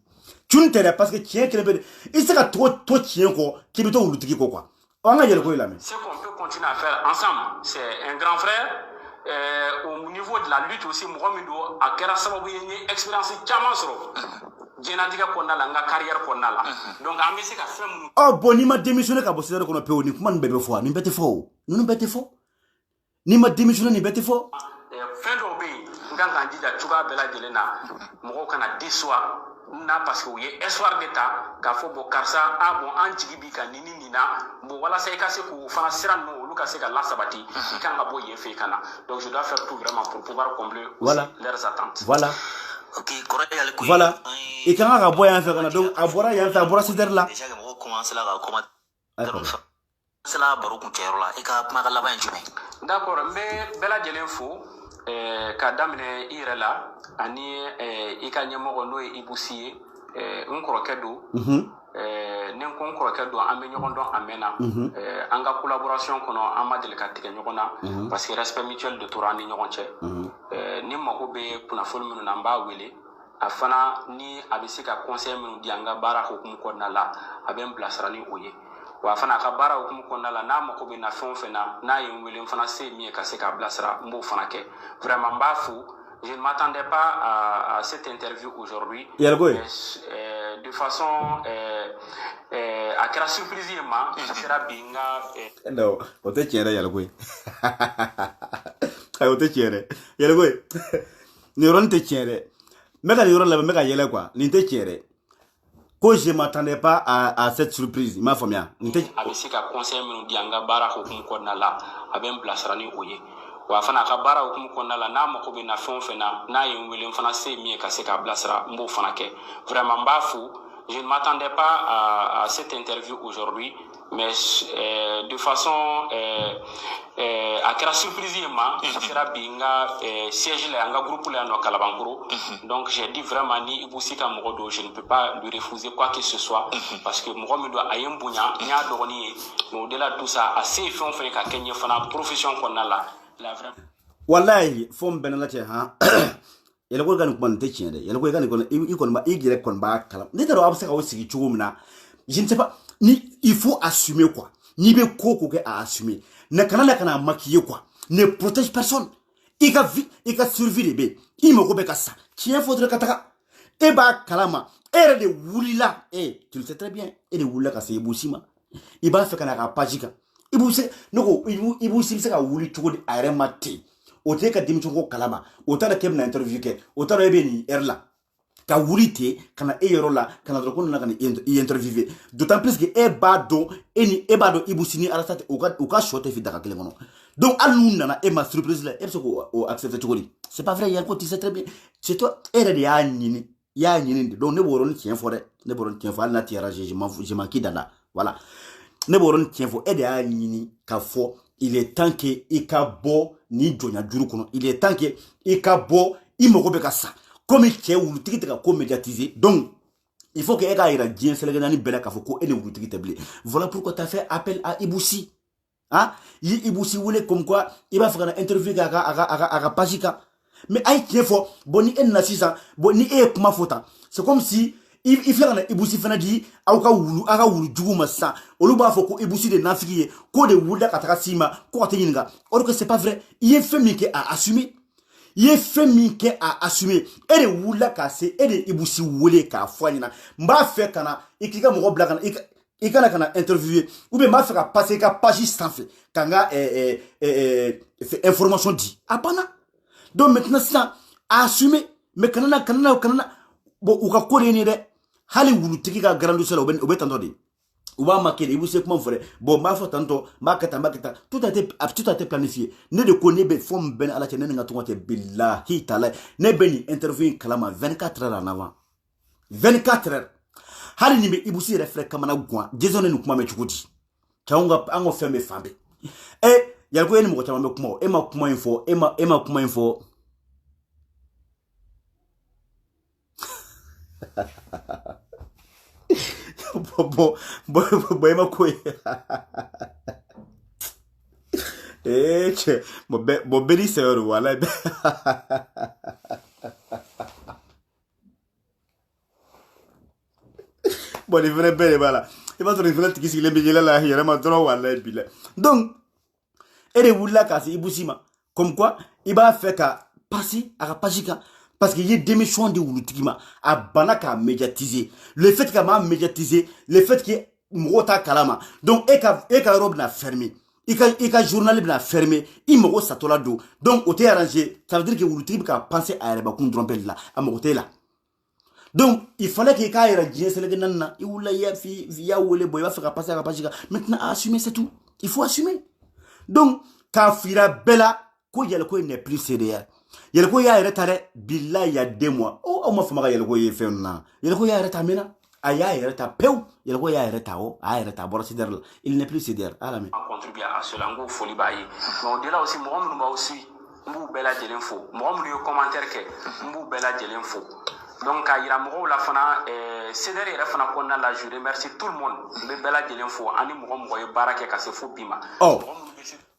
tɛ dɛ parce que tiɲɛ kelen bɛ i se ka to tiɲɛ kɔ k'i bɛ to wulutigi kɔ quoi an ka yɛlɛ ko in lamɛn. Ce qu'on peut continuer à faire ensemble, c'est un grand frère. Au niveau de la lutte aussi, mɔgɔ min don a kɛra sababu ye n ye expérience caman sɔrɔ diɲɛlatigɛ kɔnɔna la n ka carrière kɔnɔna la donc an bɛ se ka fɛn minnu. Bon n'i ma démissionné ka bɔ CDR kɔnɔ pewu nin kuma nin bɛɛ bɛ fɔ nin bɛɛ tɛ fɔ o ninnu bɛɛ tɛ fɔ n'i ma démissionné nin bɛɛ tɛ fɔ. Fɛn dɔw bɛ yen n kan k'an jija cogoya bɛɛ lajɛlen na mɔgɔw kana déçoir na parce que u ye espoir de ta k'a fɔ bon karisa bon an jigi bi ka nin na bon walasa i ka se k'u fana sira ninnu olu ka se ka lasabati i kan ka bɔ yen fɛ i ka na donc je dois faire tout vraiment pour pouvoir combler leurs attentes. Voilà. Ok, kɔrɔ y'ale ko ye. Voilà. I kan ka bɔ yan fɛ ka na donc a bɔra yan fɛ a bɔra CDR la. Déjà que mɔgɔw commencé la ka commentaire sela baro kun kɛyɔrɔ la i ka kumakan laban ye jumɛn? D'accord n bɛ bɛɛ lajɛlen fo ka daminɛ i yɛrɛ la ani i ka ɲɛmɔgɔ n'o ye Ibou Sy ye n kɔrɔkɛ don ni n ko n kɔrɔkɛ don an bɛ ɲɔgɔn dɔn a mɛnna an ka collaboration kɔnɔ an ma deli ka tigɛ ɲɔgɔn na parce que respect mutuel de tora an ni ɲɔgɔn cɛ ni mago bɛ kunnafoni minnu na n b'a wele a fana ni a bɛ se ka conseil minnu di an ka baara hukumu kɔnɔna la a bɛ n bilasira ni o ye wa fana a ka baara hukumu kɔnɔna la n'a mago bɛ na fɛn o fɛn na n'a ye n wele n fana se min ye ka se k'a bilasira n b'o fana kɛ vraiment n b'a fo. Je ne m'attendais pas à cette interview aujourd'hui. De façon à kɛra surprise ye ma a sera bi n ka. Non o tɛ tiɲɛ dɛ Yalgoye ayi o tɛ tiɲɛ dɛ Yalgoye nin yɔrɔnin tɛ tiɲɛ dɛ n bɛ ka nin yɔrɔ labɛn n bɛ ka yɛlɛ quoi nin tɛ tiɲɛ dɛ ko je m'attendais pas à cette surprise i m'a faamuya. A bɛ se ka conseil minnu di an ka baara hukumu kɔnɔna la a bɛ n bilasira ni o ye. Wa fana a ka baara hukumu kɔnɔna la n'a mago bɛ na fɛn o fɛn na n'a ye n wele n fana se min ye ka se k'a bilasira n b'o fana kɛ vraiment n b'a fo. Je ne m'attendais pas à cette interview aujourd'hui mais de façon a kɛra surprise ye ma a sera bi n ka siège la an ka groupe la yan nɔ Kalabankoro donc j'ai dit vraiment ni Ibou Sy ka mɔgɔ don je ne peux pas lui refuser quoi que ce soit parce que mɔgɔ min don a ye n bonya n y'a dɔgɔnin ye mais au-delà de tout ça a se ye fɛn o fɛn ye ka kɛ n ye fana profession kɔnɔna la. Wallahi fo n bɛnna la cɛ han Yalgoye ka nin kuma nin tɛ tiɲɛ dɛ Yalgoye ka nin kɔni i yɛrɛ kɔni b'a kalan ne t'a dɔn a bɛ se ka o sigi cogo min na je ne sais pas ni il faut assumer quoi n'i bɛ ko kɛ a assumer ne kana la kana maquiller quoi ne protège personne i ka vie i ka survie de bɛ i mago bɛ ka sa tiɲɛ fɔ dɔrɔn ka taga e b'a kalama e yɛrɛ de wulila tu le sais très bien e de wulila ka se Ibou Sy ma i b'a fɛ ka na a ka page kan Ibou Sy ne ko Ibou Sy bɛ se ka wuli cogo di a yɛrɛ ma ten o tɛ ka denmisɛn ko kalama o t'a dɔn k'e bɛna interview kɛ o t'a dɔn e bɛ nin heure la ka wuli ten ka na e yɔrɔ la ka na dɔrɔn ko nana ka i interviewer d'autant plus que e b'a dɔn e b'a dɔn Ibou Sy ni Alassane u ka sɔ tɛ fi daga kelen kɔnɔ donc hali n'u nana e ma surprise la e bɛ se k'o accepter cogo di c'est pas vrai Yalgoye tu sais très bien c'est toi e yɛrɛ de y'a ɲini de donc ne b'o yɔrɔnin tiɲɛ fɔ dɛ ne b'o yɔrɔnin tiɲɛ fɔ hali n'a tiyara je m'en kii da la voilà ne boron tienfo e de a nini ka fo il est temps que ikabo ni jonya juru kono il est temps que ikabo imogo be ka sa comme tche wulu tiki ka ko médiatiser donc il faut que ega ira dien selegana ni bela ka fo ko ene wulu tiki teble voilà pourquoi tu as fait appel à Iboussi hein Iboussi voulait comme quoi il va faire une interview aga pagika mais ay tienfo boni en na 600 boni e kuma fota c'est comme si il fait que Iboussi fana di aga wulu juguma sa oluba fo ko Iboussi de nafiye ko de wulda kataka sima ko ateninga or que c'est pas vrai il est fait que à assumer il est fait que à assumer et de wulda kase et de Iboussi wole ka fwanyina mba fait kana ikika mo blaka ikana kana interviewer ou bien mba fait ka passer ka page sans fait kanga information dit apana donc maintenant ça à assumer mais kanana bo uka kore ni de hali wulu tiki ka garandu sala obe tanto de uba makede Iboussi comment faire bon ma fa tanto makata tout a été planifié ne de connaît be forme ben ala tene nga tongote billahi taala ne beni interview kalama 24 heures en avant 24 heures hali ni be Iboussi reflect kamana gwa jezone ni kuma me chukudi chaunga ango fembe fambe yalko yeni mo chama me kuma ema kuma info bo ema koy che bo beli sero wala bon il venait belle voilà il va se révéler qui s'il est bien là il y a ma droit wala bila donc et wula kasi Iboussi ma comme quoi il va faire ka passer à pagika parce qu'il y a des démission de Wulutigima à Banaka médiatiser. Le fait qu'il m'a médiatisé, le fait qu'il m'ota kalama. Donc, eka robe n'a fermé. Eka journal n'a fermé. Il m'a satola do. Donc, au t'est arrangé. Ça veut dire que Wulutigima a pensé à Erebakoun Drompel là, à Mokoté là. Donc, il fallait qu'il y ait un djinn, c'est le gars, il voulait y avoir via où les boys va faire passer à la page. Maintenant, assumer, c'est tout. Il faut assumer. Donc, quand Fira Bella, quoi y a le quoi n'est plus sérieux. Yelko ya retare billa ya 2 mois o ma fama yelko ye fenna yelko ya reta mena aya reta peu yelko ya reta o a reta bor sider il n'est plus sider ala mi contribuer à cela ngo foli baye mais au delà aussi mo munu ba aussi mbu bela jelen fo mo munu yo commentaire ke mbu bela jelen fo donc ayira mo la fana sider yere fana ko na la je remercie tout le monde be bela jelen fo ani mo yo barake ka se fo bima oh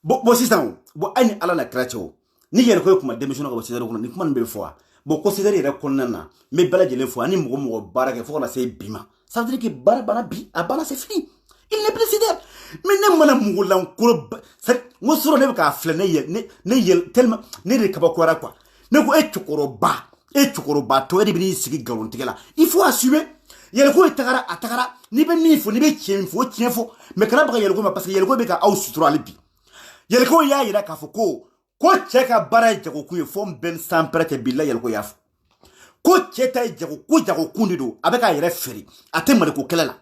bo sistan bo ani ala na kracho ni yel ko kuma démission ko Césaire ko ni kuma be fo bo ko Césaire yere ko nana me bala jele fo ani mo baraka fo na se bima ça veut dire que bana bi abana c'est fini il n'est plus Césaire mais ne mana mo lan ko mo soro ne ka fle ne yel tellement ne re ka ba ko ra quoi ne ko chukoro ba to e bi sigi galon tigela il faut assumer yel ko atagara ni be mi fo ni be tienfo mais kana ba yel ko parce que yel ko be ka au sutura libi yel ko ya yira ka fo ko cheka bara jago kuye fom ben sampre ke billa yel ko yaf ko cheta jago kundido abeka yere feri atemale ko kelela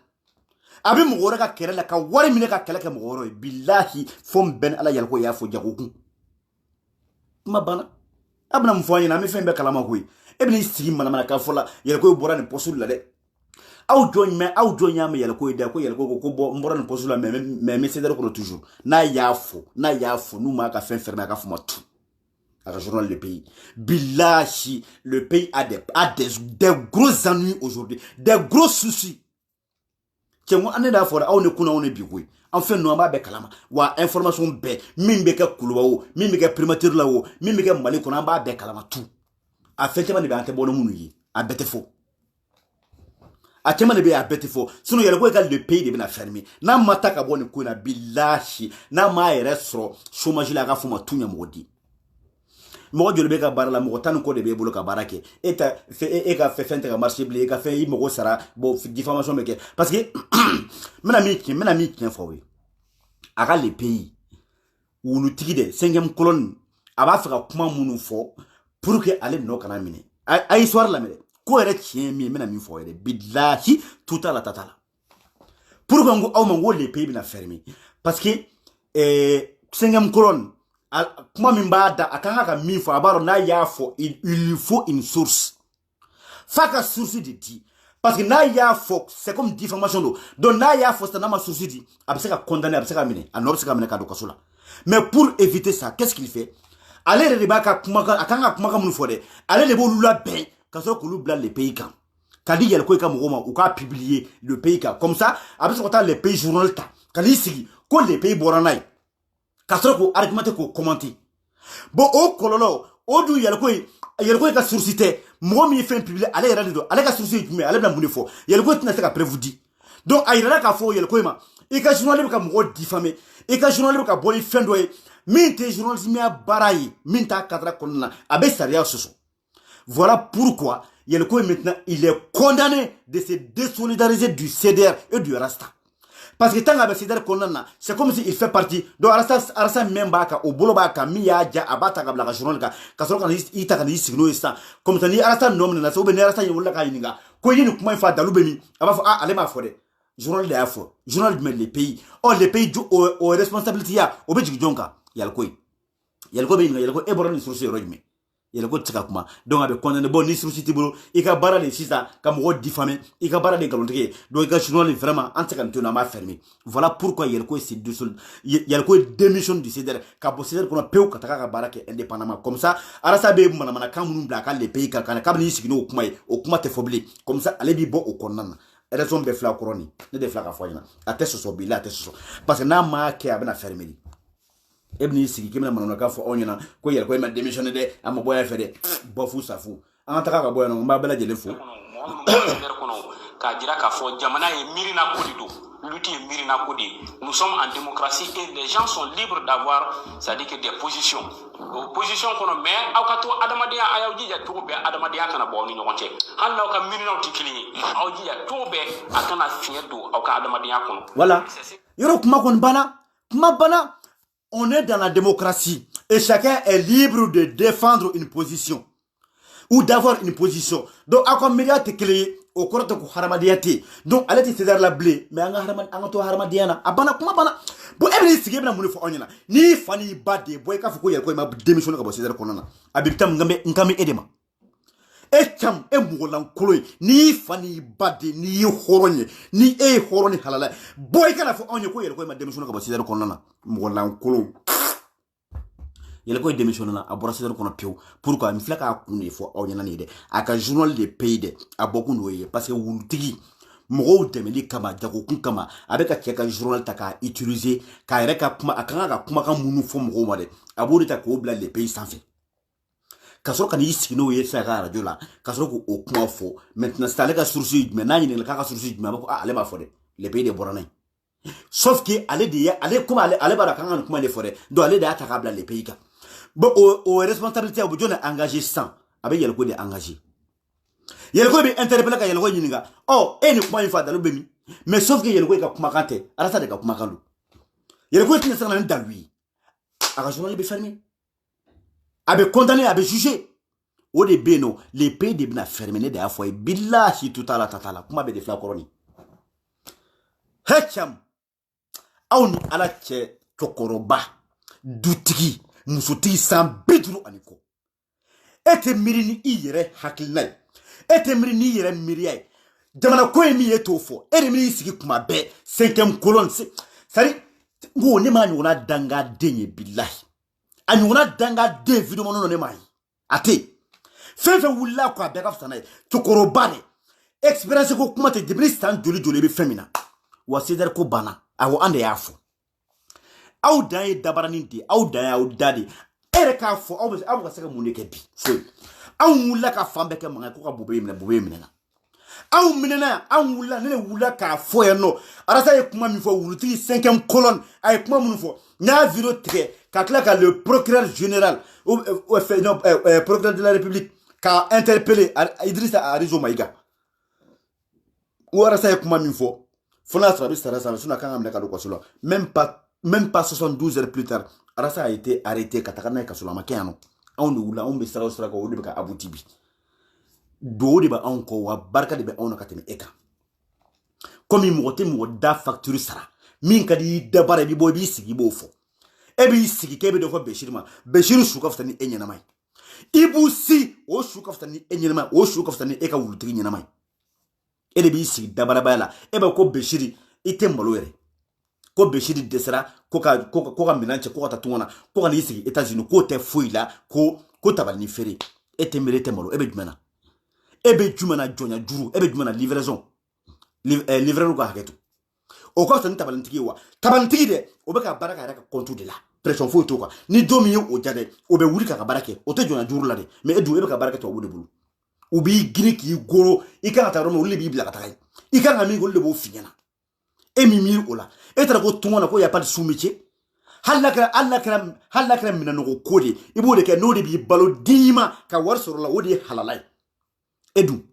abi mugora ka kelela ka wari mine ka keleke mugoro billahi fom ben ala yel ko yafo jago kun mabana abna mfoyi na mi fembe kalama kuyi ebni sigi mana ka fola yel ko bora ni posul la de aw jonya me yel ko ida ko yel ko bo mbora ni posul la mais c'est ko toujours na yafo nous ma ka fin fermer ka fuma tout à journal le pays billahi le pays a des gros ennuis aujourd'hui des gros soucis tiens ane da fora aw ne kuna on bi koy en fait no ma be kalama wa information be min be ka kulwa o min be ka primature la o min be ka mali kuna ba be kalama tout a fait tellement de ante bono munu yi a bete fo a tema ne be a bete fo sinon yele ko le pays de bena fermé na mata ka boni ko na billahi na ma resro chômage la ga fuma tunya modi mo jole be ka barala mo tan ko de be bolo ka barake eta ka fait ka marché blé ka fait mo sara bo diffamation meke parce que mena mi tien fo oui aga le pays où nous tigi 5e colonne aba fa kuma munu fo pour que aller no kana mine ay histoire la mine ko ere tien mi mena mi fo ere billahi tout à la tatala pour que ngo awma le pays bina fermé parce que 5e colonne kuma min bada akanga ka mi fo abaro na ya fo il faut une source faka source de ti Parce que n'a y'a faux, c'est comme diffamation d'eau. Donc n'a y'a faux, c'est dans ma société. Après ça, condamner, après ça, amener. À nord, c'est amener cadeau kasola. Mais pour éviter ça, qu'est-ce qu'il fait? Allez les débats, à kanga kumaka mounfode. Allez les beaux lula ben, quand ça, qu'on oublie les pays quand. Quand il y a le quoi comme roman, ou quand publier le pays quand. Comme ça, après ça, les pays journalistes. Quand il s'y, quand les pays boranaï. Quand ça, qu'on argumente, qu'on commente. Bon, au cololo, au d'où il y a le quoi qui a sourcité. Moi, mi fait un public, allez, allez, ka sourcité, mais allez, bien, fort. Il y a le quoi qui n'a pas prévu dit. Donc, il y a là il y a le quoi, et quand journaliste ka mo diffamé, et quand journaliste ka boli fendoye, minte journaliste mi a barayi, minta kadra konna, abe saria soso. Voilà pourquoi il y a le quoi maintenant, il est condamné de se désolidariser du CDR et du Rasta. Parce que tant que CDR condamné, c'est comme s'il fait partie. Donc Rasta même baka au bolo baka miya ja abata ka blaga journal ka soro kan ita kan signo isa comme ça ni Rasta nom na so be ni Rasta yewula ka yininga ko yini kuma fa dalu be mi aba fa ale ma fo de journal de afo journal de les pays les pays au responsabilité ya o be jigi jonka yal koy be yal ko e boron ni source rojme yal ko tsaka kuma donc abe condamné bon ni source tibolo e ka bara de sisa ka mo diffamé e ka bara de galonté donc ka journal vraiment en tsaka ntona ma fermé voilà pourquoi yal ko c'est yal ko démission du CDR ka bo CDR ko peu ka taka ka bara ke indépendamment comme ça arasa be mana kan munu bla ka les pays ka ni signo o kuma te fobli comme ça allez bi bon au condamné raison be fla coroni ne de fla ka foyina atteso so bila atteso parce que na ma ke abena fermé ebni sigi kimna manona ka fo onyana ko yel ko ma démissionné de am boya fede bofu safu an taka ka boya no ma bela jele fo ka dira ka fo jamana e mirina kodi do lutti e mirina kodi nous sommes en démocratie et les gens sont libres d'avoir ça dit que des positions kono mais awkato adamadia ayawji ya tobe adamadia kana bo ni nyonche halla ka mirina tikili awji ya tobe akana fiedo awka adamadia kono voilà yoro kuma kon bana on est dans la démocratie et chacun est libre de défendre une position ou d'avoir une position. Donc, à quoi média te clé au cours de Haramadiati. Donc, allez te céder la blé, mais en to Haramadiana, abana kuma bana. Bon, every sigé na moulé fo onyana. Ni fani bade, boy ka fuko yako ma démission ka céder konana. Abitam ngame edema. Echam embolan koloy ni fani bade ni horonye ni horonye halala. Boy ka na fo onye ko yako ma démission ka céder konana. Molan kolo. Il ko démissionné na abora céder kono piou pourquoi mi flaka kuni fo onyana ni de aka journal de pays de aboku noye parce que wultigi mo demeli kama jago kun kama abeka cheka journal taka utiliser ka reka kuma akanga kuma kan munu fo mo made abori ta ko bla les pays sans fait kasoro kan yisigno ye sa ga radio la kasoro ko o kuma fo maintenant c'est ka source mais nani ne ka source mais abako ale ma fo de les pays de boranay sauf que ale comme ale bara kan kuma le fo de do ale da ta kabla les pays ka bon aux responsabilités au besoin engagé 100 avec yel ko de engagé yel ko be interpeller ka yel ko yininga ni kuma une fois dans le bemi mais sauf que yel ko ka kuma kante ala sa de ka kuma kandu yel ko tine sana dans lui a journal be fermé abe condamné abe jugé au début non les pays de bina fermé de a fois billahi tout ala tatala kuma be de fla coroni hecham awni ala che tokoroba dutigi musoti san bidru aniko ete mirini iyere hakilnai ete mirini yere miriyai jamana ko emi etofo ere miri sigi kuma be 5e colonne sari ngo ne ma nyona danga denye billahi anyona danga de video mono ne mai ate fefe wulla ko abeka fsanai tokoro bane experience ko kuma te debri stan joli be femina wa ceder ko bana awo ande yafo aw dan ye dabarani de aw dan aw dade ere ka fo aw ka saka munde ke bi so aw wula ka fambe ke manga ko ka bobe mina aw minena aw wula ne wula ka fo ya no arasa ye kuma mi fo wuluti 5e colonne ay kuma mun fo nya viro tike ka kla ka le procureur général procureur de la République ka interpellé Idrissa Arizo Maïga ou arasa ye kuma mi fo fona trabi sara suna kan amna ka do ko solo même pas 72 heures plus tard, Arasa a été arrêté katakana kasula makiano. On oula on be sara sara ko de ka abutibi. Do de ba onko wa barka de ba on katemi eka. Comme imote mo da facture sara. Min kadi da bara bi boy bi sigi bofo. E bi sigi kebe do fo beshirma. Beshiru shuka ftani enyana mai. Ibu si o shuka ftani enyana mai. O shuka ftani eka wulutri nyana mai. e de b'i sigi dabarabaya la e b'a ko Beshiri i tɛ malo yɛrɛ ko Beshiri dɛsɛra ko ka minɛn cɛ ko ka taa tunga na ko ka n'i sigi États-Unis k'o tɛ foyi la ko tabali ni feere e tɛ miiri e tɛ malo e bɛ jumɛn na jɔnya juru e bɛ jumɛn na livraison livreur ka hakɛ to o ka fisa ni tabalintigi wa tabalintigi dɛ o bɛ ka baara kɛ a yɛrɛ ka compte de la pression foyi t'o kan ni don min ye o ja dɛ o bɛ wuli k'a ka baara kɛ o tɛ jɔnya juru la dɛ mais e dun e bɛ ka baara kɛ tubabu de bolo u b'i girin k'i goro i kan ka taa yɔrɔ min olu de b'i bila ka taga yen i kan ka min kɛ olu de b'o f'i ɲɛna e min miiri o la e taara ko tunga na ko y a pas de sous-métier hali n'a kɛra minɛnɔgɔ ko de i b'o de kɛ n'o de b'i balo dignement ka wari sɔrɔ la o de ye halala ye e dun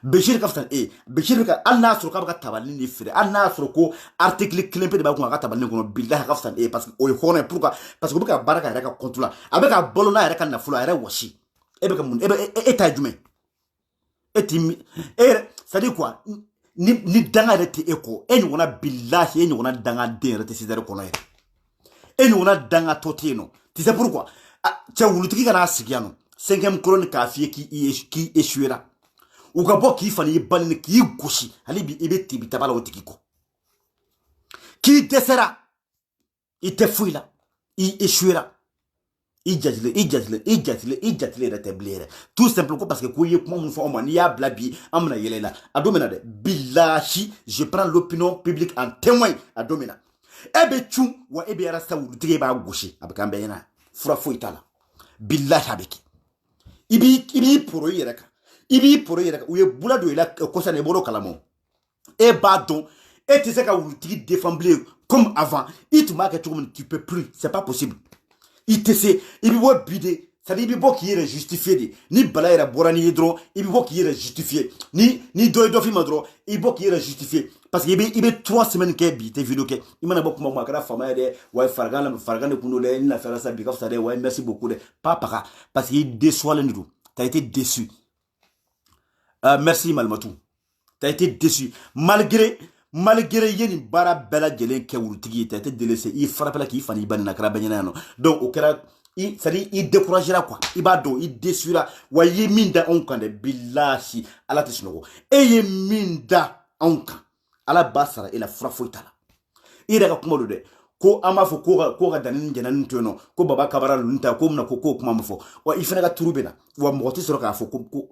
Beshiri ka fisa Beshiri ka hali n'a sɔrɔ k'a bɛ ka tabali de feere hali n'a sɔrɔ ko article kelen pe de b'a kun a ka tabali kɔnɔ bilahi ka fisa parce que o ye hɔrɔn ye pourquoi parce que o bɛ ka baara kɛ a yɛrɛ ka compte la a bɛ ka balo n'a yɛrɛ ka nafolo a yɛrɛ wɔsi e bɛ ka mun e ta ye jumɛn c'est à dire quoi ni danga yɛrɛ tɛ e kɔ e ɲɔgɔnna bilahi e ɲɔgɔnna danga den yɛrɛ tɛ Césaire kɔnɔ yɛrɛ e ɲɔgɔnna danga tɔ tɛ yen nɔ tu sais pourquoi cɛ wulutigi kana sigi yan nɔ 5e colonne k'a f'i ye k'i échouera u ka bɔ k'i fana i balini k'i gosi hali bi i bɛ tibi tabala o tigi kɔ k'i dɛsɛra i tɛ foyi la i échouera i jatile yɛrɛ tɛ bilen yɛrɛ tout simplement ko parce que ko i ye kuma mun fɔ anw ma n'i y'a bila bi an bɛna yɛlɛ la a don min na dɛ bilahi je prends l'opinion publique en témoin a don min na e bɛ cun wa e bɛ arasta wulutigi b'a gosi a bɛ k'an bɛɛ ɲɛna fura foyi t'a la bilahi a bɛ kɛ i b'i poro i yɛrɛ kan u ye bula don i la kɔsa na i bɔr'o kalama e b'a dɔn e tɛ se ka wulutigi défend bilen comme avant i tun b'a kɛ cogo min tu peux plus c'est pas possible i tɛ se i bɛ bɔ bi de c'est-à-dire i bɛ bɔ k'i yɛrɛ justifier de ni bala yɛrɛ bɔra n'i ye dɔrɔn i bɛ bɔ k'i yɛrɛ justifier ni dɔ ye dɔ f'i ma dɔrɔn i bɛ bɔ k'i yɛrɛ justifier parce que i bɛ 3 semaines kɛ bi i tɛ vidéo kɛ i mana bɔ kuma ma a kɛra faama ye dɛ wa farigan de kun don dɛ n lafiyara sa bi ka fisa dɛ wa merci beaucoup dɛ pas paga parce que i déçoilen de don t'as été déçu merci Malmatou t'as été déçu malgré ye nin baara bɛɛ lajɛlen kɛ wulutigi ye t'as été délaissé i farapɛla k'i fani i ba nin na kɛra bɛɛ ɲɛna yan nɔ donc o kɛra c'est-à-dire i découragera quoi i b'a dɔn i déçuera wa i ye min da anw kan dɛ bilahi ala tɛ sunɔgɔ e ye min da anw kan ala b'a sara e la fura foyi t'a la i yɛrɛ ka kuma don dɛ ko an b'a fɔ ko ka danni ni jɛnɛni to yen nɔ ko baba kabara ninnu ta ko mina ko kuma ma fɔ wa i fana ka turu bɛ na wa mɔgɔ tɛ sɔrɔ k'a fɔ ko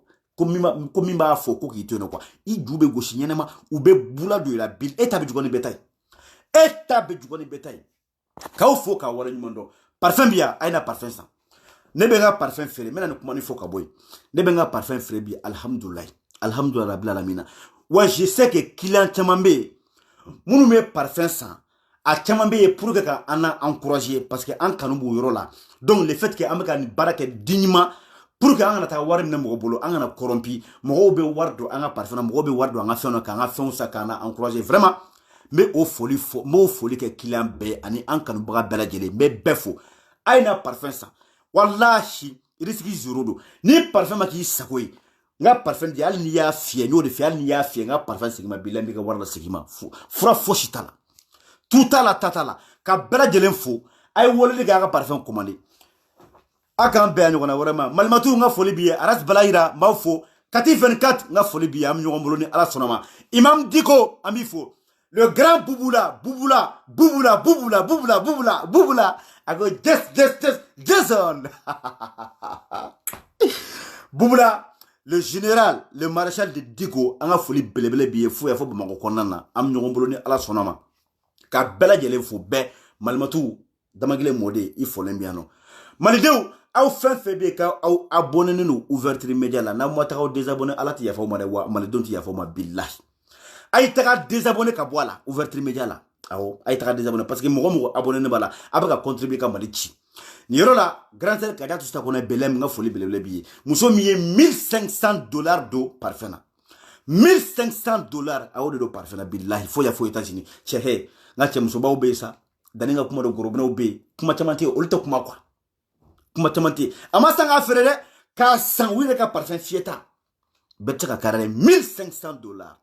min b'a fɔ ko k'i to yen nɔ quoi i ju bɛ gosi ɲɛnɛma u bɛ bula don i la bi e ta bɛ jugɔ ni bɛɛ ta ye k'aw fo k'a wale ɲuman dɔn parfum bi yan a ye na parfum san ne bɛ n ka parfum feere n bɛna nin kuma ni fɔ ka bɔ yen ne bɛ n ka parfum feere bi alhamdulilayi rabbil alamina wa je sais que client caman bɛ yen minnu bɛ parfum san a caman bɛ yen pour que ka an encourager parce que an kanu b'o yɔrɔ la donc le fait que an bɛ ka nin baara kɛ dignement pour que an kana taa wari minɛ mɔgɔ bolo an kana corrompi mɔgɔw bɛ wari don an ka parfum na mɔgɔw bɛ wari don an ka fɛnw na k'an ka fɛnw san k'an encourager vraiment n b'o foli kɛ client bɛɛ ani an kanubaga bɛɛ lajɛlen n bɛ bɛɛ fo a ye na parfum san walahi risque zéro don ni parfum ma k'i sago ye n ka parfum di hali n'i y'a fiyɛ n y'o de fiyɛ hali n'i y'a fiyɛ n ka parfum segin ma bilahi n b'i ka wari la segin ma fura fosi t'a la tu t'a la ta t'a la ka bɛɛ lajɛlen fo a ye weleli kɛ a ka parfum commandé a k'an bɛn a ɲɔgɔnna wɛrɛ ma Malimatu n ka foli b'i ye Aras Balayira n b'aw fo Kati 24 n ka foli b'i ye an bɛ ɲɔgɔn bolo ni Ala sɔnna ma Imam Diko an b'i fo le grand Bouboula a ko Jason Bouboula le général le maréchal de Diko an ka foli belebele b'i ye fo ya fo Bamakɔ kɔnɔna na an bɛ ɲɔgɔn bolo ni Ala sɔnna ma ka bɛɛ lajɛlen fo bɛɛ Malimatu Damakele mɔden i fɔlen bɛ yan nɔ malidenw aw fɛn fɛn bɛ yen k'aw abonnenen don Ouverture Media la n'aw ma taga aw désabonné ala tɛ yafa aw ma dɛ wa malidenw tɛ yafa aw ma bilahi a ye taga désabonné ka bɔ a la Ouverture Media la awɔ a ye taga désabonné parce que mɔgɔ abonné b'a la a bɛ ka contribuer ka Mali ci nin yɔrɔ la grand sœur Kadiatou Sakɔnɛ Belem n ka foli belebele b'i ye muso min ye $1500 don parfum na $1500 a y'o de don parfum na bilahi fo ya fo États-Unis cɛ hɛ n ka cɛmusobaw bɛ yen sa danni ka kuma dɔ gorobinɛw bɛ yen kuma caman tɛ yen olu tɛ kuma quoi kuma caman tɛ yen a ma san k'a feere dɛ k'a san u yɛrɛ ka parfum fiyɛta bɛɛ tɛ se ka kari dɛ $1500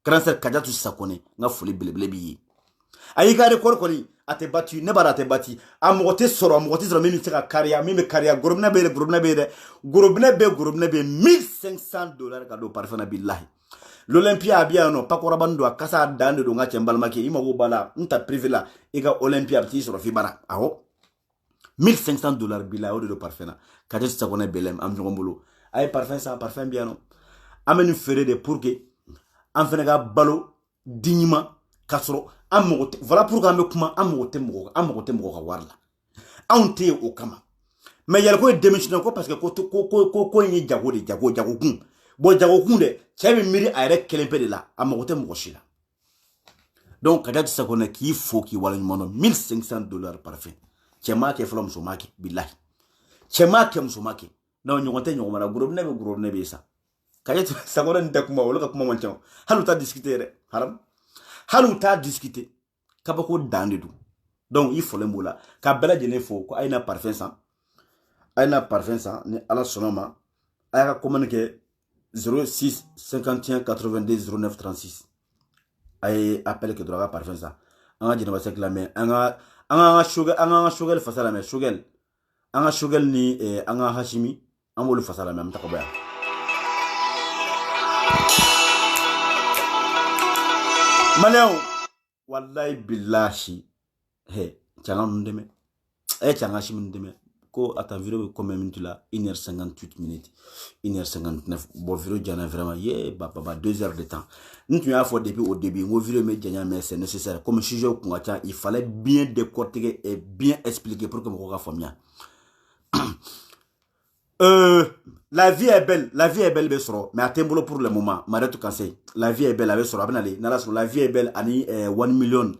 grand sœur Kadiatou Sakɔnɛ n ka foli belebele b'i ye a y'i ka record kɔni a tɛ bati ne b'a dɔn a tɛ bati a mɔgɔ tɛ sɔrɔ min bɛ se ka kariya min bɛ kariya gorobinɛ bɛ yen dɛ gorobinɛ bɛ yen $1500 ka don parfum na bilahi l'Olympia a bien non pas koraban do kasa dan do nga chembalmake ima go bala nta privé là et ga Olympia petit sur fibara aho $1,500 bila o de parfum kaje sa kona belem am ngombolo ay parfum ça parfum bien non amenu fere de pour que en fenega balo dignement kasro amote voilà pourquoi me kuma amote mo ka warla aunte o kama mais yalla ko démission ko parce que ko ni jago kun bo jago kun de chebe miri ayre kelempe de la amote mo shila donc kaje sa kona ki faut ki wala mono $1,500 parfum chema ke flom somaki billahi chema ke musomaki na nyongote nyongomana groupe ne be sa kaje sa kona ndakuma wala ka kuma wancho halu ta discuter haram halu ta discuter kabako dandedu donc il faut le mot là ka bela jene fo ko ayna parfum ça ni ala sonoma aya communiquer 06 51 82 09 36 ay appel que droga parfum ça anga jene wasa clamer anga sugar fasala mais sugar ni anga hashimi amolu fasala mais amta ko baya Maléon, wallahi billahi, changa ndeme, changa ndeme, ko ata vidéo combien minutes là, 1h58 minutes, 1h59, bon vidéo jana vraiment, baba 2 heures de temps. Nous tu as fait depuis au début, mon vidéo mais c'est nécessaire, comme sujet au Kongacha, il fallait bien décortiquer et bien expliquer pour que mon coca soit bien. La vie est belle, besoro, mais à Tembolo pour le moment, Mareto Kansei, la vie est belle, la vie est belle, ani 1 million,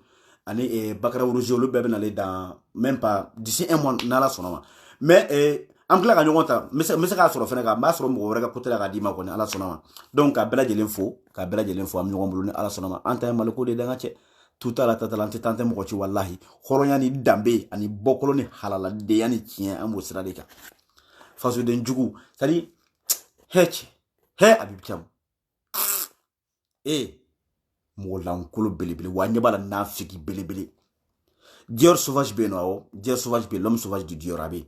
ani Bakara Rouge, le bébé n'allait dans, même pas, d'ici un mois, nala sonoma. Mais, en clair, on a, mais c'est qu'à sur le Fenega, Masro, Mourega, côté la Radima, qu'on est à la sonoma. Donc, à Bella de l'info, à Mourombouloune, à la sonoma, Anta Maloko de Dangache, tout à la Tatalante, Tante Mokochi, Wallahi, Horonyani Dambe, ani Bokoloni Halala, Deyani, Tien, Amosradeka. Face de Ndjougou, c'est-à-dire, Habib Thiam. Molankolo belebele, wanyaba la nafiki belebele. Dior sauvage benoao, Dior sauvage be, l'homme sauvage du Dior abe.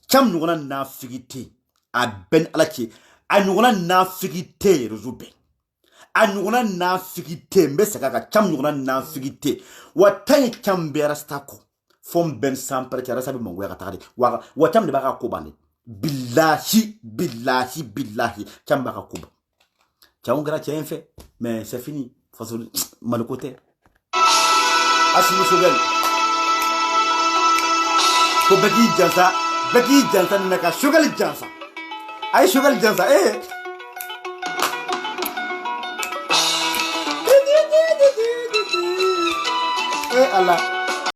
Thiam nous on nafiki te, a ben alachi, a nous on nafiki te, rezube. A nous on nafiki te, mbesaka, Thiam nous on nafiki te. Watay Thiam berastako. Fom ben sampere kara sabi mongwe katari wa tam de baka kobane billahi tam baka koba tiam gra tien fait mais c'est fini façon mal côté asmu sogel ko bagi jansa naka sogel jansa ay sogel jansa Allah